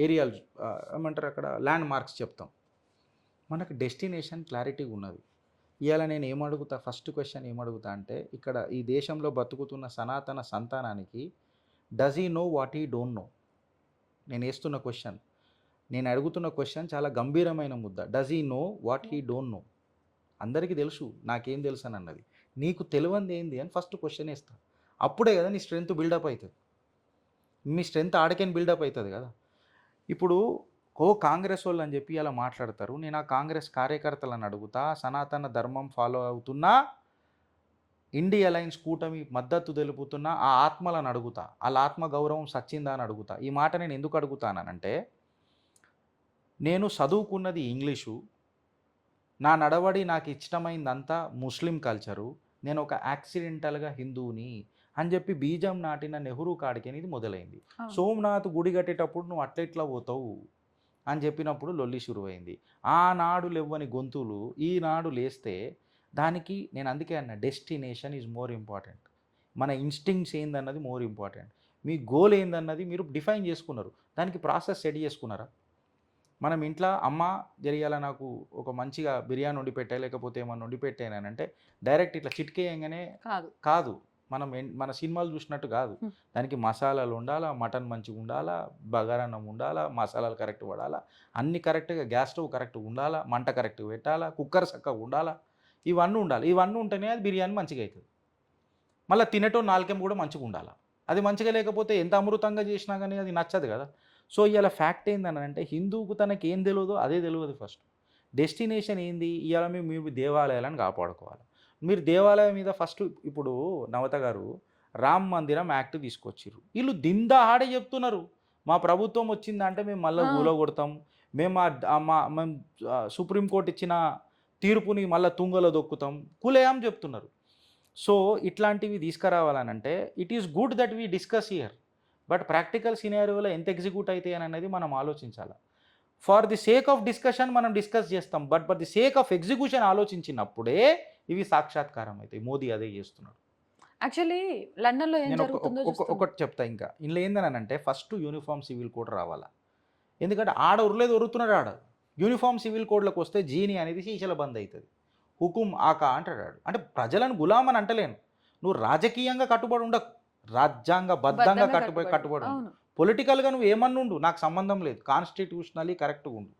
ఏరియాలు ఏమంటారు అక్కడ ల్యాండ్ మార్క్స్ చెప్తాం. మనకు డెస్టినేషన్ క్లారిటీ ఉన్నది. ఇవాళ నేను ఏమడుగుతా, ఫస్ట్ క్వశ్చన్ ఏమడుగుతా అంటే, ఇక్కడ ఈ దేశంలో బతుకుతున్న సనాతన సంతానానికి డజ్ ఈ నో వాట్ ఈ డోంట్ నో? నేను వేస్తున్న క్వశ్చన్, నేను అడుగుతున్న క్వశ్చన్ చాలా గంభీరమైన ముద్ద. Does he know what he don't know? అందరికీ తెలుసు నాకేం తెలుసు అని అన్నది. నీకు తెలియంది ఏంది అని ఫస్ట్ క్వశ్చన్ వేస్తా. అప్పుడే కదా నీ స్ట్రెంత్ బిల్డప్ అవుతుంది. మీ స్ట్రెంత్ ఆడకేం బిల్డప్ అవుతుంది కదా. ఇప్పుడు కాంగ్రెస్ వాళ్ళు అని చెప్పి అలా మాట్లాడతారు. నేను ఆ కాంగ్రెస్ కార్యకర్తలను అడుగుతా, సనాతన ధర్మం ఫాలో అవుతున్నా, ఇండియా అలయన్స్ కూటమి మద్దతు తెలుపుతున్నా ఆ ఆత్మలను అడుగుతా, వాళ్ళ ఆత్మ గౌరవం సచ్చిందా అని అడుగుతా. ఈ మాట నేను ఎందుకు అడుగుతానంటే, నేను చదువుకున్నది ఇంగ్లీషు, నా నడవడి నాకు ఇష్టమైందంతా ముస్లిం కల్చరు, నేను ఒక యాక్సిడెంటల్గా హిందువుని అని చెప్పి బీజం నాటిన నెహ్రూ కాడికి అనేది మొదలైంది. సోమనాథ్ గుడి కట్టేటప్పుడు నువ్వు అట్లెట్లా పోతావు అని చెప్పినప్పుడు లొల్లి షురువైంది. ఆనాడు లేవని గొంతులు ఈనాడు లేస్తే దానికి నేను అందుకే అన్న డెస్టినేషన్ ఈజ్ మోర్ ఇంపార్టెంట్. మన ఇన్స్టింక్ట్స్ ఏందన్నది మోర్ ఇంపార్టెంట్. మీ గోల్ ఏందన్నది మీరు డిఫైన్ చేసుకున్నారు. దానికి ప్రాసెస్ సెట్ చేసుకున్నారా? మనం ఇంట్లో అమ్మ జరియాల నాకు ఒక మంచిగా బిర్యానీ వండి పెట్టా లేకపోతే ఏమన్నా వండి పెట్టానంటే డైరెక్ట్ ఇట్లా చిటికేయంగానే కాదు. మన సినిమాలు చూసినట్టు కాదు. దానికి మసాలాలు ఉండాలా, మటన్ మంచిగా ఉండాలా, బగారన్నం ఉండాలా, మసాలాలు కరెక్ట్ పడాలా, అన్ని కరెక్ట్గా గ్యాస్ స్టవ్ కరెక్ట్గా ఉండాలా, మంట కరెక్ట్గా పెట్టాలా, కుక్కర్ చక్కగా ఉండాలా, ఇవన్నీ ఉండాలి. ఇవన్నీ ఉంటేనే అది బిర్యానీ మంచిగా అవుతుంది. మళ్ళీ తినేటో నాలుకేం కూడా మంచిగా ఉండాలి. అది మంచిగా లేకపోతే ఎంత అమృతంగా చేసినా కానీ అది నచ్చదు కదా. సో ఇవాళ ఫ్యాక్ట్ ఏందనంటే హిందువుకు తనకి ఏం తెలియదో అదే తెలియదు. ఫస్ట్ డెస్టినేషన్ ఏంది? ఇవాళ మేము దేవాలయాలను కాపాడుకోవాలి. మీరు దేవాలయం మీద ఫస్ట్ ఇప్పుడు నవత గారు రామ్ మందిరం యాక్ట్ తీసుకొచ్చిర్రు. వీళ్ళు దిందాహాడే చెప్తున్నారు మా ప్రభుత్వం వచ్చిందంటే మేము మళ్ళీ గూలో కొడతాం, మేము మేము సుప్రీంకోర్టు ఇచ్చిన తీర్పుని మళ్ళీ తుంగలో దొక్కుతాం, కులేయం చెప్తున్నారు. సో ఇట్లాంటివి తీసుకురావాలనంటే it is good that we discuss here, but practical సినారియోలో ఎంత ఎగ్జిక్యూట్ అయితే అనేది మనం ఆలోచించాలి. For the sake of discussion మనం డిస్కస్ చేస్తాం, but for the sake of execution ఆలోచించినప్పుడే ఇవి సాక్షాత్కారం అవుతాయి. మోదీ అదే చేస్తున్నాడు. యాక్చువల్లీ లండన్లో ఏం నేను జరుగుతుందో ఒకటి చెప్తా. ఇంకా ఇందులో ఏందనంటే ఫస్ట్ యూనిఫామ్ సివిల్ కోడ్ రావాలా. ఎందుకంటే ఆడ ఉరలేదు ఉరుతున్నాడు. ఆడ యూనిఫామ్ సివిల్ కోడ్లకు వస్తే జీని అనేది శీశల బంద్ అవుతుంది. హుకుం ఆకా అంటాడు. అంటే ప్రజలను గులామని అంటలేను, నువ్వు రాజకీయంగా కట్టుబడి ఉండకు, రాజ్యాంగబద్ధంగా కట్టుబడి ఉండు. పొలిటికల్గా నువ్వు ఏమన్నుండు, నాకు సంబంధం లేదు, కాన్స్టిట్యూషనలీ కరెక్ట్గా ఉండు.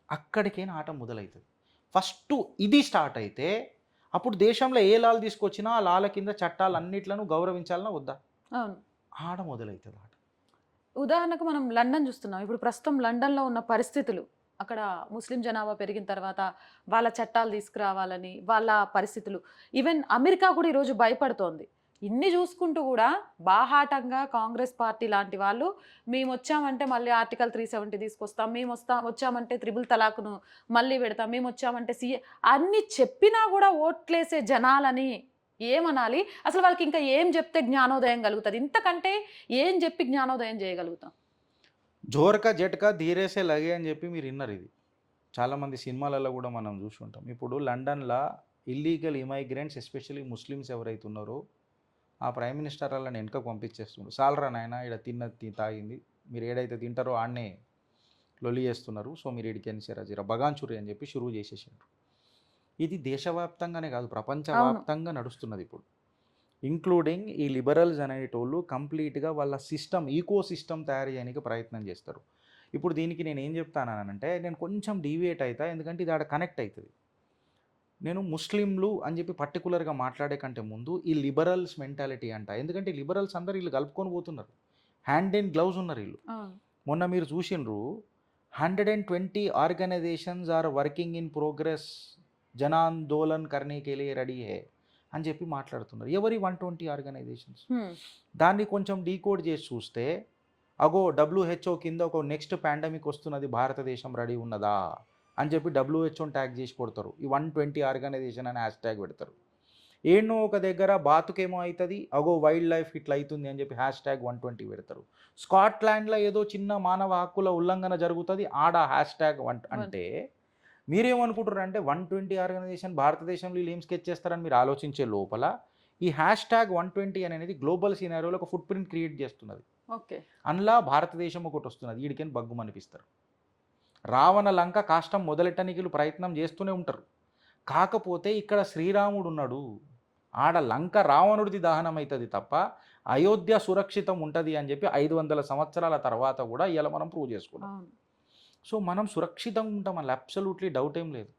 అక్కడికైనా ఆట మొదలవుతుంది. ఫస్ట్ ఇది స్టార్ట్ అయితే అప్పుడు దేశంలో ఏ లాలు తీసుకొచ్చినా ఆ లాల కింద చట్టాలన్నిట్లను గౌరవించాలన్నా వద్దా, ఆడ మొదలవుతుంది ఆట. ఉదాహరణకు మనం లండన్ చూస్తున్నాం. ఇప్పుడు ప్రస్తుతం లండన్లో ఉన్న పరిస్థితులు, అక్కడ ముస్లిం జనాభా పెరిగిన తర్వాత వాళ్ళ చట్టాలు తీసుకురావాలని వాళ్ళ పరిస్థితులు, ఈవెన్ అమెరికా కూడా ఈరోజు భయపడుతోంది. ఇన్ని చూసుకుంటూ కూడా బాహాటంగా కాంగ్రెస్ పార్టీ లాంటి వాళ్ళు మేము వచ్చామంటే మళ్ళీ ఆర్టికల్ 370 తీసుకొస్తాం, మేము వచ్చామంటే త్రిబుల్ తలాక్ను మళ్ళీ పెడతాం, మేము వచ్చామంటే అన్ని చెప్పినా కూడా ఓట్లేసే జనాలని ఏమనాలి? అసలు వాళ్ళకి ఇంకా ఏం చెప్తే జ్ఞానోదయం కలుగుతుంది? ఇంతకంటే ఏం చెప్పి జ్ఞానోదయం చేయగలుగుతాం? జోర్కా జట్కా ధీరేసే లగే అని చెప్పి మీరు విన్నారు. ఇది చాలామంది సినిమాలలో కూడా మనం చూసి ఉంటాం. ఇప్పుడు లండన్లో ఇల్లీగల్ ఇమైగ్రెంట్స్ ఎస్పెషల్లీ ముస్లిమ్స్ ఎవరైతే ఉన్నారో ఆ ప్రైమ్ మినిస్టర్ వాళ్ళని వెనకకు పంపించేస్తున్నారు. సాలరా నాయన ఇక్కడ తాగింది, మీరు ఏడైతే తింటారో ఆడనే లొలి చేస్తున్నారు, సో మీరు ఇడికెన్సారా జర బగాంచురి అని చెప్పి షురువు చేసేసారు. ఇది దేశవ్యాప్తంగానే కాదు ప్రపంచవ్యాప్తంగా నడుస్తున్నది ఇప్పుడు. ఇంక్లూడింగ్ ఈ లిబరల్స్ అనేటోళ్ళు కంప్లీట్గా వాళ్ళ ఈకో సిస్టమ్ తయారు చేయడానికి ప్రయత్నం చేస్తారు. ఇప్పుడు దీనికి నేను ఏం చెప్తానంటే నేను కొంచెం డీవియేట్ అవుతా, ఎందుకంటే ఇది ఆడ కనెక్ట్ అవుతుంది. నేను ముస్లింలు అని చెప్పి పర్టికులర్గా మాట్లాడే కంటే ముందు ఈ లిబరల్స్ మెంటాలిటీ అంట. ఎందుకంటే లిబరల్స్ అందరు వీళ్ళు కలుపుకొని పోతున్నారు, హ్యాండ్ అండ్ గ్లౌజ్ ఉన్నారు వీళ్ళు. మొన్న మీరు చూసిండ్రు 120 organizations are working in progress, జనాందోళన్ కర్నేకే లియే రెడీ హే అని చెప్పి మాట్లాడుతున్నారు. ఎవరి 120 ఆర్గనైజేషన్స్? దాన్ని కొంచెం డీకోడ్ చేసి చూస్తే అగో WHO కింద ఒక నెక్స్ట్ పాండమిక్ వస్తున్నది, భారతదేశం రెడీ ఉన్నదా అని చెప్పి WHO ట్యాగ్ చేసి కొడతారు. ఈ 120 ఆర్గనైజేషన్ అని హ్యాష్ ట్యాగ్ పెడతారు. ఏనో ఒక దగ్గర బాతుకేమో అవుతుంది, అగో వైల్డ్ లైఫ్ ఇట్లా అవుతుంది అని చెప్పి హ్యాష్ ట్యాగ్ 120 పెడతారు. స్కాట్లాండ్లో ఏదో చిన్న మానవ హక్కుల ఉల్లంఘన జరుగుతుంది, ఆడ హ్యాష్ ట్యాగ్ అంటే మీరేమనుకుంటారు అంటే 120 ఆర్గనైజేషన్ భారతదేశంలో వీళ్ళు ఏం స్కెచ్ చేస్తారని మీరు ఆలోచించే లోపల ఈ హ్యాష్ ట్యాగ్ 120 అనేది గ్లోబల్ సినారియోలో ఒక ఫుట్ ప్రింట్ క్రియేట్ చేస్తున్నది. అందులో భారతదేశం ఒకటి వస్తున్నది, వీడికని బగ్గు అనిపిస్తారు. రావణ లంక కాష్టం మొదలెట్టనికి ప్రయత్నం చేస్తూనే ఉంటారు. కాకపోతే ఇక్కడ శ్రీరాముడు ఉన్నాడు, ఆడ లంక రావణుడిది దహనం అవుతుంది తప్ప అయోధ్య సురక్షితం ఉంటుంది అని చెప్పి 500 సంవత్సరాల తర్వాత కూడా ఇలా మనం ప్రూవ్ చేసుకున్నాం. సో మనం సురక్షితంగా ఉంటాం, అలా అబ్సల్యూట్లీ డౌట్ ఏం లేదు.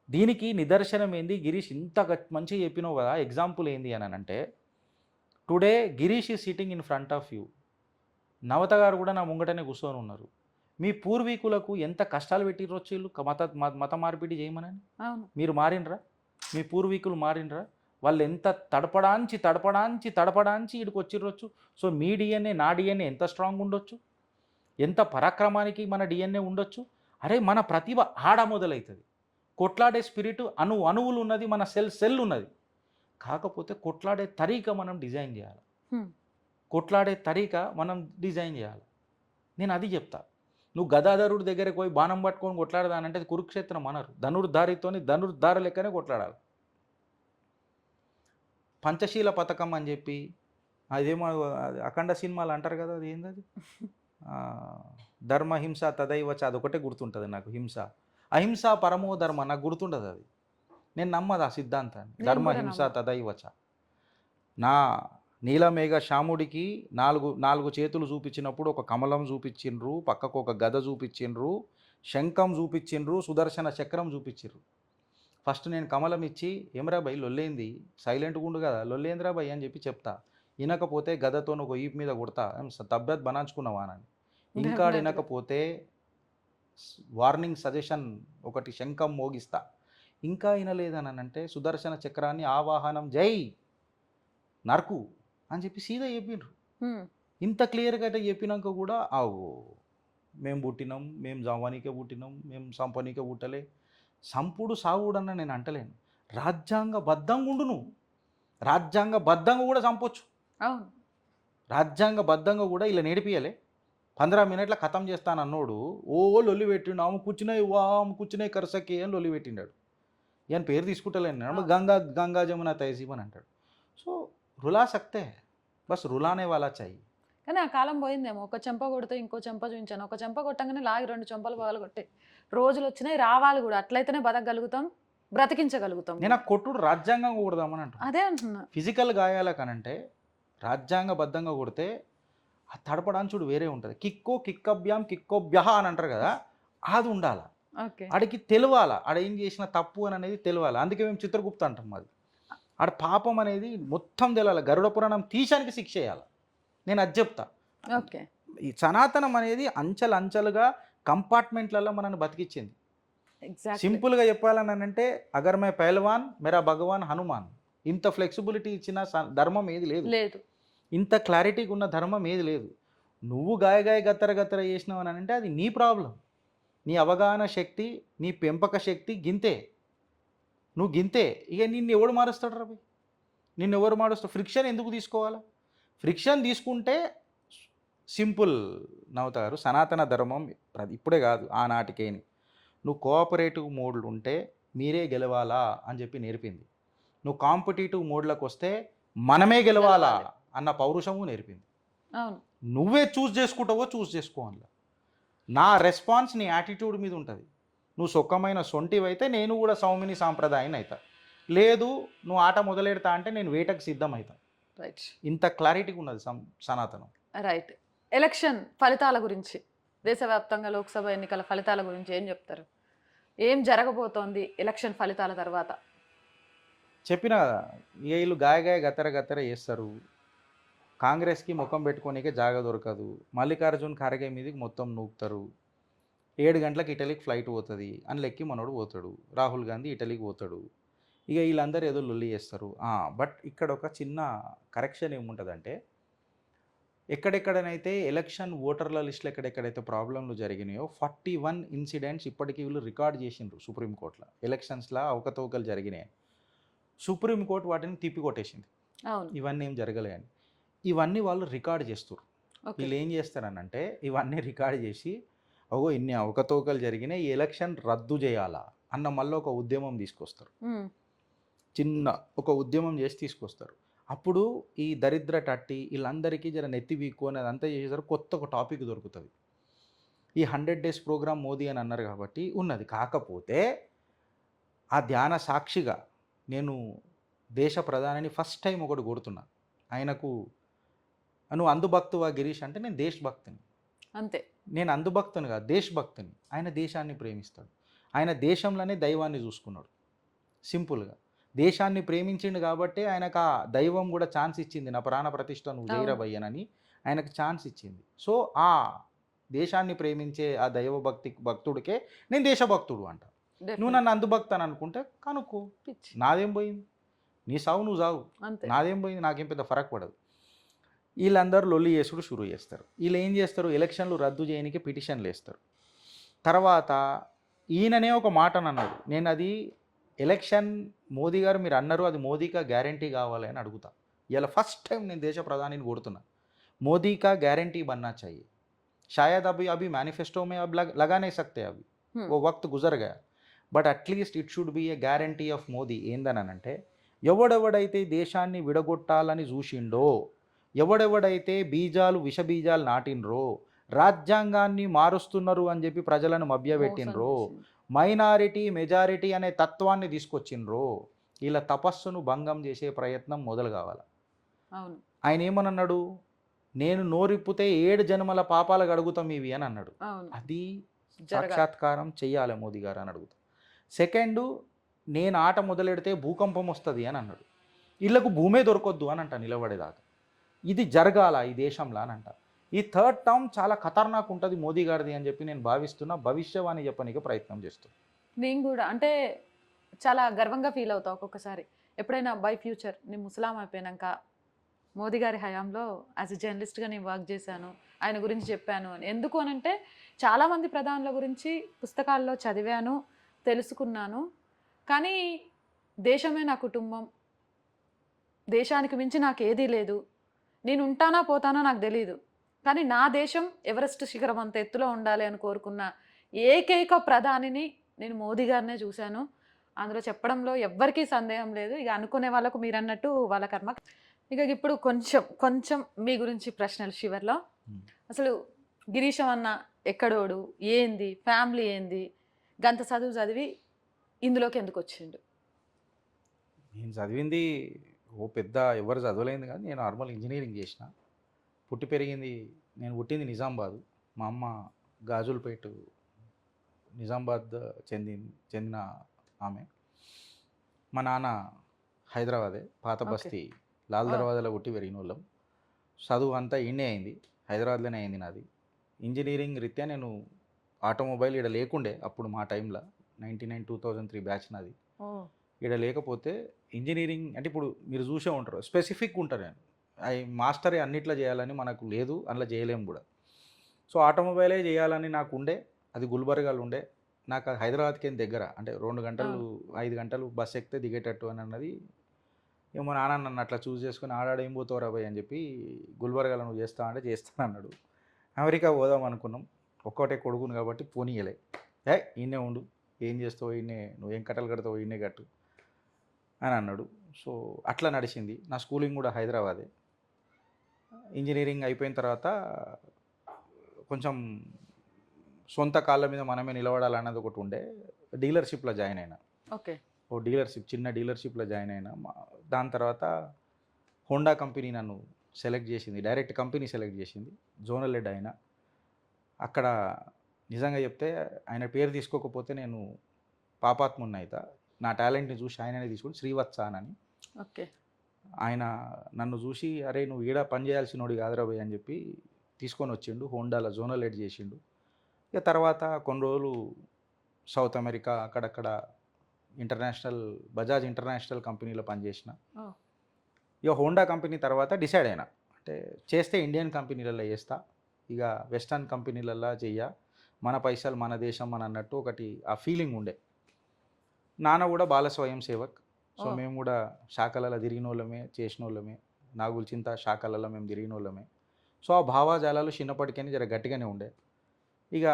దీనికి నిదర్శనం ఏంది? గిరీష్ ఇంత మంచిగా చెప్పినావు కదా, ఎగ్జాంపుల్ ఏంది అని అంటే today Girish is sitting in front of you, Navata గారు కూడా నా ముంగటనే కూర్చొని ఉన్నారు. మీ పూర్వీకులకు ఎంత కష్టాలు పెట్టిరొచ్చు వీళ్ళు మత మార్పిడి చేయమనని. మీరు మారినరా? మీ పూర్వీకులు మారినరా? వాళ్ళు ఎంత తడపడాంచి ఇక్కడికి వచ్చిరొచ్చు. సో మీ డిఎన్ఏ నా డిఎన్ఏ ఎంత స్ట్రాంగ్ ఉండొచ్చు, ఎంత పరాక్రమానికి మన డిఎన్ఏ ఉండొచ్చు. అరే మన ప్రతిభ ఆడ మొదలవుతుంది. కొట్లాడే స్పిరిట్ అణువులు ఉన్నది, మన సెల్ ఉన్నది. కాకపోతే కొట్లాడే తరీక మనం డిజైన్ చేయాలి, నేను అది చెప్తా. నువ్వు గదాధరుడి దగ్గరకు పోయి బాణం పట్టుకొని కొట్లాడదానంటే అది కురుక్షేత్రం అనరు. ధనుర్ధారితోని ధనుర్ధార లెక్కనే కొట్లాడాలి. పంచశీల పథకం అని చెప్పి అదేమో అది అఖండ సినిమాలు అంటారు కదా, అది ఏంటది, ధర్మ హింస తదైవచ, అదొకటే గుర్తుంటుంది నాకు, హింస అహింస పరమో ధర్మ నాకు గుర్తుండదు అది. నేను నమ్మదు ఆ సిద్ధాంతాన్ని, నేను ధర్మ కూడా హింస నమ్మను. తదైవచ. నా నీలమేఘ శ్యాముడికి నాలుగు చేతులు చూపించినప్పుడు ఒక కమలం చూపించిండ్రు, పక్కకు ఒక గద చూపించిండ్రు, శంఖం చూపించిండ్రు, సుదర్శన చక్రం చూపించిండ్రు. ఫస్ట్ నేను కమలం ఇచ్చి ఏమరా భయ్ లొల్లేంది, సైలెంట్గా ఉండు కదా, లొల్లేంద్రా భయ్ అని చెప్పి చెప్తా. వినకపోతే గదతో ఒక ఈపు మీద కొడతా, తబ్బెత్ బనాంచుకున్నావా అని. ఇంకా Definitely. వినకపోతే వార్నింగ్ సజెషన్ ఒకటి శంఖం మోగిస్తా. ఇంకా వినలేదని అంటే సుదర్శన చక్రాన్ని ఆవాహనం జై నరకు అని చెప్పి సీదా చెప్పిండ్రు. హ్మ్. ఇంత క్లియర్గా అయితే చెప్పినాక కూడా ఆవు మేము పుట్టినాం, మేము జవానికే పుట్టినాం, మేము సంపనీకే పుట్టలే, సంపుడు సావుడన్న నేను అంటలేను. రాజ్యాంగబద్ధంగా ఉండు, నువ్వు రాజ్యాంగబద్ధంగా కూడా చంపొచ్చు, అవును. రాజ్యాంగబద్ధంగా కూడా ఇలా నేడిపియలే. 15 మినిట్ల ఖతం చేస్తానన్నోడు ఓ లొల్లి పెట్టిండు, ఆమె కూర్చున్నాయి ఆమె కూర్చున్నాయి కరసకి అని లొల్లి పెట్టిండాడు. ఈయన పేరు తీసుకుంటలేను, గంగా జమున తహజీబ్ అని అంటాడు. సో రులా సక్తే, బస్ రులానే వాళ్ళ చాయి. కానీ ఆ కాలం పోయిందేమో, ఒక చెంప కొడితే ఇంకో చెంప చూపించాను, ఒక చెంప కొట్టంగానే లాగి 2 చెంపలు పగలు కొట్టే రోజులు వచ్చినాయి, రావాలి కూడా. అట్లయితేనే బతకగలుగుతాం, బ్రతికించగలుగుతాం. నేను ఆ కొట్టుడు రాజ్యాంగంగా కొడదామని అంటాను. అదే అంటున్నా. ఫిజికల్ గాయాల కనంటే రాజ్యాంగబద్ధంగా కొడితే ఆ తడపడాంచుడు వేరే ఉంటుంది. కిక్కభ్యాం కిక్కోభ్యహ అని అంటారు కదా, అది ఉండాలి. ఓకే. ఆడికి తెలియాలా ఆడ ఏం చేసిన తప్పు అని అనేది తెలియాలి. అందుకే మేము చిత్రగుప్త అంటాం. అది ఆడ పాపం అనేది మొత్తం తెలియాలి. గరుడ పురాణం తీశానికి శిక్ష చేయాలి. నేను అది చెప్తా. ఓకే. ఈ సనాతనం అనేది అంచెలుగా కంపార్ట్మెంట్లలో మనల్ని బతికిచ్చింది. ఎగ్జాక్ట్లీ. సింపుల్గా చెప్పాలని అంటే అగర్ మే పహల్వాన్ మేరా భగవాన్ హనుమాన్, ఇంత ఫ్లెక్సిబిలిటీ ఇచ్చిన ధర్మం ఏది లేదు, లేదు. ఇంత క్లారిటీగా ఉన్న ధర్మం ఏది లేదు. నువ్వు గాయ గత్తర చేసినావు అని అంటే అది నీ ప్రాబ్లం. నీ అవగాహన శక్తి, నీ పెంపక శక్తి గింతే, నువ్వు గింతే. ఇక నిన్ను ఎవడు మారుస్తాడు రవి, నిన్ను ఎవరు మారుస్తాడు? ఫ్రిక్షన్ ఎందుకు తీసుకోవాలా? ఫ్రిక్షన్ తీసుకుంటే సింపుల్ నవ్వుతారు. సనాతన ధర్మం ఇప్పుడే కాదు, ఆనాటికేని నువ్వు కోఆపరేటివ్ మోడ్లు ఉంటే మీరే గెలవాలా అని చెప్పి నేర్పింది. నువ్వు కాంపిటేటివ్ మోడ్లకు వస్తే మనమే గెలవాలా అన్న పౌరుషము నేర్పింది. అవును. నువ్వే చూస్ చేసుకుంటావో చూస్ చేసుకో అందులో. నా రెస్పాన్స్ నీ యాటిట్యూడ్ మీద ఉంటుంది. నువ్వు సొక్కమైన సొంటివైతే నేను కూడా సౌమిని సాంప్రదాయాన్ని అవుతా. లేదు నువ్వు ఆట మొదలెడతా అంటే నేను వేటకు సిద్ధమవుతా. రైట్. ఇంత క్లారిటీగా ఉన్నది సనాతనం. రైట్. ఎలక్షన్ ఫలితాల గురించి, దేశవ్యాప్తంగా లోక్సభ ఎన్నికల ఫలితాల గురించి ఏం చెప్తారు? ఏం జరగబోతోంది ఎలక్షన్ ఫలితాల తర్వాత? చెప్పిన కదా, వీళ్ళు గాయ గత్తర చేస్తారు. కాంగ్రెస్కి ముఖం పెట్టుకోనికే జాగా దొరకదు. మల్లికార్జున్ ఖార్గే మీదకి మొత్తం నూపుతారు. 7 గంటలకు ఇటలీకి ఫ్లైట్ పోతుంది అని లెక్కి మనోడు పోతాడు. రాహుల్ గాంధీ ఇటలీకి పోతాడు. ఇక వీళ్ళందరూ ఏదో లొల్లి చేస్తారు. బట్ ఇక్కడ ఒక చిన్న కరెక్షన్ ఏముంటుందంటే, ఎక్కడెక్కడనైతే ఎలక్షన్ ఓటర్ల లిస్టులు ఎక్కడెక్కడైతే ప్రాబ్లంలు జరిగినాయో 41 ఇన్సిడెంట్స్ ఇప్పటికీ వీళ్ళు రికార్డ్ చేసిండ్రు సుప్రీంకోర్టులో. ఎలక్షన్స్లో అవకతవకలు జరిగినాయి, సుప్రీంకోర్టు వాటిని తిప్పికొట్టేసింది. అవును. ఇవన్నీ ఏం జరగలేని. ఇవన్నీ వాళ్ళు రికార్డ్ చేస్తారు. వీళ్ళు ఏం చేస్తారనంటే ఇవన్నీ రికార్డ్ చేసి ఇన్ని అవకతవకలు జరిగినాయి, ఈ ఎలక్షన్ రద్దు చేయాలా అన్న మళ్ళీ ఒక ఉద్యమం తీసుకొస్తారు. చిన్న ఒక ఉద్యమం చేసి తీసుకొస్తారు. అప్పుడు ఈ దరిద్ర టట్టి వీళ్ళందరికీ జర నెత్తి వీక్కు అనేది అంతా చేసేసారు. కొత్త ఒక టాపిక్ దొరుకుతుంది. ఈ 100 days ప్రోగ్రామ్ మోదీ అని అన్నారు కాబట్టి ఉన్నది. కాకపోతే ఆ ధ్యాన సాక్షిగా నేను దేశ ప్రధానిని ఫస్ట్ టైం ఒకటి కోరుతున్నా. ఆయనకు నువ్వు అందుభక్తువా గిరీష్ అంటే నేను దేశభక్తిని. అంతే. నేను అందుభక్తుని కాదు, దేశభక్తిని. ఆయన దేశాన్ని ప్రేమిస్తాడు. ఆయన దేశంలోనే దైవాన్ని చూసుకున్నాడు. సింపుల్గా దేశాన్ని ప్రేమించిండు కాబట్టి ఆయనకు ఆ దైవం కూడా ఛాన్స్ ఇచ్చింది. నా ప్రాణ ప్రతిష్ఠ నువ్వు జైరబయ్యనని ఆయనకు ఛాన్స్ ఇచ్చింది. సో ఆ దేశాన్ని ప్రేమించే ఆ భక్తుడికే నేను దేశభక్తుడు అంట. నువ్వు నన్ను అందుభక్త అని అనుకుంటే కనుక్కో, నాదేం పోయింది, నీ సావు నువ్వు సావు, నాదేం పోయింది, నాకేం పెద్ద ఫరక్ పడదు. వీళ్ళందరూ లొల్లి చేసుడు షురూ చేస్తారు. వీళ్ళు ఏం చేస్తారు, ఎలక్షన్లు రద్దు చేయడానికి పిటిషన్లు వేస్తారు. తర్వాత ఈయననే ఒక మాట అన్నాడు, నేను అది ఎలక్షన్ మోదీ గారు మీరు అన్నారు అది మోదీకా గ్యారంటీ కావాలి అని అడుగుతా. ఇలా ఫస్ట్ టైం నేను దేశ ప్రధానిని కోరుతున్నా, మోదీకా గ్యారంటీ बनना चाहिए. शायद अभी मैनिफेस्टो में अब लगा नहीं सकते, अभी वो वक्त गुजर गया, but at least it should be a guarantee of Modi. ఏందనంటే ఎవడెవడైతే దేశాన్ని విడగొట్టాలని చూసిండో, ఎవడెవడైతే బీజాలు విష బీజాలు నాటినరో, రాజ్యాంగాన్ని మారుస్తున్నారు అని చెప్పి ప్రజలను మోసం మభ్యపెట్టినరో, చేసిండు. మైనారిటీ మెజారిటీ అనే తత్వాన్ని తీసుకొచ్చిండ్రో, ఇలా తపస్సును భంగం చేసే ప్రయత్నం మొదలు కావాలి. అవును. ఆయన ఏమనన్నాడు, నేను నోరిప్పితే 7 జన్మల పాపాలు గడుగుతాం ఇవి అని అన్నాడు. అవును. అది జరగాలి. సాక్షాత్కారం చెయ్యాలి మోదీ గారు అని అడుగుతాం. సెకండు, నేను ఆట మొదలెడితే భూకంపం వస్తుంది అని అన్నాడు. వీళ్ళకు భూమే దొరకొద్దు అని అంట నిలబడేదాకా. ఇది జరగాల ఈ దేశంలో అని అంట. ఈ థర్డ్ టర్మ్ చాలా ఖతర్నాక్ ఉంటుంది మోదీ గారిది అని చెప్పి నేను భావిస్తున్నా. భవిష్యవాణి చెప్పనీకి ప్రయత్నం చేస్తాను. నేను కూడా అంటే చాలా గర్వంగా ఫీల్ అవుతా ఒక్కొక్కసారి. ఎప్పుడైనా బై ఫ్యూచర్ నేను ముసలాం అయిపోయినాక మోదీ గారి హయాంలో యాజ్ ఎ జర్నలిస్ట్గా నేను వర్క్ చేశాను, ఆయన గురించి చెప్పాను అని. ఎందుకు అనంటే చాలామంది ప్రధానుల గురించి పుస్తకాల్లో చదివాను, తెలుసుకున్నాను. కానీ దేశమే నా కుటుంబం, దేశానికి మించి నాకు ఏదీ లేదు, నేను ఉంటానా పోతానా నాకు తెలియదు, కానీ నా దేశం ఎవరెస్ట్ శిఖరం అంత ఎత్తులో ఉండాలి అని కోరుకున్న ఏకైక ప్రధానిని నేను మోదీ గారినే చూశాను. అందులో చెప్పడంలో ఎవ్వరికీ సందేహం లేదు. ఇక అనుకునే వాళ్ళకు మీరు అన్నట్టు వాళ్ళ కర్మ. ఇక ఇప్పుడు కొంచెం మీ గురించి ప్రశ్నలు చివర్లో. అసలు గిరీశం అన్న ఎక్కడోడు, ఏంది, ఫ్యామిలీ ఏంది, గంత చదువు చదివి ఇందులోకి ఎందుకు వచ్చిండు? నేను చదివింది పెద్ద ఎవరు చదవలేదు కానీ నేను నార్మల్ ఇంజనీరింగ్ చేసిన. పుట్టి పెరిగింది, నేను పుట్టింది నిజామాబాదు. మా అమ్మ గాజులపేట నిజామాబాద్ చెందిన ఆమె. మా నాన్న హైదరాబాదే, పాత బస్తీ లాల్ దర్వాజాలో పుట్టి పెరిగిన వాళ్ళం. చదువు అంతా ఈయనే అయింది, హైదరాబాద్లోనే అయింది నాది. ఇంజనీరింగ్ రీత్యా నేను ఆటోమొబైల్ ఇక్కడ లేకుండే అప్పుడు మా టైంలో 1999-2003 బ్యాచ్ నాది. ఇక్కడ లేకపోతే ఇంజనీరింగ్ అంటే ఇప్పుడు మీరు చూసే ఉంటారు, స్పెసిఫిక్ ఉంటారు. నేను మాస్టరే అన్నిట్లో చేయాలని మనకు లేదు, అందులో చేయలేము కూడా. సో ఆటోమొబైలే చేయాలని నాకు ఉండే. అది గుల్బర్గాలో ఉండే. నాకు అది హైదరాబాద్కి ఏం దగ్గర, అంటే 2 గంటలు 5 గంటలు బస్ ఎక్కితే దిగేటట్టు అని అన్నది. ఏమో నాన్న నన్ను అట్లా చూస్ చేసుకుని ఆడాడేం పోతావురా భయ్ అని చెప్పి గుల్బర్గాలో నువ్వు చేస్తావు అంటే చేస్తాను అన్నాడు. అమెరికా పోదాం అనుకున్నాం, ఒక్కటే కొడుకును కాబట్టి పోనీయలే. ఈయనే ఉండు, ఏం చేస్తావు ఈయనే, నువ్వు ఏం కట్టలు కడతావు ఈయనే కట్టు అని అన్నాడు. సో అట్లా నడిచింది. నా స్కూలింగ్ కూడా హైదరాబాదే. ఇంజనీరింగ్ అయిపోయిన తర్వాత కొంచెం సొంత కాళ్ళ మీద మనమే నిలబడాలన్నది ఒకటి ఉండే. డీలర్షిప్లో జాయిన్ అయినా. ఓకే. చిన్న డీలర్షిప్లో జాయిన్ అయినా. దాని తర్వాత హోండా కంపెనీ నన్ను సెలెక్ట్ చేసింది, డైరెక్ట్ కంపెనీ సెలెక్ట్ చేసింది. జోనల్ హెడ్ అయినా. అక్కడ నిజంగా చెప్తే ఆయన పేరు తీసుకోకపోతే నేను పాపాత్మున్న అవుతా. నా టాలెంట్ని చూసి ఆయననే తీసుకుని శ్రీవత్స అని. ఓకే. ఆయన నన్ను చూసి అరే నువ్వు ఈడ పని చేయాల్సినోడు కాదురా భయ్ అని చెప్పి తీసుకొని వచ్చిండు. హోండాలో జోనల్ హెడ్ చేసిండు. ఇక తర్వాత కొన్ని రోజులు సౌత్ అమెరికా అక్కడక్కడ బజాజ్ ఇంటర్నేషనల్ కంపెనీలో పనిచేసిన. ఇక హోండా కంపెనీ తర్వాత డిసైడ్ అయినా, అంటే చేస్తే ఇండియన్ కంపెనీలలో చేస్తా, ఇక వెస్టర్న్ కంపెనీలలో చెయ్య, మన పైసలు మన దేశం అని అన్నట్టు ఒకటి ఆ ఫీలింగ్ ఉండే. నాన్న కూడా బాల స్వయం సేవక్. సో మేము కూడా శాఖలలో తిరిగిన వాళ్ళమే, చేసిన వాళ్ళమే. నాగుల్చింత శాఖలలో మేము తిరిగిన వాళ్ళమే. సో ఆ భావాజాలాలు చిన్నప్పటికైనా జర గట్టిగానే ఉండే. ఇక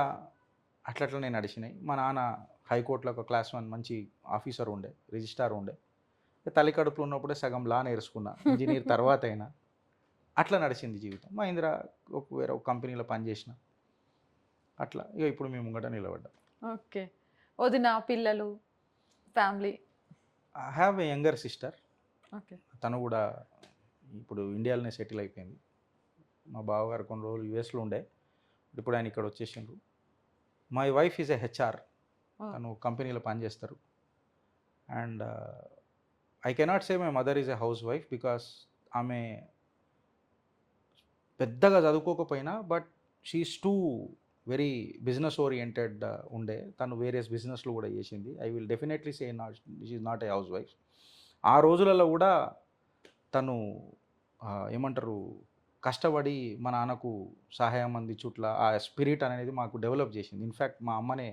అట్లనే నడిచినాయి. మా నాన్న హైకోర్టులో ఒక క్లాస్ 1 మంచి ఆఫీసర్ ఉండే, రిజిస్ట్రార్ ఉండే. తల్లి కడుపులో ఉన్నప్పుడే సగం లా నేర్చుకున్నా, ఇంజనీర్ తర్వాత అయినా. అట్లా నడిచింది జీవితం. మహీంద్రా వేరే ఒక కంపెనీలో పనిచేసిన. అట్లా ఇక ఇప్పుడు మేము ముంగట నిలబడ్డాం. ఓకే. వదిన, పిల్లలు, family? I have a younger sister. Okay. తను కూడా ఇప్పుడు ఇండియాలోనే సెటిల్ అయిపోయింది. మా బావగారు కొన్ని రోజులు యూఎస్లో ఉండే, ఇప్పుడు ఆయన ఇక్కడ వచ్చేసిండ్రు. My wife is a HR. తను కంపెనీలో పనిచేస్తారు. And I cannot say my mother is a housewife because ఆమె పెద్దగా చదువుకోకపోయినా but she's too very business oriented ఉండే. తను వేరియస్ బిజినెస్లు కూడా చేసింది. I will definitely say she is not a housewife. ఆ రోజులలో కూడా తను ఏమంటారు కష్టపడి మా నాన్నకు సహాయం అందించుట్లా ఆ స్పిరిట్ అనేది మాకు డెవలప్ చేసింది. ఇన్ఫ్యాక్ట్ మా అమ్మనే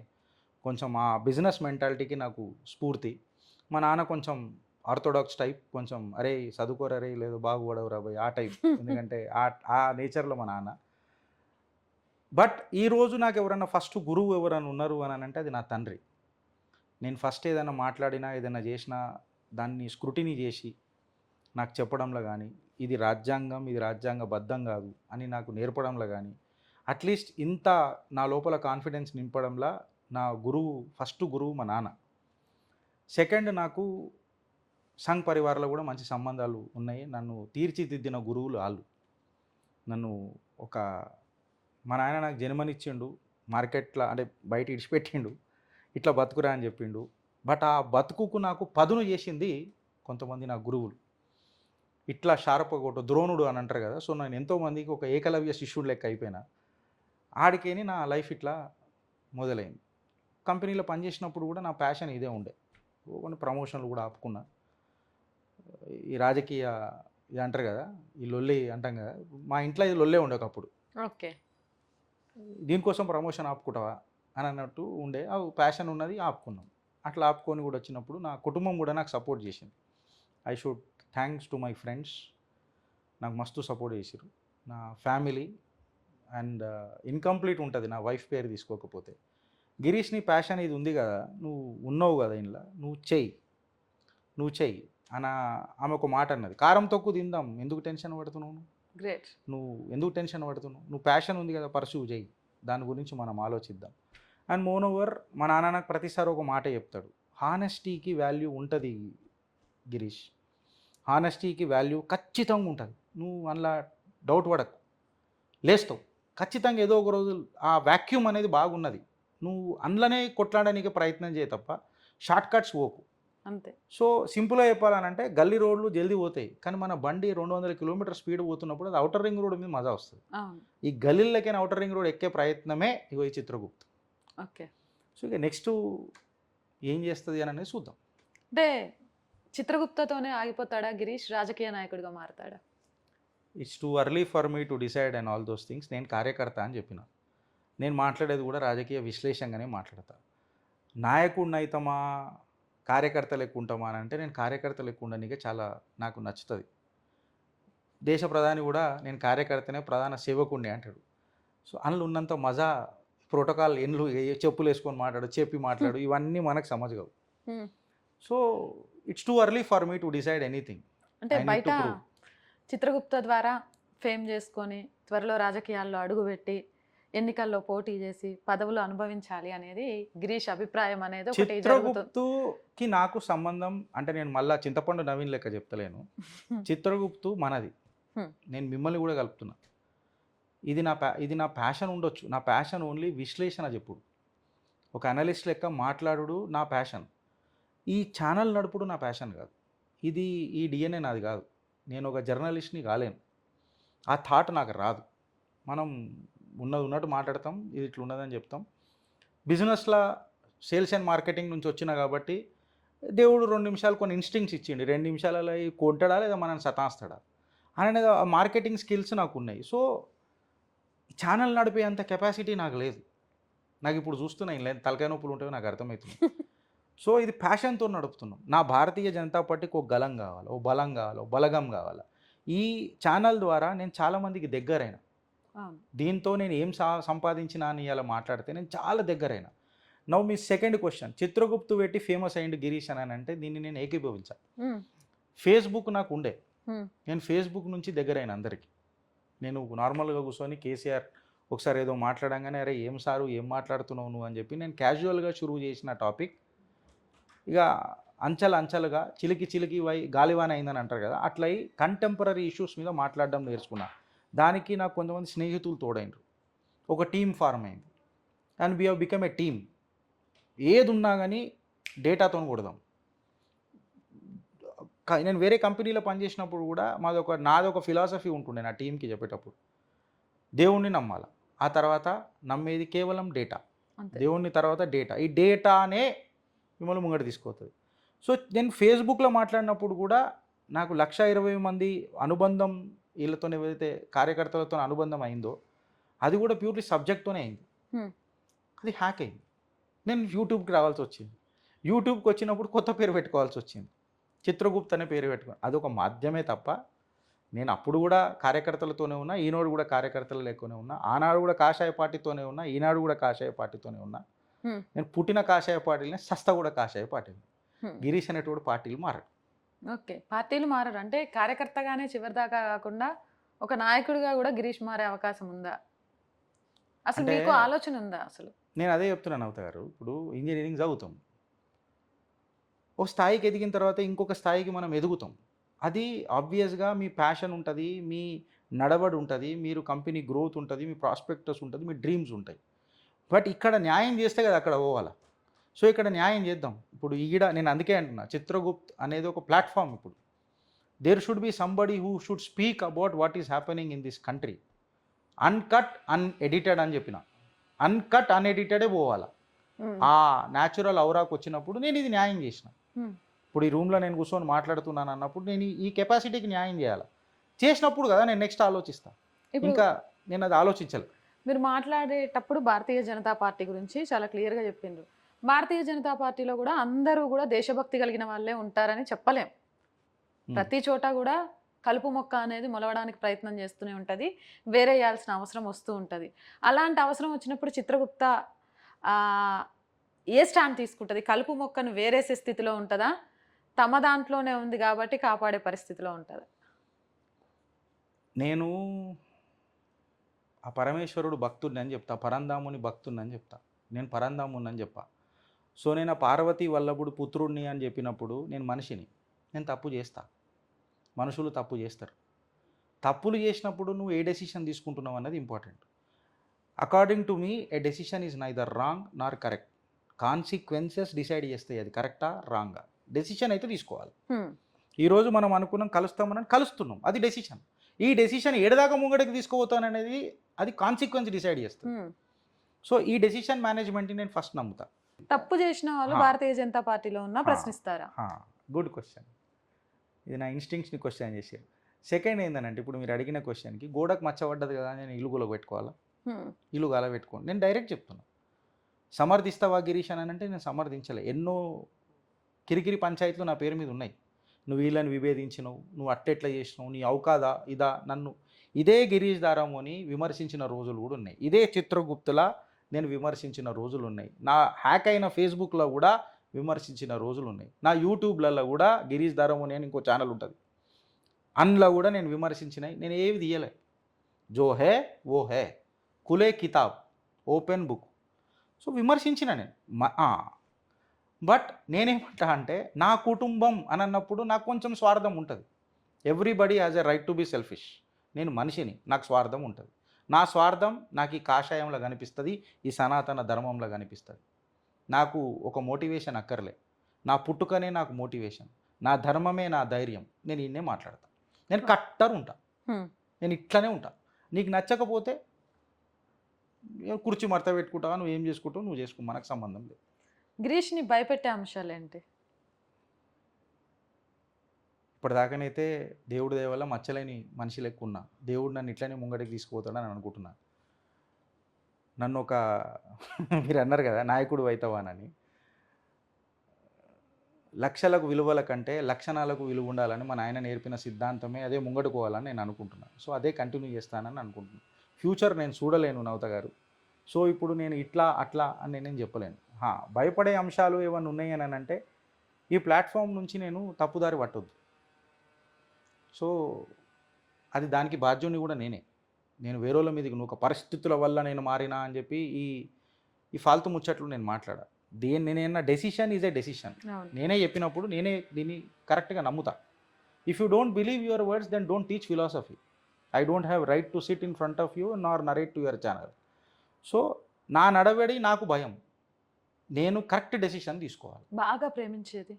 కొంచెం ఆ బిజినెస్ మెంటాలిటీకి నాకు స్ఫూర్తి. మా నాన్న కొంచెం ఆర్థోడాక్స్ టైప్, కొంచెం అరే చదువుకోరా రే లేదు బాగుపడవురా బాయ్ ఆ టైప్. ఎందుకంటే ఆ నేచర్లో మా నాన్న. బట్ ఈరోజు నాకు ఎవరన్నా ఫస్ట్ గురువు ఎవరన్నా ఉన్నారు అని అంటే అది నా తండ్రి. నేను ఫస్ట్ ఏదైనా మాట్లాడినా ఏదైనా చేసినా దాన్ని స్క్రూటినీ చేసి నాకు చెప్పడంలో కానీ ఇది రాజ్యాంగం, ఇది రాజ్యాంగబద్ధం కాదు అని నాకు నేర్పడంలో కానీ, అట్లీస్ట్ ఇంత నా లోపల కాన్ఫిడెన్స్ నింపడంలో నా గురువు, ఫస్ట్ గురువు మా నాన్న. సెకండ్, నాకు సంఘ్ పరివార్లో కూడా మంచి సంబంధాలు ఉన్నాయి. నన్ను తీర్చిదిద్దిన గురువులు వాళ్ళు. నన్ను ఒక మా నాయన నాకు జన్మనిచ్చిండు, మార్కెట్లో అంటే బయట ఇడిచిపెట్టిండు, ఇట్లా బతుకురా అని చెప్పిండు. బట్ ఆ బతుకుకు నాకు పదును చేసింది కొంతమంది నా గురువులు. ఇట్లా షార్ప్ ఒకటి ద్రోణుడు అని అంటారు కదా, సో నేను ఎంతోమందికి ఒక ఏకలవ్య శిష్యుడు లెక్క అయిపోయినా. ఆడికేని నా లైఫ్ ఇట్లా మొదలైంది. కంపెనీలో పనిచేసినప్పుడు కూడా నా ప్యాషన్ ఇదే ఉండే. కొన్ని ప్రమోషన్లు కూడా ఆపుకున్నా. ఈ రాజకీయ ఇది అంటారు కదా, ఈ లొల్లి అంటాం కదా, మా ఇంట్లో ఇది లొల్లే ఉండే ఒకప్పుడు. ఓకే. దీనికోసం ప్రమోషన్ ఆపుకుంటావా అని అన్నట్టు ఉండే. ఆ ప్యాషన్ ఉన్నది, ఆపుకున్నాం. అట్లా ఆపుకొని కూడా వచ్చినప్పుడు నా కుటుంబం కూడా నాకు సపోర్ట్ చేసింది. I should thanks to my friends. నాకు మస్తు సపోర్ట్ చేసారు నా ఫ్యామిలీ. అండ్ ఇన్కంప్లీట్ ఉంటుంది నా వైఫ్ పేరు తీసుకోకపోతే. గిరీష్, నీ ప్యాషన్ ఇది ఉంది కదా, నువ్వు ఉన్నావు కదా ఇంట్లో, నువ్వు చెయ్యి అని ఆమె ఒక మాట అన్నది. కారం తక్కువ తిందాం, ఎందుకు టెన్షన్ పడుతున్నావు, గ్రేట్, నువ్వు ఎందుకు టెన్షన్ పడుతున్నావు, నువ్వు ప్యాషన్ ఉంది కదా పర్సూ చేయి, దాని గురించి మనం ఆలోచిద్దాం. అండ్ మోర్ ఓవర్ మా నాన్న నాకు ప్రతిసారి ఒక మాట చెప్తాడు, హానెస్టీకి వాల్యూ ఉంటుంది గిరీష్, హానెస్టీకి వాల్యూ ఖచ్చితంగా ఉంటుంది. నువ్వు అందులో డౌట్ పడకు, లేస్తావు ఖచ్చితంగా. ఏదో ఒక రోజు ఆ వ్యాక్యూమ్ అనేది బాగున్నది, నువ్వు అందులోనే కొట్లాడడానికి ప్రయత్నం చేయ తప్ప షార్ట్ కట్స్ పోకు అంతే. సో సింపుల్గా చెప్పాలనంటే గల్లీ రోడ్లు జల్దీ పోతాయి, కానీ మన బండి 200 కిలోమీటర్ స్పీడ్ పోతున్నప్పుడు అది అవుటర్ రింగ్ రోడ్ మీద మజా వస్తుంది. ఈ గల్లీలకైనా అవుటర్ రింగ్ రోడ్ ఎక్కే ప్రయత్నమే ఇగో ఈ చిత్రగుప్త్. ఓకే. సో ఇక నెక్స్ట్ ఏం చేస్తుంది అని అనేది చూద్దాం. అంటే చిత్రగుప్తతోనే ఆగిపోతాడా గిరీష్, రాజకీయ నాయకుడిగా మారతాడా? It's too early for me to decide and all those things. నేను కార్యకర్త అని చెప్పిన, నేను మాట్లాడేది కూడా రాజకీయ విశ్లేషంగానే మాట్లాడతా. నాయకుడిని అయితమా కార్యకర్త లెక్క ఉంటామా అని అంటే, నేను కార్యకర్త లెక్క ఉండడానికి చాలా నాకు నచ్చుతుంది. దేశ ప్రధాని కూడా నేను కార్యకర్తనే, ప్రధాన సేవకుడిని అంటాడు. సో అందులో ఉన్నంత మజా ప్రోటోకాల్ ఎండ్లు చెప్పులు వేసుకొని మాట్లాడు ఇవన్నీ మనకు సమజగవు. So it's too early for me to decide anything. అంటే బయట చిత్రగుప్త ద్వారా ఫేమ్ చేసుకొని త్వరలో రాజకీయాల్లో అడుగుపెట్టి ఎన్నికల్లో పోటీ చేసి పదవులు అనుభవించాలి అనేది గిరీష్ అభిప్రాయం అనేది ఒకటి. చిత్రగుప్తుకి నాకు సంబంధం అంటే, నేను మళ్ళా చింతపండు నవీన్ లెక్క చెప్తలేను. చిత్రగుప్తు మనది, నేను మిమ్మల్ని కూడా కలుపుతున్నా. ఇది నా ప్యాషన్ ఉండొచ్చు. నా ప్యాషన్ ఓన్లీ విశ్లేషణ చెప్పుడు, ఒక అనలిస్ట్ లెక్క మాట్లాడు నా ప్యాషన్. ఈ ఛానల్ నడుపుడు నా ప్యాషన్ కాదు. ఈ డిఎన్ఏ నాది కాదు. నేను ఒక జర్నలిస్ట్ని కాలేను, ఆ థాట్ నాకు రాదు. మనం ఉన్నట్టు మాట్లాడతాం, ఇది ఇట్లా ఉన్నదని చెప్తాం. బిజినెస్లో సేల్స్ అండ్ మార్కెటింగ్ నుంచి వచ్చినా కాబట్టి దేవుడు 2 నిమిషాలు కొన్ని ఇన్స్టింక్ట్స్ ఇచ్చిండు. 2 నిమిషాలలో కొంటాడా లేదా మనల్ని సతాస్తాడా అనేది మార్కెటింగ్ స్కిల్స్ నాకు ఉన్నాయి. సో ఛానల్ నడిపే అంత కెపాసిటీ నాకు లేదు. నాకు ఇప్పుడు చూస్తున్నా లేదు, తలకాయ నొప్పులు ఉంటాయో నాకు అర్థమవుతుంది. సో ఇది ప్యాషన్తో నడుపుతున్నాం. నా భారతీయ జనతా పార్టీకి ఒక గలం కావాలి, ఓ బలం కావాలి, ఓ బలగం కావాలి. ఈ ఛానల్ ద్వారా నేను చాలామందికి దగ్గరైన, దీంతో నేను ఏం సంపాదించినా అని ఇలా మాట్లాడితే నేను చాలా దగ్గరైన. నవ్వు మీ సెకండ్ క్వశ్చన్, చిత్రగుప్తు పెట్టి ఫేమస్ అయ్యిండు గిరీష్ అని అంటే దీన్ని నేను ఏకీభవించాను. ఫేస్బుక్ నాకు ఉండే, నేను ఫేస్బుక్ నుంచి దగ్గరైన అందరికీ. నేను నార్మల్గా కూర్చొని కేసీఆర్ ఒకసారి ఏదో మాట్లాడంగానే అరే ఏం సారు ఏం మాట్లాడుతున్నావు నువ్వు అని చెప్పి నేను క్యాజువల్గా షురువు చేసిన టాపిక్ ఇక అంచెలుగా చిలికి గాలివాన అయిందని అంటారు కదా, అట్లా కంటెంపరీ ఇష్యూస్ మీద మాట్లాడడం నేర్చుకున్నా. దానికి నాకు కొంతమంది స్నేహితులు తోడైనరు, ఒక టీమ్ ఫార్మ్ అయింది. And we have become a team. ఏది ఉన్నా కానీ డేటాతో కొడదాం. నేను వేరే కంపెనీలో పనిచేసినప్పుడు కూడా నాది ఒక ఫిలాసఫీ ఉంటుండే నా టీంకి చెప్పేటప్పుడు, దేవుణ్ణి నమ్మాలి, ఆ తర్వాత నమ్మేది కేవలం డేటా, దేవుణ్ణి తర్వాత డేటా. ఈ డేటానే మిమ్మల్ని ముంగట తీసుకుపోతుంది. సో నేను ఫేస్బుక్లో మాట్లాడినప్పుడు కూడా నాకు 120 మంది అనుబంధం, వీళ్ళతో ఏదైతే కార్యకర్తలతో అనుబంధం అయిందో అది కూడా ప్యూర్లీ సబ్జెక్ట్తోనే అయింది. అది హ్యాక్ అయింది. నేను యూట్యూబ్కి రావాల్సి వచ్చింది. యూట్యూబ్కి వచ్చినప్పుడు కొత్త పేరు పెట్టుకోవాల్సి వచ్చింది, చిత్రగుప్త్ అనే పేరు పెట్టుకుని. అదొక మాధ్యమే తప్ప నేను అప్పుడు కూడా కార్యకర్తలతోనే ఉన్నా, ఈనాడు కూడా కార్యకర్తలు లేకనే ఉన్నా, ఆనాడు కూడా కాషాయ పార్టీతోనే ఉన్నా, ఈనాడు కూడా కాషాయ పార్టీతోనే ఉన్నా. నేను పుట్టిన కాషాయ పార్టీలనే, సస్తా కూడా కాషాయ పార్టీలు. గిరీష్ అనేటువంటి పార్టీలు మారాడు. ఓకే. పార్టీలు మారరు. అంటే కార్యకర్తగానే చివరిదాకా కాకుండా ఒక నాయకుడిగా కూడా గిరీష్ మారే అవకాశం ఉందా? అసలు అంటే మీకు ఆలోచన ఉందా అసలు? నేను అదే చెప్తున్నాను నవత గారు. ఇప్పుడు ఇంజినీరింగ్ చదువుతాం. ఒక స్థాయికి ఎదిగిన తర్వాత ఇంకొక స్థాయికి మనం ఎదుగుతాం. అది ఆబ్వియస్‌గా మీ ప్యాషన్ ఉంటది. మీ నడవడి ఉంటది. మీరు కంపెనీ గ్రోత్ ఉంటది. మీ ప్రాస్పెక్టస్ ఉంటది. మీ డ్రీమ్స్ ఉంటాయి. బట్ ఇక్కడ న్యాయం చేస్తే కదా అక్కడ పోవాల. సో, ఇక్కడ న్యాయం చేద్దాం. ఇప్పుడు ఈడ నేను అందుకే అంటున్నా. చిత్రగుప్త్ అనేది ఒక ప్లాట్‌ఫార్మ్ ఇప్పుడు. There should be somebody who should speak about what is happening in this country. Uncut, unedited అని చెప్పిన. అన్‌కట్, అన్‌ఎడిటెడే పోవాల. హ్మ్. ఆ న్యాచురల్ ఔరాకి వచ్చినప్పుడు నేను ఇది న్యాయం చేసిన. హ్మ్. ఇప్పుడు ఈ రూమ్‌లో నేను కూర్చొని మాట్లాడుతున్నాను అన్నప్పుడు నేను ఈ కెపాసిటీకి న్యాయం చేయాల. చేసినప్పుడు కదా నేను నెక్స్ట్ ఆలోచిస్తా. ఇప్పుడు ఇంకా నేను అది ఆలోచించలే. మీరు మాట్లాడేటప్పుడు భారతీయ జనతా పార్టీ గురించి చాలా క్లియర్‌గా చెప్పిండ్రు. భారతీయ జనతా పార్టీలో కూడా అందరూ కూడా దేశభక్తి కలిగిన వాళ్ళే ఉంటారని చెప్పలేం. హ్మ్. ప్రతి చోట కూడా కలుపు మొక్క అనేది మొలవడానికి ప్రయత్నం చేస్తూనే ఉంటది. వేరేయాల్సిన అవసరం వస్తూ ఉంటది. అలాంటి అవసరం వచ్చినప్పుడు చిత్రగుప్త ఆహ్, ఏ స్టాండ్ తీసుకుంటది? కలుపు మొక్కను వేరేసే స్థితిలో ఉంటదా? తమ దాంట్లోనే ఉంది కాబట్టి కాపాడే పరిస్థితిలో ఉంటదా? నేను ఆ పరమేశ్వరుడు భక్తుడినని చెప్తా. పరంధాముని భక్తుడినని చెప్తా. నేను పరంధాముడినని చెప్పా. సో, నేను ఆ పార్వతీ వల్లభుడు పుత్రుడిని అని చెప్పినప్పుడు నేను మనిషిని. నేను తప్పు చేస్తా. మనుషులు తప్పు చేస్తారు. తప్పులు చేసినప్పుడు నువ్వు ఏ డెసిషన్ తీసుకుంటున్నావు అన్నది important. According to me A decision is neither wrong Nar correct. Consequences decide చేస్తాయి అది కరెక్టా? రాంగా? డెసిషన్ అయితే తీసుకోవాలి. హ్మ్. ఈరోజు మనం అనుకున్నాం కలుస్తామని కలుస్తున్నాం. అది డెసిషన్. ఈ డెసిషన్ ఏడదాకా ముంగడికి తీసుకుపోతాననేది అది కాన్సిక్వెన్స్ డిసైడ్ చేస్తుంది. హ్మ్. సో, ఈ డెసిషన్ మేనేజ్మెంట్‌ని నేను ఫస్ట్ నమ్ముతా. తప్పు చేసిన వాళ్ళు హా! భారతీయ జనతా పార్టీలో ఉన్నా హా! ప్రశ్నిస్తారా? హా! Good question. ఇది నా ఇన్‌స్టింక్ట్స్‌ని క్వెషన్ చేసిర్రు. సెకండ్ ఏందనంటే ఇప్పుడు మీరు అడిగిన క్వెషన్‌కి గోడకు మచ్చ పడ్డది కదా! అని నేను ఇల్లు కూలగొట్టుకోవాలా? హ్మ్. ఇల్లు కాలబెట్టుకోను. నేను డైరెక్ట్ చెప్తున్నా. సమర్థిస్తావా గిరీష్ అని అంటే నేను సమర్థించలే. ఎన్నో కిరికిరి పంచాయతీలు నా పేరు మీద ఉన్నాయి. నువ్వు వీళ్ళని విభేదించినవు, నువ్వు అట్టెట్లా చేసినావు, నీ అవుకాదా ఇదా నన్ను ఇదే గిరీష్ దారామోని విమర్శించిన రోజులు కూడా ఉన్నాయి. ఇదే చిత్రగుప్తులా నేను విమర్శించిన రోజులు ఉన్నాయి. నా హ్యాక్ అయిన ఫేస్‌బుక్‌లో కూడా విమర్శించిన రోజులు ఉన్నాయి. నా యూట్యూబ్‌లలో కూడా గిరీష్ దారామోని అని ఇంకో ఛానల్ ఉంటది. అందులో కూడా నేను విమర్శించినయి. నేను ఏవి తీయలే. జో హై వో హై. కులే కితాబ్. Open book. సో, విమర్శించిన నేను. బట్ నేనేమంటా అంటే నా కుటుంబం అని అన్నప్పుడు నాకు కొంచెం స్వార్థం ఉంటుంది. Everybody has a right to be selfish. నేను మనిషిని, నాకు స్వార్థం ఉంటుంది. నా స్వార్థం నాకు ఈ కాషాయంలో కనిపిస్తుంది, ఈ సనాతన ధర్మంలో కనిపిస్తుంది. నాకు ఒక మోటివేషన్ అక్కర్లే. నా పుట్టుకనే నాకు మోటివేషన్. నా ధర్మమే నా ధైర్యం. నేను ఈయన్నే మాట్లాడతా. నేను కట్టర్ ఉంటా. హ్మ్. నేను ఇట్లనే ఉంటా. నీకు నచ్చకపోతే కుర్చీ మడత పెట్టుకుంటావా, నువ్వు ఏం చేసుకుంటావు నువ్వు చేసుకో, మనకు సంబంధం లేదు. గిరీష్‌ని భయపెట్టే అంశాలేంటి? ఇప్పటిదాకానైతే దేవుడి దయ వల్ల మచ్చలేని మనిషి లెక్క ఉన్నా. దేవుడు నన్ను ఇట్లనే ముంగడికి తీసుకుపోతాడని అనుకుంటున్నా. నన్ను ఒక మీరు అన్నారు కదా నాయకుడు అవుతావానని. లక్షలకు విలువల కంటే లక్షణాలకు విలువ ఉండాలని మా నాయన నేర్పిన సిద్ధాంతమే అదే ముంగడుకు పోవాలని నేను అనుకుంటున్నాను. సో, అదే కంటిన్యూ చేస్తానని అనుకుంటున్నాను. ఫ్యూచర్ నేను చూడలేను నవత గారు. సో, ఇప్పుడు నేను ఇట్లా అట్లా అని నేనేం చెప్పలేను. భయపడే అంశాలు ఏమన్నా ఉన్నాయని అంటే ఈ ప్లాట్‌ఫామ్ నుంచి నేను తప్పుదారి పట్టొద్దు. సో, అది దానికి బాధ్యుడిని కూడా నేనే. నేను వేరోళ్ళ మీదకి నువ్వు ఒక పరిస్థితుల వల్ల నేను మారినా అని చెప్పి ఈ ఈ ఫాల్తు ముచ్చట్లు నేను మాట్లాడా. నేనేమన్నా డెసిషన్ ఈజ్ ఎ డెసిషన్. అవును. నేనే చెప్పినప్పుడు నేనే దీన్ని కరెక్ట్‌గా నమ్ముతా. If you don't believe your words then don't teach philosophy. I don't have right to sit in front of you nor narrate to your channel. So, నా నడవడి నాకు భయం. నేను కరెక్ట్ డెసిషన్ తీసుకోవాలి. బాగా ప్రేమించేది?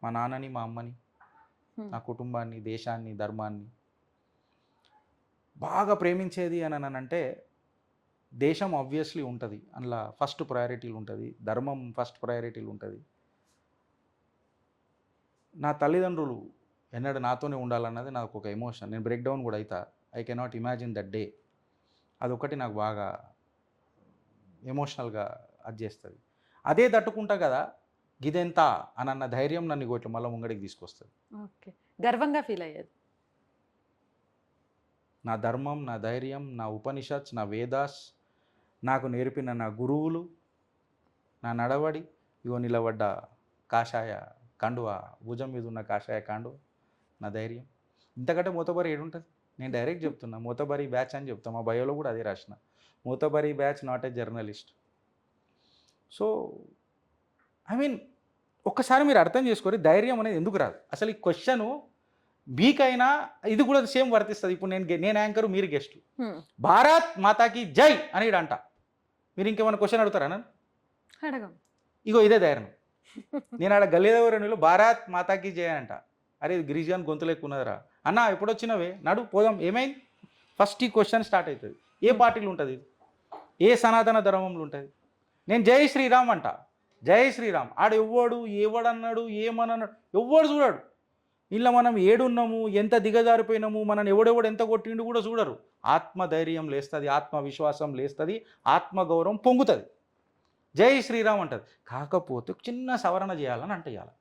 మా నాన్నని, మా అమ్మని, హ్మ్. నా కుటుంబాన్ని, దేశాన్ని, ధర్మాన్ని బాగా ప్రేమించేది అని దేశం ఆబ్వియస్లీ ఉంటుంది. అందులో ఫస్ట్ ప్రయారిటీలు ఉంటుంది. ధర్మం ఫస్ట్ ప్రయారిటీలు ఉంటుంది. నా తల్లిదండ్రులు ఎన్నడూ నాతోనే ఉండాలన్నది నాకు ఒక ఎమోషన్. నేను బ్రేక్ డౌన్ కూడా అవుతా. I cannot imagine that day. అదొకటి నాకు బాగా ఎమోషనల్‌గా అది చేస్తది. అదే తట్టుకుంటా కదా! గిదెంత అనన్న ధైర్యం నన్ను ఇగో ఇట్లా మళ్ళా ముంగడికి తీసుకొస్తది. ఓకే. గర్వంగా ఫీల్ అయ్యేది. నా ధర్మం, నా ధైర్యం, నా ఉపనిషత్స్, నా వేదాస్, నాకు నేర్పిన నా గురువులు, నా నడవడి, ఇగో నిలబడ్డ కాషాయ కండువా భుజం మీద ఉన్న కాషాయ కాండు నా ధైర్యం ఇంతకంటే మూతబరి ఏడుంటుంది. నేను డైరెక్ట్ చెప్తున్నా, మూతబరి బ్యాచ్ అని చెప్తా. మా బయోలో కూడా అదే రాసిన, మూతబరి బ్యాచ్ not a journalist. So I mean ఒక్కసారి మీరు అర్థం చేసుకోరి ధైర్యం అనేది ఎందుకు రాదు. అసలు ఈ క్వశ్చను మీకైనా ఇది కూడా సేమ్ వర్తిస్తుంది. ఇప్పుడు నేను యాంకరు, మీరు గెస్ట్. భారత్ మాతాకి జై అని అంట, మీరు ఇంకేమైనా క్వశ్చన్ అడుగుతారా నన్ను? అడగం. ఇగో ఇదే ధైర్యం. నేను ఆడ గల్లీదవరంలో భారత్ మాతాకి జై అంట. అరే గిరీష్ గాని గొంతులు ఎక్కువ ఉన్నదిరా అన్న, ఎప్పుడు వచ్చినవే నడు పోదాం. ఏమైంది? ఫస్ట్ ఈ క్వశ్చన్ స్టార్ట్ అవుతుంది. ఏ పార్టీలు ఉంటుంది, ఏ సనాతన ధర్మంలో ఉంటుంది? నేను జై శ్రీరామ్ అంట, జై శ్రీరామ్. ఆడు ఎవ్వడు ఎవడన్నాడు ఏమన్నాడు ఎవ్వడు చూడాడు. ఇలా మనం ఏడున్నాము, ఎంత దిగజారిపోయినాము, మనని ఎవడెవడు ఎంత కొట్టిండు కూడా చూడరు. ఆత్మధైర్యం లేస్తుంది, ఆత్మవిశ్వాసం లేస్తుంది, ఆత్మగౌరవం పొంగుతుంది. జై శ్రీరామ్ అంటది. కాకపోతే చిన్న సవరణ చేయాలని అంటే ఇవ్వాలి.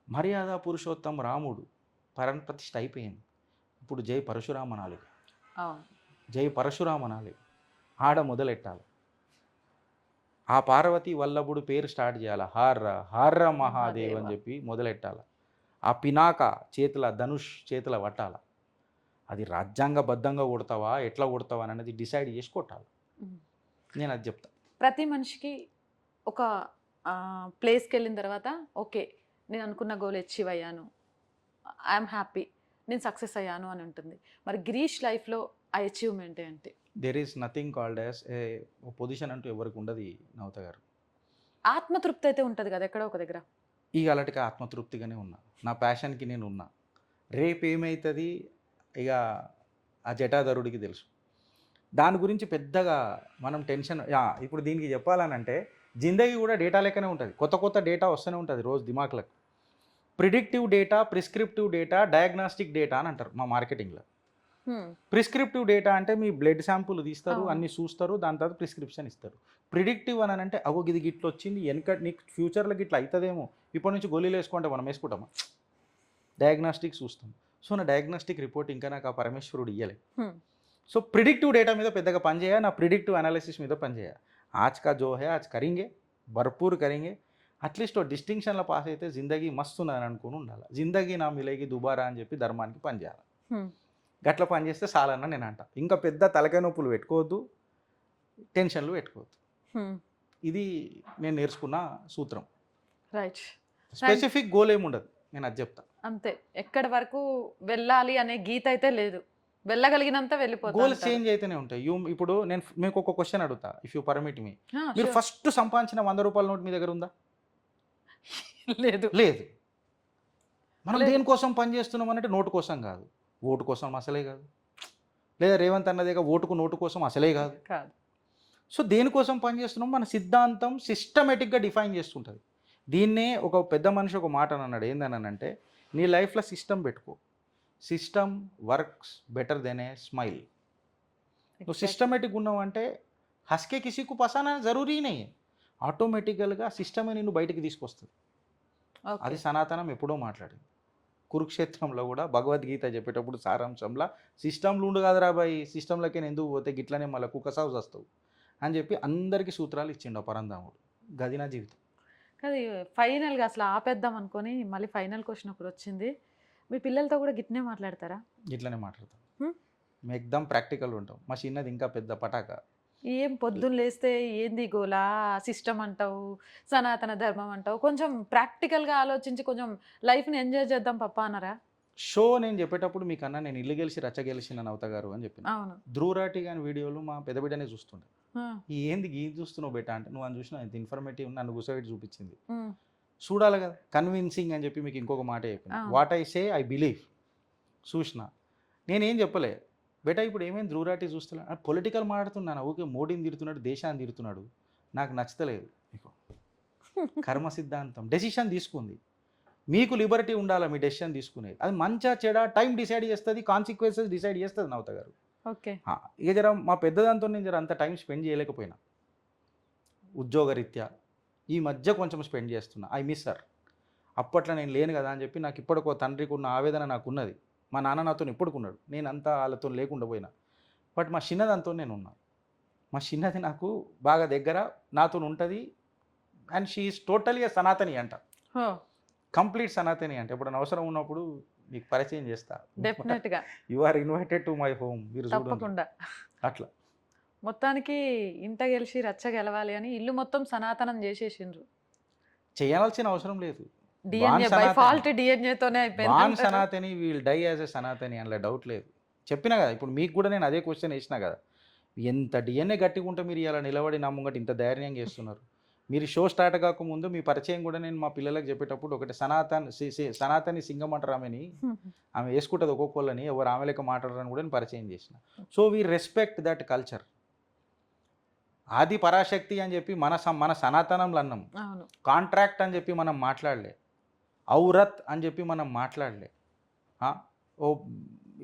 మర్యాద పురుషోత్తం రాముడు పరమప్రతిష్ఠ అయిపోయింది. ఇప్పుడు జై పరశురామ్ అనాలి, జై పరశురామ్ అనాలి. ఆడ మొదలెట్టాలి. ఆ పార్వతి వల్లభుడు పేరు స్టార్ట్ చేయాలి. హార్ర హార్ర మహాదేవ్ అని చెప్పి మొదలెట్టాలి. ఆ పినాక చేతుల ధనుష్ చేతుల పట్టాల. అది రాజ్యాంగబద్ధంగా కొడతావా ఎట్లా కొడతావా అనేది డిసైడ్ చేసి కొట్టాలి. నేను అది చెప్తా. ప్రతి మనిషికి ఒక ప్లేస్కి వెళ్ళిన తర్వాత ఓకే నేను అనుకున్న గోల్ అచీవ్ అయ్యాను, ఐఎమ్ హ్యాపీ, నేను సక్సెస్ అయ్యాను అని ఉంటుంది. మరి గిరీష్ లైఫ్లో ఆ అచీవ్మెంట్ ఏంటి? There is nothing called as a position అంటూ ఎవరికి ఉండదు నవత గారు. ఆత్మతృప్తి అయితే ఉంటుంది కదా ఎక్కడో ఒక దగ్గర. ఈ అలటికి ఆత్మతృప్తిగానే ఉన్నా, నా ప్యాషన్కి నేను ఉన్నా. రేపు ఏమవుతుంది ఇక ఆ జటాధరుడికి తెలుసు. దాని గురించి పెద్దగా మనం టెన్షన్. ఇప్పుడు దీనికి చెప్పాలనంటే జిందగీ కూడా డేటా లెక్కనే ఉంటుంది. కొత్త కొత్త డేటా వస్తూనే ఉంటుంది రోజు దిమాక్లకు. Predictive data, prescriptive data, diagnostic data అని అంటారు మా మార్కెటింగ్లో. ప్రిస్క్రిప్టివ్ డేటా అంటే మీ బ్లడ్ శాంపుల్ తీస్తారు, అన్ని చూస్తారు, దాని తర్వాత ప్రిస్క్రిప్షన్ ఇస్తారు. ప్రిడిక్టివ్ అని అంటే అగో ఇది గిట్ల వచ్చింది, వెనక నీకు ఫ్యూచర్లో గిట్ల అవుతుందేమో, ఇప్పటి నుంచి గోళీలు వేసుకుంటే మనం వేసుకుంటామా? డయాగ్నాస్టిక్ చూస్తాం. సో నా డయాగ్నాస్టిక్ రిపోర్ట్ ఇంకా నాకు ఆ పరమేశ్వరుడు ఇయ్యలే. సో ప్రిడిక్టివ్ డేటా మీద పెద్దగా పనిచేయ, నా ప్రిడిక్టివ్ అనాలిసిస్ మీద పనిచేయ. आज का जो है आज करेंगे, भरपूर करेंगे. అట్లీస్ట్ డిస్టింక్షన్లో పాస్ అయితే జిందగీ మస్తు ఉందని అనుకుని ఉండాలి. జిందగీ నా మిలేగి దుబారా అని చెప్పి ధర్మానికి పనిచేయాలి. గట్ల పని చేస్తే చాలన్న నేను అంట. ఇంకా పెద్ద తలకాయ నొప్పులు పెట్టుకోవద్దు, టెన్షన్లు పెట్టుకోవద్దు. ఇది నేను నేర్చుకున్న సూత్రం. రైట్. స్పెసిఫిక్ గోల్ ఏముండదు, నేను అది చెప్తా అంతే. ఎక్కడి వరకు వెళ్ళాలి అనే గీత అయితే లేదు, వెళ్ళగలిగినంత వెళ్ళిపోతాం. గోల్స్ చేంజ్ అయితేనే ఉంటాయి. ఇప్పుడు నేను మీకు ఒక క్వశ్చన్ అడుగుతా, ఇఫ్ యూ పర్మిట్ మీ. మీరు ఫస్ట్ సంపాదించిన 100 రూపాయల నోట్ మీ దగ్గర ఉందా? లేదు. లేదు. మనం దేనికోసం పని చేస్తున్నాం అంటే నోటు కోసం కాదు, ఓటు కోసం అసలే కాదు, లేదా రేవంత్ అన్నదేగా ఓటుకు నోటు కోసం అసలే కాదు. సో దేనికోసం పని చేస్తున్నాం మన సిద్ధాంతం సిస్టమేటిక్గా డిఫైన్ చేస్తుంటుంది. దీన్నే ఒక పెద్ద మనిషి ఒక మాట అన్నాడు, ఏందనంటే నీ లైఫ్లో సిస్టమ్ పెట్టుకో. System works better than a smile. నువ్వు సిస్టమేటిక్గా ఉన్నావు అంటే హస్కే కిసికు పసానా జరూరీ నే, ఆటోమేటికల్గా సిస్టమే నిన్ను బయటికి తీసుకొస్తుంది. అది సనాతనం ఎప్పుడో మాట్లాడింది. కురుక్షేత్రంలో కూడా భగవద్గీత చెప్పేటప్పుడు సారాంశంలో సిస్టంలు ఉండు కాదురా బాయ్, సిస్టంలోకి ఎందుకు పోతే గిట్లనే మళ్ళీ కుక్కసాగు వస్తావు అని చెప్పి అందరికీ సూత్రాలు ఇచ్చిండు ఆ పరంధాముడు. గది నా జీవితం. కానీ ఫైనల్గా అసలు ఆపేద్దాం అనుకొని మళ్ళీ ఫైనల్కి వచ్చినప్పుడు వచ్చింది, మీ పిల్లలతో కూడా గిట్నే మాట్లాడతారా? గిట్లనే మాట్లాడతాం, మేము ఎక్దమ్ ప్రాక్టికల్ ఉంటాం. మా చిన్నది ఇంకా పెద్ద పటాక. ఏం పొద్దున్న లేస్తే ఏంది గోలా, సిస్టమ్ అంటావు, సనాతన ధర్మం అంటావు, కొంచెం ప్రాక్టికల్గా ఆలోచించి కొంచెం లైఫ్ని ఎంజాయ్ చేద్దాం పప్ప అన్నారా? షో నేను చెప్పేటప్పుడు మీకన్నా నేను ఇల్లు గెలిచి రచ్చ గెలిచిన నవత గారు అని చెప్పిన. అవును. ధ్రువరాటి గాని వీడియోలు మా పెద్ద బిడ్డనే చూస్తుండే. ఏంది గీ చూస్తున్నావు బెట అంటే, నువ్వు అని చూసినా ఇంత ఇన్ఫర్మేటివ్ నన్ను కూర్చోబెట్టి చూపించింది. చూడాలి కదా, కన్విన్సింగ్ అని చెప్పి మీకు ఇంకొక మాట చెప్పింది. What I say I believe. చూసిన నేనేం చెప్పలే బేటా, ఇప్పుడు ఏమైంది ధ్రువరాటి చూస్తున్నా పొలిటికల్ మాట్లాడుతున్నాను, ఓకే మోడీని తిడుతున్నాడు, దేశాన్ని తిడుతున్నాడు, నాకు నచ్చతలేదు. మీకు కర్మ సిద్ధాంతం డెసిషన్ తీసుకుంది, మీకు లిబర్టీ ఉండాలి మీ డెసిషన్ తీసుకునేది. అది మంచిగా చెడా టైం డిసైడ్ చేస్తుంది, కాన్సిక్వెన్సెస్ డిసైడ్ చేస్తుంది నవత గారు. ఓకే. ఇక జర మా పెద్దదాంతో నేను జర అంత టైం స్పెండ్ చేయలేకపోయినా ఉద్యోగరీత్యా. ఈ మధ్య కొంచెం స్పెండ్ చేస్తున్నా. I miss her. అప్పట్లో నేను లేను కదా అని చెప్పి నాకు ఇప్పటికో తండ్రికి ఉన్న ఆవేదన నాకు ఉన్నది. మా నాన్న నాతో ఇప్పటికున్నాడు, నేను అంతా వాళ్ళతో లేకుండా పోయినా. బట్ మా చిన్నదంతో నేను ఉన్నా. మా చిన్నది నాకు బాగా దగ్గర నాతో ఉంటుంది. And she is totally Sanatani అంట. కంప్లీట్ సనాతని అంటే ఎప్పుడైనా అవసరం ఉన్నప్పుడు మీకు పరిచయం చేస్తా. డెఫినెట్గా you are invited to my home. మీరు చూడండి తప్పకుండా. అట్లా. మొత్తానికి ఇంట గెలిచి రచ్చ గెలవాలి అని ఇల్లు మొత్తం సనాతనం చేసేసిండ్రు. చేయాల్సిన అవసరం లేదు. డిఎన్ఏ బై ఫాల్ట్ డిఎన్ఏతోనే అయిపోయింది. Born Sanatani will die as a Sanatani అందులో డౌట్ లేదు. చెప్పినా కదా ఇప్పుడు మీకు కూడా నేను అదే క్వశ్చన్ వేసినా కదా. ఎంత డిఎన్ఏ గట్టిగా ఉంటే మీరు ఇలా నిలబడి నా ముంగట ఇంత ధైర్యంగా చేస్తున్నారు. మీరు షో స్టార్ట్ కాకముందు మీ పరిచయం కూడా నేను మా పిల్లలకు చెప్పేటప్పుడు ఒకటి సనాతని సింగం అంటారు ఆమెని, ఆమె వేసుకుంటుంది ఒక్కొక్కళ్ళని, ఎవరు ఆమె లెక్క మాట్లాడరని కూడా నేను పరిచయం చేసిన. So we respect that culture. ఆది పరాశక్తి అని చెప్పి మన సనాతనంలో అన్నాం. కాంట్రాక్ట్ అని చెప్పి మనం మాట్లాడలే. ఔరత్ అని చెప్పి మనం మాట్లాడలే. ఓ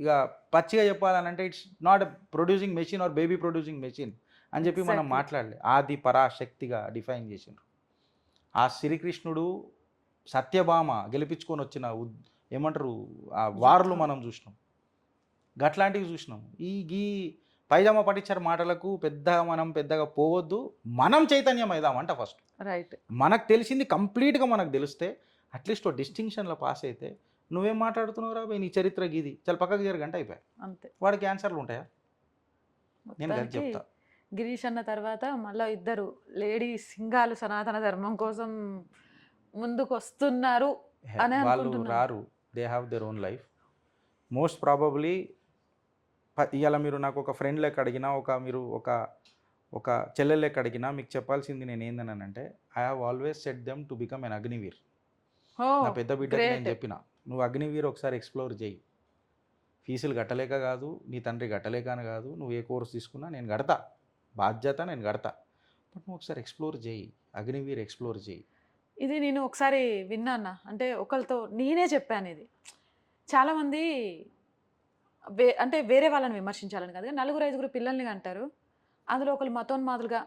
ఇక పచ్చిగా చెప్పాలనంటే it's not producing machine or baby producing machine అని చెప్పి మనం మాట్లాడలే. ఆది పరాశక్తిగా డిఫైన్ చేసిండ్రు. ఆ శ్రీకృష్ణుడు సత్యభామ గెలిపించుకొని వచ్చిన ఏమంటారు ఆ వార్లు మనం చూసినాం, గట్లాంటివి చూసినాం. ఈ పైజామా పట్టించారు మాటలకు పెద్దగా పోవద్దు. మనం చైతన్యం అయిదామంట ఫస్ట్. రైట్. మనకు తెలిసింది కంప్లీట్గా మనకు తెలిస్తే అట్లీస్ట్ ఓ డిస్టింక్షన్లో పాస్ అయితే నువ్వేం మాట్లాడుతున్నావు రా నీ చరిత్ర గీది చాలా పక్కకు జరగంటే అయిపోయాయి. అంతే. వాడికి ఆన్సర్లు ఉంటాయా? నేను కలిసి చెప్తా. గిరీష్ అన్న తర్వాత మళ్ళీ ఇద్దరు లేడీ సింగాలు సనాతన ధర్మం కోసం ముందుకు వస్తున్నారు అని వాళ్ళు రారు. They have their own life. Most probably ఇవాళ మీరు నాకు ఒక ఫ్రెండ్ లెక్క అడిగినా, మీరు ఒక చెల్లెలు లెక్క అడిగినా మీకు చెప్పాల్సింది నేను ఏందనంటే I have always set them to become an Agniveer. నా పెద్ద బిడ్డకి నేను చెప్పిన నువ్వు అగ్నివీర్ ఒకసారి ఎక్స్ప్లోర్ చేయి. ఫీజులు కట్టలేక కాదు, నీ తండ్రి కట్టలేక అని కాదు, నువ్వు ఏ కోర్స్ తీసుకున్నా నేను కడతా, బాధ్యత నేను కడతా. బట్ నువ్వు ఒకసారి ఎక్స్ప్లోర్ చేయి, అగ్నివీర్ ఎక్స్ప్లోర్ చేయి. ఇది నేను ఒకసారి విన్నా. అంటే ఒకరితో నేనే చెప్పాను ఇది. చాలామంది అంటే వేరే వాళ్ళని విమర్శించాలని కాదు, నలుగురు ఐదుగురు పిల్లల్ని అంటారు. అందులో ఒకరు మతోన్మాదులుగా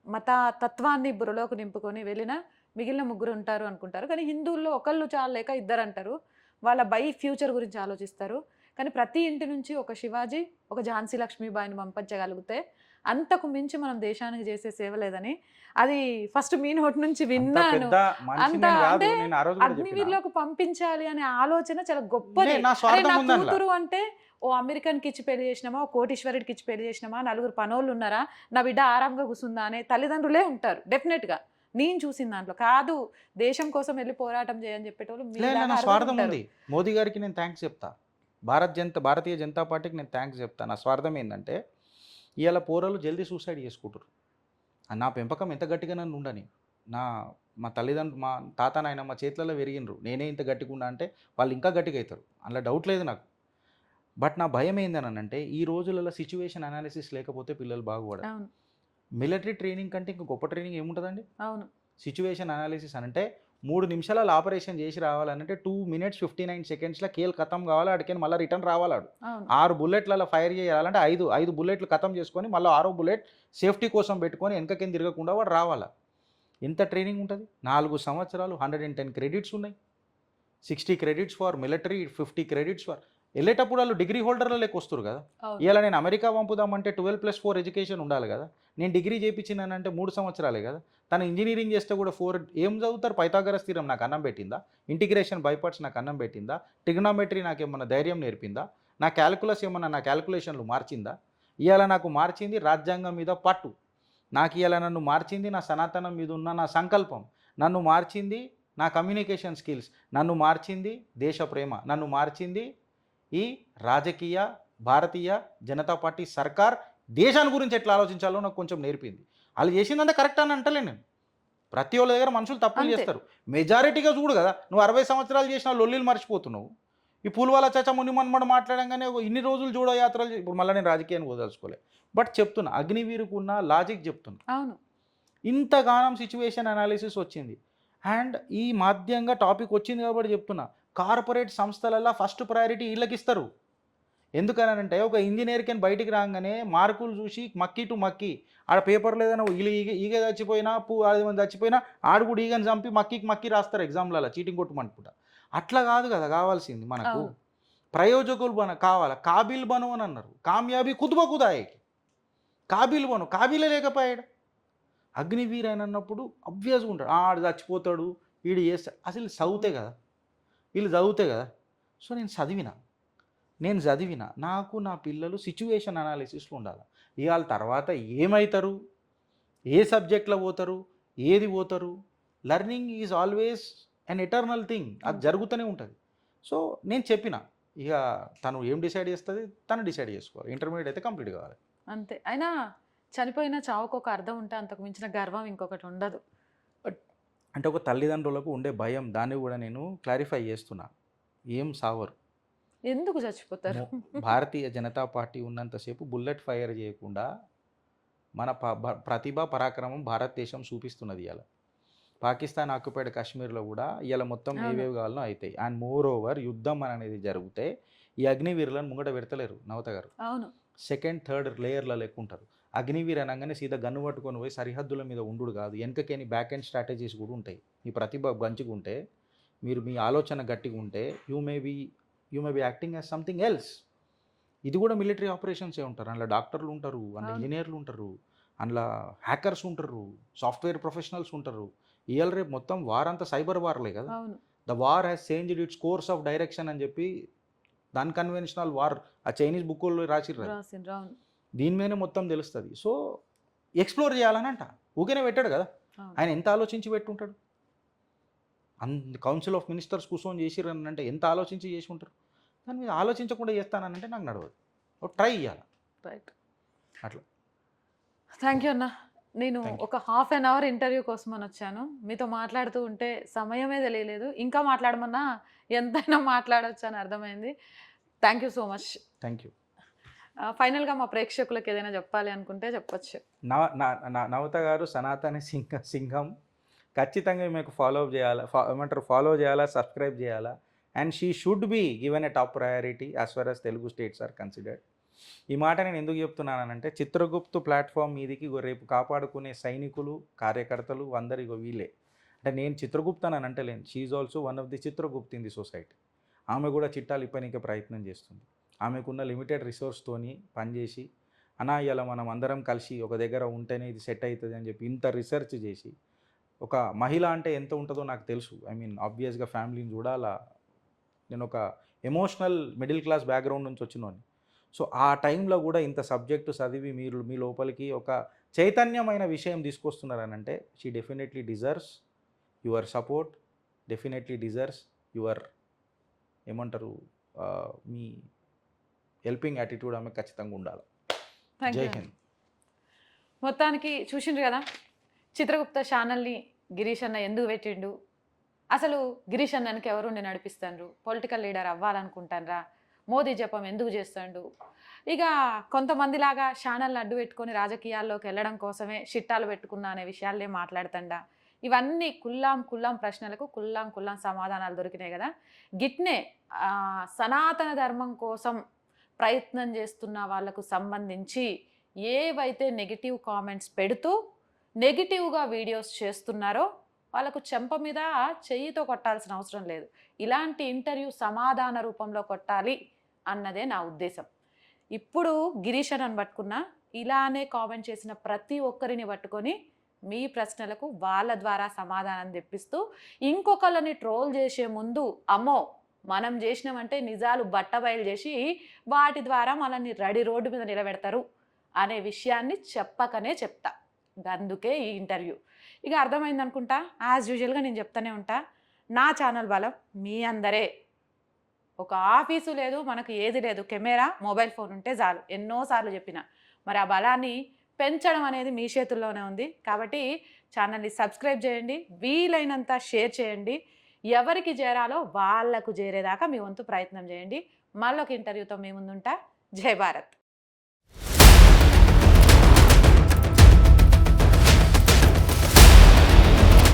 మత తత్వాన్ని బుర్రలోకి నింపుకొని వెళ్ళిన మిగిలిన ముగ్గురు ఉంటారు అనుకుంటారు. కానీ హిందువుల్లో ఒకళ్ళు చాలేక ఇద్దరు అంటారు. వాళ్ళ ఫ్యూచర్ గురించి ఆలోచిస్తారు. కానీ ప్రతి ఇంటి నుంచి ఒక శివాజీ, ఒక ఝాన్సీ లక్ష్మీబాయిని పంపించగలిగితే అంతకు మించి మనం దేశానికి చేసే సేవ లేదని అది ఫస్ట్ మీ నోటి నుంచి విన్నాను. అంత అంటే అగ్నివీర్లోకి పంపించాలి అనే ఆలోచన చాలా గొప్పది. నా కూతురు అంటే ఓ అమెరికన్కి ఇచ్చి పెళ్లి చేసినామా, ఓ కోటీశ్వరుడికి ఇచ్చి పెళ్లి చేసినామా, నలుగురు పనోళ్ళు ఉన్నారా, నా బిడ్డ ఆరాంగా కూర్చుందా అనే తల్లిదండ్రులే ఉంటారు డెఫినెట్గా. నేను చూసిన దాంట్లో కాదు దేశం కోసం వెళ్ళి పోరాటం చేయని చెప్పేటోళ్ళు. స్వార్థం ఉంది. మోదీ గారికి నేను థ్యాంక్స్ చెప్తా, భారతీయ జనతా పార్టీకి నేను థ్యాంక్స్ చెప్తా. నా స్వార్థం ఏంటంటే ఇవాళ పోరలు జల్దీ సూసైడ్ చేసుకుంటారు. నా పెంపకం ఎంత గట్టిగా నన్ను ఉండని, మా తల్లిదండ్రులు మా తాత నాయన మా చేతులలో పెరిగినరు, నేనే ఇంత గట్టిగా ఉన్నా అంటే వాళ్ళు ఇంకా గట్టిగా అవుతారు, అందులో డౌట్ లేదు నాకు. బట్ నా భయం ఏందని అంటే ఈ రోజులలో సిచ్యువేషన్ అనాలిసిస్ లేకపోతే పిల్లలు బాగుపడరు. మిలిటరీ ట్రైనింగ్ కంటే ఇంకా గొప్ప ట్రైనింగ్ ఏముంటుందండి? అవును. సిచ్యువేషన్ అనాలిసిస్ అంటే 3 నిమిషాలలో ఆపరేషన్ చేసి రావాలంటే 2 minutes 59 seconds కేల్ ఖతం కావాలి, అడికి మళ్ళీ రిటర్న్ రావాలాడు. 6 బుల్లెట్లలో ఫైర్ చేయాలంటే 5 బుల్లెట్లు ఖతం చేసుకొని మళ్ళీ 6వ బుల్లెట్ సేఫ్టీ కోసం పెట్టుకొని వెనకకి తిరగకుండా వాడు రావాలా. ఎంత ట్రైనింగ్ ఉంటుంది? 4 సంవత్సరాలు, 110 credits ఉన్నాయి. 60 credits for military, 50 credits for వెళ్ళేటప్పుడు వాళ్ళు డిగ్రీ హోల్డర్ల లెక్క వస్తారు కదా. ఇలా నేను అమెరికా పంపుదామంటే 12+4 ఎడ్యుకేషన్ ఉండాలి కదా. నేను డిగ్రీ చేయించినానంటే 3 సంవత్సరాలే కదా. తను ఇంజనీరింగ్ చేస్తే కూడా 4 ఏం చదువుతారు? పైథాగరస్ థీరం నాకు అన్నం పెట్టిందా? ఇంటిగ్రేషన్ బై పార్ట్స్ నాకు అన్నం పెట్టిందా? ట్రిగ్నోమెట్రీ నాకు ఏమన్నా ధైర్యం నేర్పిందా? నా క్యాలిక్యులస్ ఏమన్నా నా క్యాలిక్యులేషన్లు మార్చిందా? ఇవాళ నాకు మార్చింది రాజ్యాంగం మీద పట్టు, నాకు ఇవాళ నన్ను మార్చింది నా సనాతనం మీద ఉన్న నా సంకల్పం, నన్ను మార్చింది నా కమ్యూనికేషన్ స్కిల్స్, నన్ను మార్చింది దేశ ప్రేమ, నన్ను మార్చింది ఈ రాజకీయ భారతీయ జనతా పార్టీ సర్కార్ దేశాన్ని గురించి ఎట్లా ఆలోచించాలో నాకు కొంచెం నేర్పింది. వాళ్ళు చేసిందంతా కరెక్ట్ అని అంటలే నేను. ప్రతి వాళ్ళ దగ్గర మనుషులు తప్పులు చేస్తారు. మెజారిటీగా చూడు కదా, నువ్వు 60 సంవత్సరాలు చేసిన లొల్లీలు మర్చిపోతున్నావు. ఈ పూల్వాల చాచా ముని మన్మడు మాట్లాడంగానే ఇన్ని రోజులు జూడో యాత్రలు. ఇప్పుడు మళ్ళీ నేను రాజకీయాన్ని వదలుచుకోలే. బట్ చెప్తున్నా అగ్నివీరుకు ఉన్న లాజిక్ చెప్తున్నా. అవును, ఇంతగానం సిచ్యువేషన్ అనాలిసిస్ వచ్చింది అండ్ ఈ మాధ్యంగా టాపిక్ వచ్చింది కాబట్టి చెప్తున్నా. కార్పొరేట్ సంస్థలల్లో ఫస్ట్ ప్రయారిటీ వీళ్ళకి ఇస్తారు. ఎందుకనంటే ఒక ఇంజనీర్కి బయటికి రాగానే మార్కులు చూసి మక్కి ఆడ పేపర్లో ఏదైనా ఈగ చచ్చిపోయినా 10 మంది చచ్చిపోయినా ఆడు కూడా ఈగని చంపి మక్కి రాస్తారు ఎగ్జామ్లలో చీటింగ్ కొట్టుమంటుకుంటా. అట్లా కాదు కదా కావాల్సింది మనకు. ప్రయోజకులు కావాలి. కాబిల్ బను అని అన్నారు. కామ్యాబీ కుదుబకుదాయకి కాబిల్ బను, కాబిలే లేకపోయాడు. అగ్నివీర్ అని అన్నప్పుడు అబ్వియస్గా ఉంటాడు. ఆడు చచ్చిపోతాడు, వీడు చేస్తాడు. అసలు సౌతే కదా వీళ్ళు చదివితే కదా. సో నేను చదివిన నాకు నా పిల్లలు సిచ్యువేషన్ అనాలిసిస్లో ఉండాలి. ఇవాళ తర్వాత ఏమవుతారు, ఏ సబ్జెక్ట్లో పోతారు, ఏది పోతారు, learning is always an eternal thing, అది జరుగుతూనే ఉంటుంది. సో నేను చెప్పిన ఇక తను ఏం డిసైడ్ చేస్తుంది తను డిసైడ్ చేసుకోవాలి. ఇంటర్మీడియట్ అయితే కంప్లీట్ కావాలి అంతే. అయినా చనిపోయిన చావుకు ఒక అర్థం ఉంటే అంతకు మించిన గర్వం ఇంకొకటి ఉండదు. అంటే ఒక తల్లిదండ్రులకు ఉండే భయం, దాన్ని కూడా నేను క్లారిఫై చేస్తున్నా. ఏం సావరు. ఎందుకు చచ్చిపోతారు? భారతీయ జనతా పార్టీ ఉన్నంతసేపు బుల్లెట్ ఫైర్ చేయకుండా మన ప్రతిభ పరాక్రమం భారతదేశం చూపిస్తున్నది. ఇవాళ పాకిస్తాన్ ఆక్యుపైడ్ కాశ్మీర్లో కూడా ఇవాళ మొత్తం ఏవేవి కావాలనో అవుతాయి. అండ్ మోర్ ఓవర్ యుద్ధం అనేది జరిగితే ఈ అగ్నివీరులను ముంగట పెడతలేరు నవత గారు. అవును, సెకండ్ థర్డ్ లేయర్లో లెక్కుంటారు. అగ్నివీర్ అనగానే సీదా గన్ను పట్టుకొని పోయి సరిహద్దుల మీద ఉండు కాదు, వెనకకేని బ్యాక్ ఎండ్ స్ట్రాటజీస్ కూడా ఉంటాయి. మీ ప్రతిభ గంచుకుంటే, మీరు మీ ఆలోచన గట్టిగా ఉంటే you may be acting as something else. ఇది కూడా మిలిటరీ ఆపరేషన్సే ఉంటారు. అందులో డాక్టర్లు ఉంటారు, అందులో ఇంజనీర్లు ఉంటారు, అందులో హ్యాకర్స్ ఉంటారు, సాఫ్ట్వేర్ ప్రొఫెషనల్స్ ఉంటారు. ఇవాళ రేపు మొత్తం వార్ అంతా సైబర్ వార్లే కదా. The war has changed it's course of direction అని చెప్పి దాని కన్వెన్షనల్ వార్ ఆ చైనీస్ బుక్కుల్లో రాసిర్రు. దీని మీదనే మొత్తం తెలుస్తుంది. సో ఎక్స్ప్లోర్ చేయాలని అంట, ఊకేనే పెట్టాడు కదా. ఆయన ఎంత ఆలోచించి పెట్టుంటాడు. కౌన్సిల్ ఆఫ్ మినిస్టర్స్ కూర్చొని చేసిరని అంటే ఎంత ఆలోచించి చేసి ఉంటారు. దాని మీద ఆలోచించకుండా చేస్తానంటే నాకు నడవదు. ట్రై చేయాలి. రైట్, అట్లా. థ్యాంక్ యూ అన్న. నేను ఒక హాఫ్ అన్ అవర్ ఇంటర్వ్యూ కోసం అని వచ్చాను. మీతో మాట్లాడుతూ ఉంటే సమయమే తెలియలేదు. ఇంకా మాట్లాడమన్నా ఎంతైనా మాట్లాడవచ్చు అని అర్థమైంది. Thank you so much. Thank you. ఫైనల్గా మా ప్రేక్షకులకు ఏదైనా చెప్పాలి అనుకుంటే చెప్పచ్చు. నవత గారు సనాతన సింహం, ఖచ్చితంగా మీకు ఫాలో చేయాలా, ఫాలో చేయాలా, సబ్స్క్రైబ్ చేయాలా. And she should be given a top priority as far as Telugu states are considered. ఈ మాట నేను ఎందుకు చెప్తున్నానంటే చిత్రగుప్తు ప్లాట్ఫామ్ మీదికి రేపు కాపాడుకునే సైనికులు, కార్యకర్తలు అందరిగో వీళ్ళే. అంటే నేను చిత్రగుప్త అని అంటలేను, she's also one of the Chitragupta in the society. ఆమె కూడా చిట్టాలు ఇప్పనికే ప్రయత్నం చేస్తుంది. ఆమెకున్న లిమిటెడ్ రిసోర్స్తోని పనిచేసి ఇలా మనం అందరం కలిసి ఒక దగ్గర ఉంటేనే ఇది సెట్ అవుతుంది అని చెప్పి ఇంత రీసెర్చ్ చేసి, ఒక మహిళ అంటే ఎంత ఉంటుందో నాకు తెలుసు. ఐ మీన్ ఆబ్వియస్గా ఫ్యామిలీని చూడాలా. నేను ఒక ఎమోషనల్ మిడిల్ క్లాస్ బ్యాక్గ్రౌండ్ నుంచి వచ్చినోని. సో ఆ టైంలో కూడా ఇంత సబ్జెక్టు చదివి మీరు మీ లోపలికి ఒక చైతన్యమైన విషయం తీసుకొస్తున్నారని అంటే she definitely deserves your support, definitely deserves your ఏమంటారు మీ హెల్పింగ్ యాటిట్యూడ్ ఆమె ఖచ్చితంగా ఉండాలి. జై హింద్. మొత్తానికి చూసిండ్రు కదా చిత్రగుప్త ఛానల్ని గిరీష్ అన్న ఎందుకు పెట్టిండు, అసలు గిరీష్ అన్నకి ఎవరుండి నడిపిస్తాండ్రు, పొలిటికల్ లీడర్ అవ్వాలనుకుంటాన్రా, మోదీ జపం ఎందుకు చేస్తాడు, ఇక కొంతమందిలాగా ఛానల్ని అడ్డు పెట్టుకొని రాజకీయాల్లోకి వెళ్ళడం కోసమే చిట్టాలు పెట్టుకున్నా అనే విషయాలే మాట్లాడుతుండా. ఇవన్నీ కుల్లాం ప్రశ్నలకు కుల్లాం సమాధానాలు దొరికినాయి కదా. గిట్నే సనాతన ధర్మం కోసం ప్రయత్నం చేస్తున్న వాళ్ళకు సంబంధించి ఏవైతే నెగిటివ్ కామెంట్స్ పెడుతూ నెగిటివ్గా వీడియోస్ చేస్తున్నారో వాళ్ళకు చెంప మీద చెయ్యితో కొట్టాల్సిన అవసరం లేదు. ఇలాంటి ఇంటర్వ్యూ సమాధాన రూపంలో కొట్టాలి అన్నదే నా ఉద్దేశం. ఇప్పుడు గిరీష్ అని పట్టుకున్నా ఇలానే కామెంట్ చేసిన ప్రతి ఒక్కరిని పట్టుకొని మీ ప్రశ్నలకు వాళ్ళ ద్వారా సమాధానం తెప్పిస్తూ ఇంకొకళ్ళని ట్రోల్ చేసే ముందు అమ్మో మనం చేసినామంటే నిజాలు బట్టబయలు చేసి వాటి ద్వారా మనల్ని రోడ్డు మీద నిలబెడతారు అనే విషయాన్ని చెప్పకనే చెప్తా. అందుకే ఈ ఇంటర్వ్యూ. ఇక అర్థమైంది అనుకుంటా. యాజ్ యూజువల్గా నేను చెప్తానే ఉంటా, నా ఛానల్ బలం మీ అందరే. ఒక ఆఫీసు లేదు, మనకు ఏది లేదు, కెమెరా మొబైల్ ఫోన్ ఉంటే చాలు. ఎన్నోసార్లు చెప్పిన, మరి ఆ బలాన్ని పెంచడం అనేది మీ చేతుల్లోనే ఉంది. కాబట్టి ఛానల్ని సబ్స్క్రైబ్ చేయండి, వీలైనంత షేర్ చేయండి, ఎవరికి చేరాలో వాళ్లకు చేరేదాకా మీ వంతు ప్రయత్నం చేయండి. మళ్ళొక ఇంటర్వ్యూతో మీ ముందుంటా. జై భారత్.